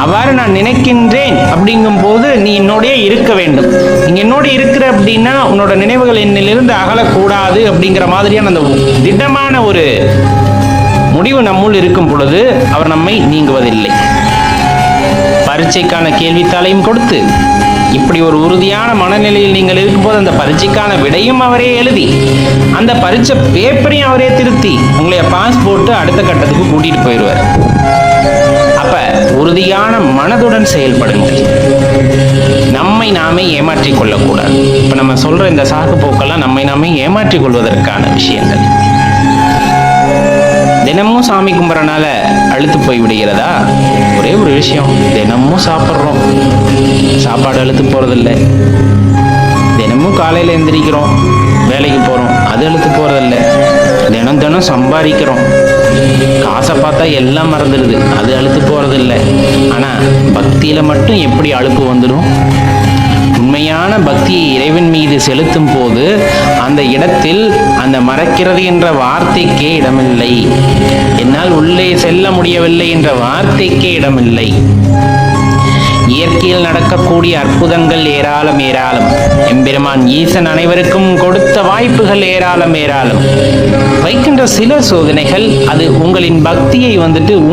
அவ்வாறு நான் நினைக்கின்றேன் அப்படிங்கும் போது நீ என்னோடய இருக்க வேண்டும். நீங்க என்னோட இருக்கிற அப்படின்னா உன்னோட நினைவுகள் என்னிலிருந்து அகலக்கூடாது அப்படிங்கிற மாதிரியான அந்த திடமான ஒரு முடிவு நம்முள் இருக்கும் பொழுது அவர் நம்மை நீங்குவதில்லை. பரீட்சைக்கான கேள்வித்தாளையும் கொடுத்து இப்படி ஒரு உறுதியான மனநிலையில் நீங்கள் இருக்கும்போது அந்த பரீட்சைக்கான விடையும் அவரே எழுதி அந்த பரீட்சை பேப்பரையும் அவரே திருத்தி உங்களை பாஸ் போட்டு அடுத்த கட்டத்துக்கு கூட்டிட்டு போயிடுவார். அப்ப உறுதியான மனதுடன் செயல்படுங்கள். நம்மை நாமே ஏமாற்றிக் கொள்ளக்கூடாது. இப்ப நம்ம சொல்ற இந்த சாக்கு போக்கெல்லாம் நம்மை நாமே ஏமாற்றிக் கொள்வதற்கான விஷயங்கள். தினமும் சாமி கும்பிட்றனால அழுத்து போய் விடுகிறதா? ஒரே ஒரு விஷயம், தினமும் சாப்பிட்றோம், சாப்பாடு அழுத்து போறதில்லை. தினமும் காலையில் எந்திரிக்கிறோம், வேலைக்கு போகிறோம், அது அழுத்து போறதில்லை. தினம் தினம் சம்பாதிக்கிறோம், காசை பார்த்தா எல்லாம் மறந்துடுது, அது அழுத்து போறதில்லை. ஆனால் பக்தியில் மட்டும் எப்படி அலுப்பு வந்துடும்? உண்மையான பக்தியை இறைவன் மீது செலுத்தும் போது அந்த இடத்தில் அந்த மறக்கிறது என்ற வார்த்தைக்கே இடமில்லை. என்னால் உள்ளே செல்ல முடியவில்லை என்ற வார்த்தைக்கே இடமில்லை. இயற்கையில் நடக்கக்கூடிய அற்புதங்கள் ஏராளம் ஏராளம். எம்பெருமான் ஈசன் அனைவருக்கும் கொடுத்த வாய்ப்புகள் ஏராளம் ஏராளம். வைக்கின்ற சில சோதனைகள் அது உங்களின் பக்தியை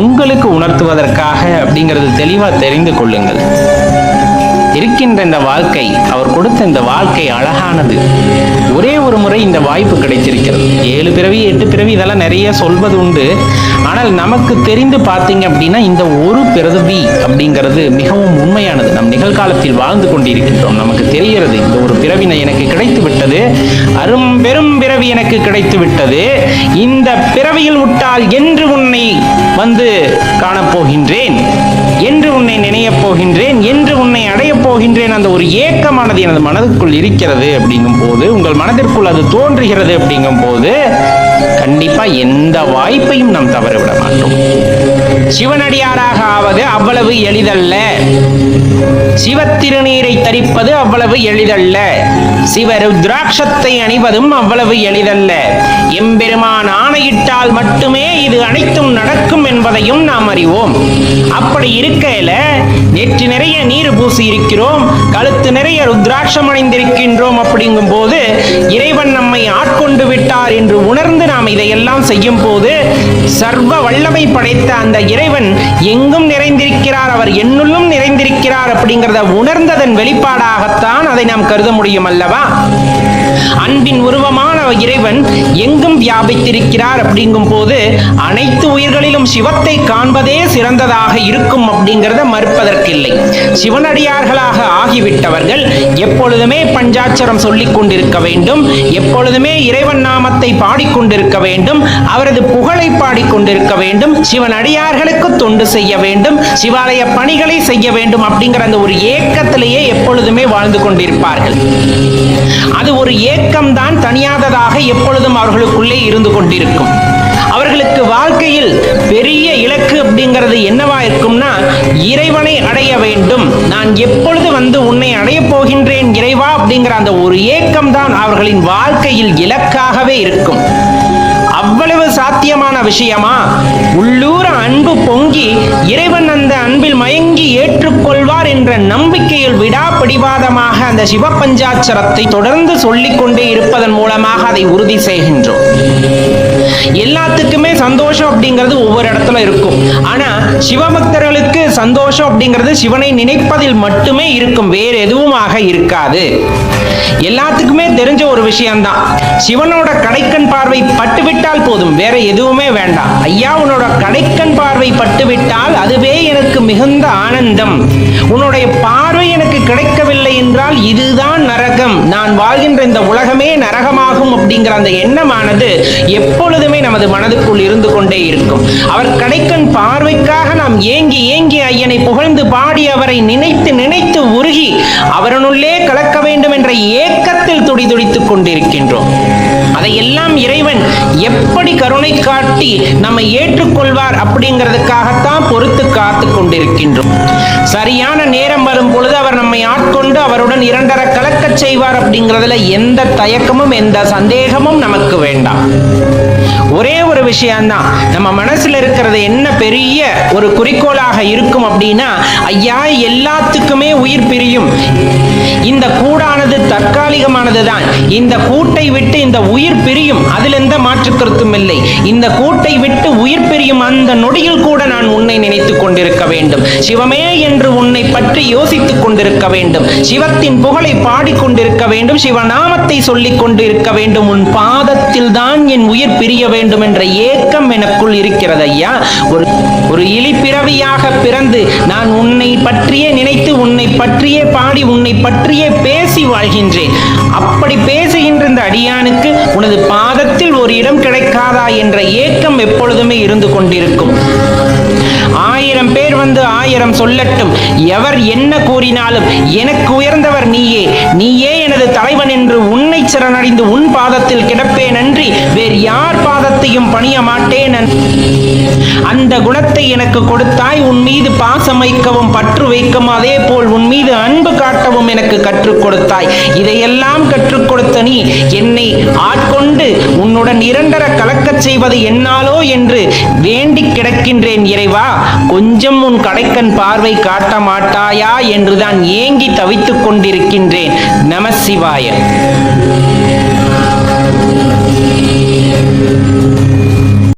உங்களுக்கு உணர்த்துவதற்காக அப்படிங்கிறது தெளிவா தெரிந்து கொள்ளுங்கள். இருக்கின்ற இந்த வாழ்க்கை, அவர் கொடுத்த இந்த வாழ்க்கை அழகானது. ஒரே ஒரு முறை இந்த வாய்ப்பு கிடைத்திருக்கிறது. 7 பிறவி 8 பிறவி இதெல்லாம் நிறைய சொல்வது உண்டு. ஆனால் நமக்கு தெரிந்து பார்த்தீங்க அப்படின்னா இந்த ஒரு பிறவி அப்படிங்கிறது மிகவும் உண்மையானது. நம் நிகழ்காலத்தில் வாழ்ந்து கொண்டிருக்கின்றோம். நமக்கு தெரிகிறது இந்த ஒரு பிறவி எனக்கு கிடைத்து விட்டது, அரும் பெரும் பிறவி எனக்கு கிடைத்து விட்டது. இந்த பிறவியில் விட்டால் என்று உன்னை காணப்போகின்றேன், என்று உன்னை நினையப் போகின்றேன், என்று உன்னை அடையப் போகின்றேன். அந்த ஒரு ஏக்கமானது எனது மனதுக்குள் இருக்கிறது அப்படிங்கும் போது, உங்கள் மனதிற்குள் அது தோன்றுகிறது அப்படிங்கும் போது கண்டிப்பா எந்த வாய்ப்பையும் நாம் தவறவிட மாட்டோம். சிவனடியாராக ஆவது அவ்வளவு எளிதல்ல. சிவத்திருநீரை தரிப்பது அவ்வளவு எளிதல்ல. சிவருத்ராட்சத்தை அணிவதும் அவ்வளவு எளிதல்ல. எம்பெருமான் ஆணையிட்டால் மட்டுமே இது அனைத்தும் நடக்கும் என்பதையும் நாம் அறிவோம். அப்படி இருக்கையில நெற்றி நிறைய நீர் பூசி இருக்கிறோம், கழுத்து நிறைய ருத்ராட்சம் அணிந்திருக்கின்றோம். அப்படிங்கும் போது இறைவன் நம்மை ஆட்கொண்டு விட்டார் என்று உணர்ந்து நாம் இதையெல்லாம் செய்யும் போது சர்வ வல்லமை படைத்த அந்த இறைவன் எங்கும் நிறைந்திருக்கிறார், அவர் என்னுள்ளும் நிறைந்திருக்கிறார் அப்படிங்கிறத உணர்ந்ததன் வெளிப்பாடாகத்தான் அதை நாம் கருத முடியும் அல்லவா? அன்பின் உருவமான இறைவன் எங்கும் வியாபித்திருக்கிறார் அப்படிங்கும் போது அனைத்து உயிர்களிலும் சிவத்தை காண்பதே சிறந்ததாக இருக்கும் அப்படிங்கிறத மறுப்பதற்கில்லை. சிவனடியார்களாக ஆகிவிட்டவர்கள் எப்பொழுதுமே பஞ்சாட்சரம் சொல்லிக் கொண்டிருக்க வேண்டும், எப்பொழுதுமே இறைவன் நாமத்தை பாடிக்கொண்டிருக்க வேண்டும், அவரது புகழை பாடிக்கொண்டிருக்க வேண்டும், சிவனடியார்களுக்கு தொண்டு செய்ய வேண்டும், சிவாலய பணிகளை செய்ய வேண்டும் அப்படிங்கிற அந்த ஒரு ஏக்கத்திலேயே எப்பொழுதுமே வாழ்ந்து கொண்டிருப்பார்கள். அது ஒரு ஏக்கம்தான், தனியாததாக எப்பொழுதும் அவர்களுக்குள்ளே இருந்து கொண்டிருக்கும். அவர்களுக்கு வாழ்க்கையில் பெரிய இலக்கு அப்படிங்கிறது என்னவா இருக்கும்னா, இறைவனை அடைய வேண்டும், நான் எப்பொழுது உன்னை அடைய போகின்றேன் இறைவா அப்படிங்கிற அந்த ஒரு ஏக்கம் தான் அவர்களின் வாழ்க்கையில் இலக்காகவே இருக்கும். அவ்வளவு சாத்தியமான விஷயமா? உள்ளூர அன்பு பொங்கி இறைவன் அந்த அன்பில் மயங்கி ஏற்றுக்கொள்வார் என்ற நம்பிக்கையில் விடாப்பிடிவாதமாக அந்த சிவ பஞ்சாட்சரத்தை தொடர்ந்து சொல்லிக் கொண்டே இருப்பதன் மூலமாக அதை உறுதி செய்கின்றோம். எல்லாத்துக்குமே சந்தோஷம் அப்படிங்கிறது ஒவ்வொரு இடத்துல இருக்கும். ஆனா சிவபக்தர்களுக்கு சந்தோஷம் அப்படிங்கிறது சிவனை நினைப்பதில் மட்டுமே இருக்கும், வேறு எதுவுமாக இருக்காது. எல்லாத்துக்குமே தெரிஞ்ச ஒரு விஷயம்தான், சிவனோட கடைக்கண் பார்வை பட்டுவிட்டால் போதும், வேற எதுவுமே வேண்டாம். ஐயா, உன்னோட கடைக்கண் பார்வை பட்டுவிட்டால் அதுவே எனக்கு மிகுந்த ஆனந்தம். உன்னுடைய பார்வை எனக்கு கிடைக்கவில்லை என்றால் இதுதான் நரகம், நான் வாழ்கின்ற இந்த உலகமே நரகமாகும் அப்படிங்கிற அந்த எண்ணமானது எப்பொழுதுமே நமது மனதுக்குள் இருந்து கொண்டே இருக்கும். அவர் கடைக்கண் பார்வைக்காக நாம் ஏங்கி ஏங்கி ஐயனை புகழ்ந்து பாடி அவரை நினைத்து நினைத்து உருகி அவரனுள்ளே கலக்க வேண்டும் என்ற ஏக்கத்தில் துடிதுடித்துக் கொண்டிருக்கின்றோம். அதையெல்லாம் இறைவன் எப்படி கருணை காட்டி நம்மை ஏற்றுக்கொள்வார் அப்படிங்கிறதுக்காகத்தான் பொறுத்து காத்து கொண்டிருக்கின்றோம். சரியான நேரம் வரும் பொழுது அவர் நம்மை ஆட்கொண்டு அவருடன் இரண்டரை கலக்கச் செய்வார் அப்படிங்கிறதுல எந்த தயக்கமும் எந்த சந்தேகமும் நமக்கு வேண்டாம். ஒரே ஒரு விஷயம்தான், நம்ம மனசுல இருக்கிறது என்ன பெரிய ஒரு குறிக்கோளாக இருக்கும் அப்படின்னா, ஐயா எல்லாத்துக்குமே உயிர் பிரியும், இந்த கூடானது தற்காலிகமானது தான், இந்த கூட்டை விட்டு இந்த உயிர் பிரியும், அதில் எந்த மாற்று கருத்தும் இல்லை. இந்த கூட்டை விட்டு உயிர் பிரியும் அந்த நொடியில் கூட நான் உன்னை நினைத்துக் கொண்டிருக்க வேண்டும், சிவமே என்று உன்னை பற்றி யோசித்துக் கொண்டிருக்க வேண்டும், சிவத்தின் புகழை பாடிக்கொண்டிருக்க வேண்டும், சிவநாமத்தை சொல்லிக் கொண்டிருக்க வேண்டும், உன் பாதத்தில் தான் என் உயிர் பிரிய வேண்டும் என்ற ஏக்கம் எனக்குள் இருக்கிறது ஐயா. ஒரு இழிப்பிறவியாக பிறந்து நான் உன்னை பற்றியே நினைத்து உன்னை பற்றியே பாடி உன்னை பற்றியே பேசி வாழ்கின்றேன். அப்படி பேசுகின்ற இந்த அடியானுக்கு உனது பாதத்தில் ஒரு இடம் கிடைக்காதா என்ற ஏக்கம் எப்பொழுதுமே இருந்து கொண்டிருக்கும். 1000 பேர் வந்து 1000 சொல்லட்டும், எவர் என்ன கூறினாலும் எனக்கு உயர்ந்தவர் நீயே, நீயே எனது தலைவன் என்று உன்னை சரணடைந்து உன் பாதத்தில் கிடப்பேன் அன்றி வேறு யார் பாதத்தையும் பணிய மாட்டேன். அந்த குணத்தை எனக்கு கொடுத்தாய், உன் மீது பாசம் வைக்கவும் பற்று வைக்கவும் அதே போல் உன் மீது அன்பு காட்டவும் எனக்கு கற்றுக் கொடுத்தாய். இதையெல்லாம் கற்றுக் கொடுத்த நீ என்னை ஆட்கொண்டு உன்னுடன் இரண்டர கலக்கச் செய்வது என்னாலோ என்று வேண்டி கிடக்கின்றேன் இறைவா. கொஞ்சம் உன் கடைக்கண் பார்வை காட்ட மாட்டாயா என்றுதான் ஏங்கி தவித்துக் கொண்டிருக்கின்றேன். நம சிவாய.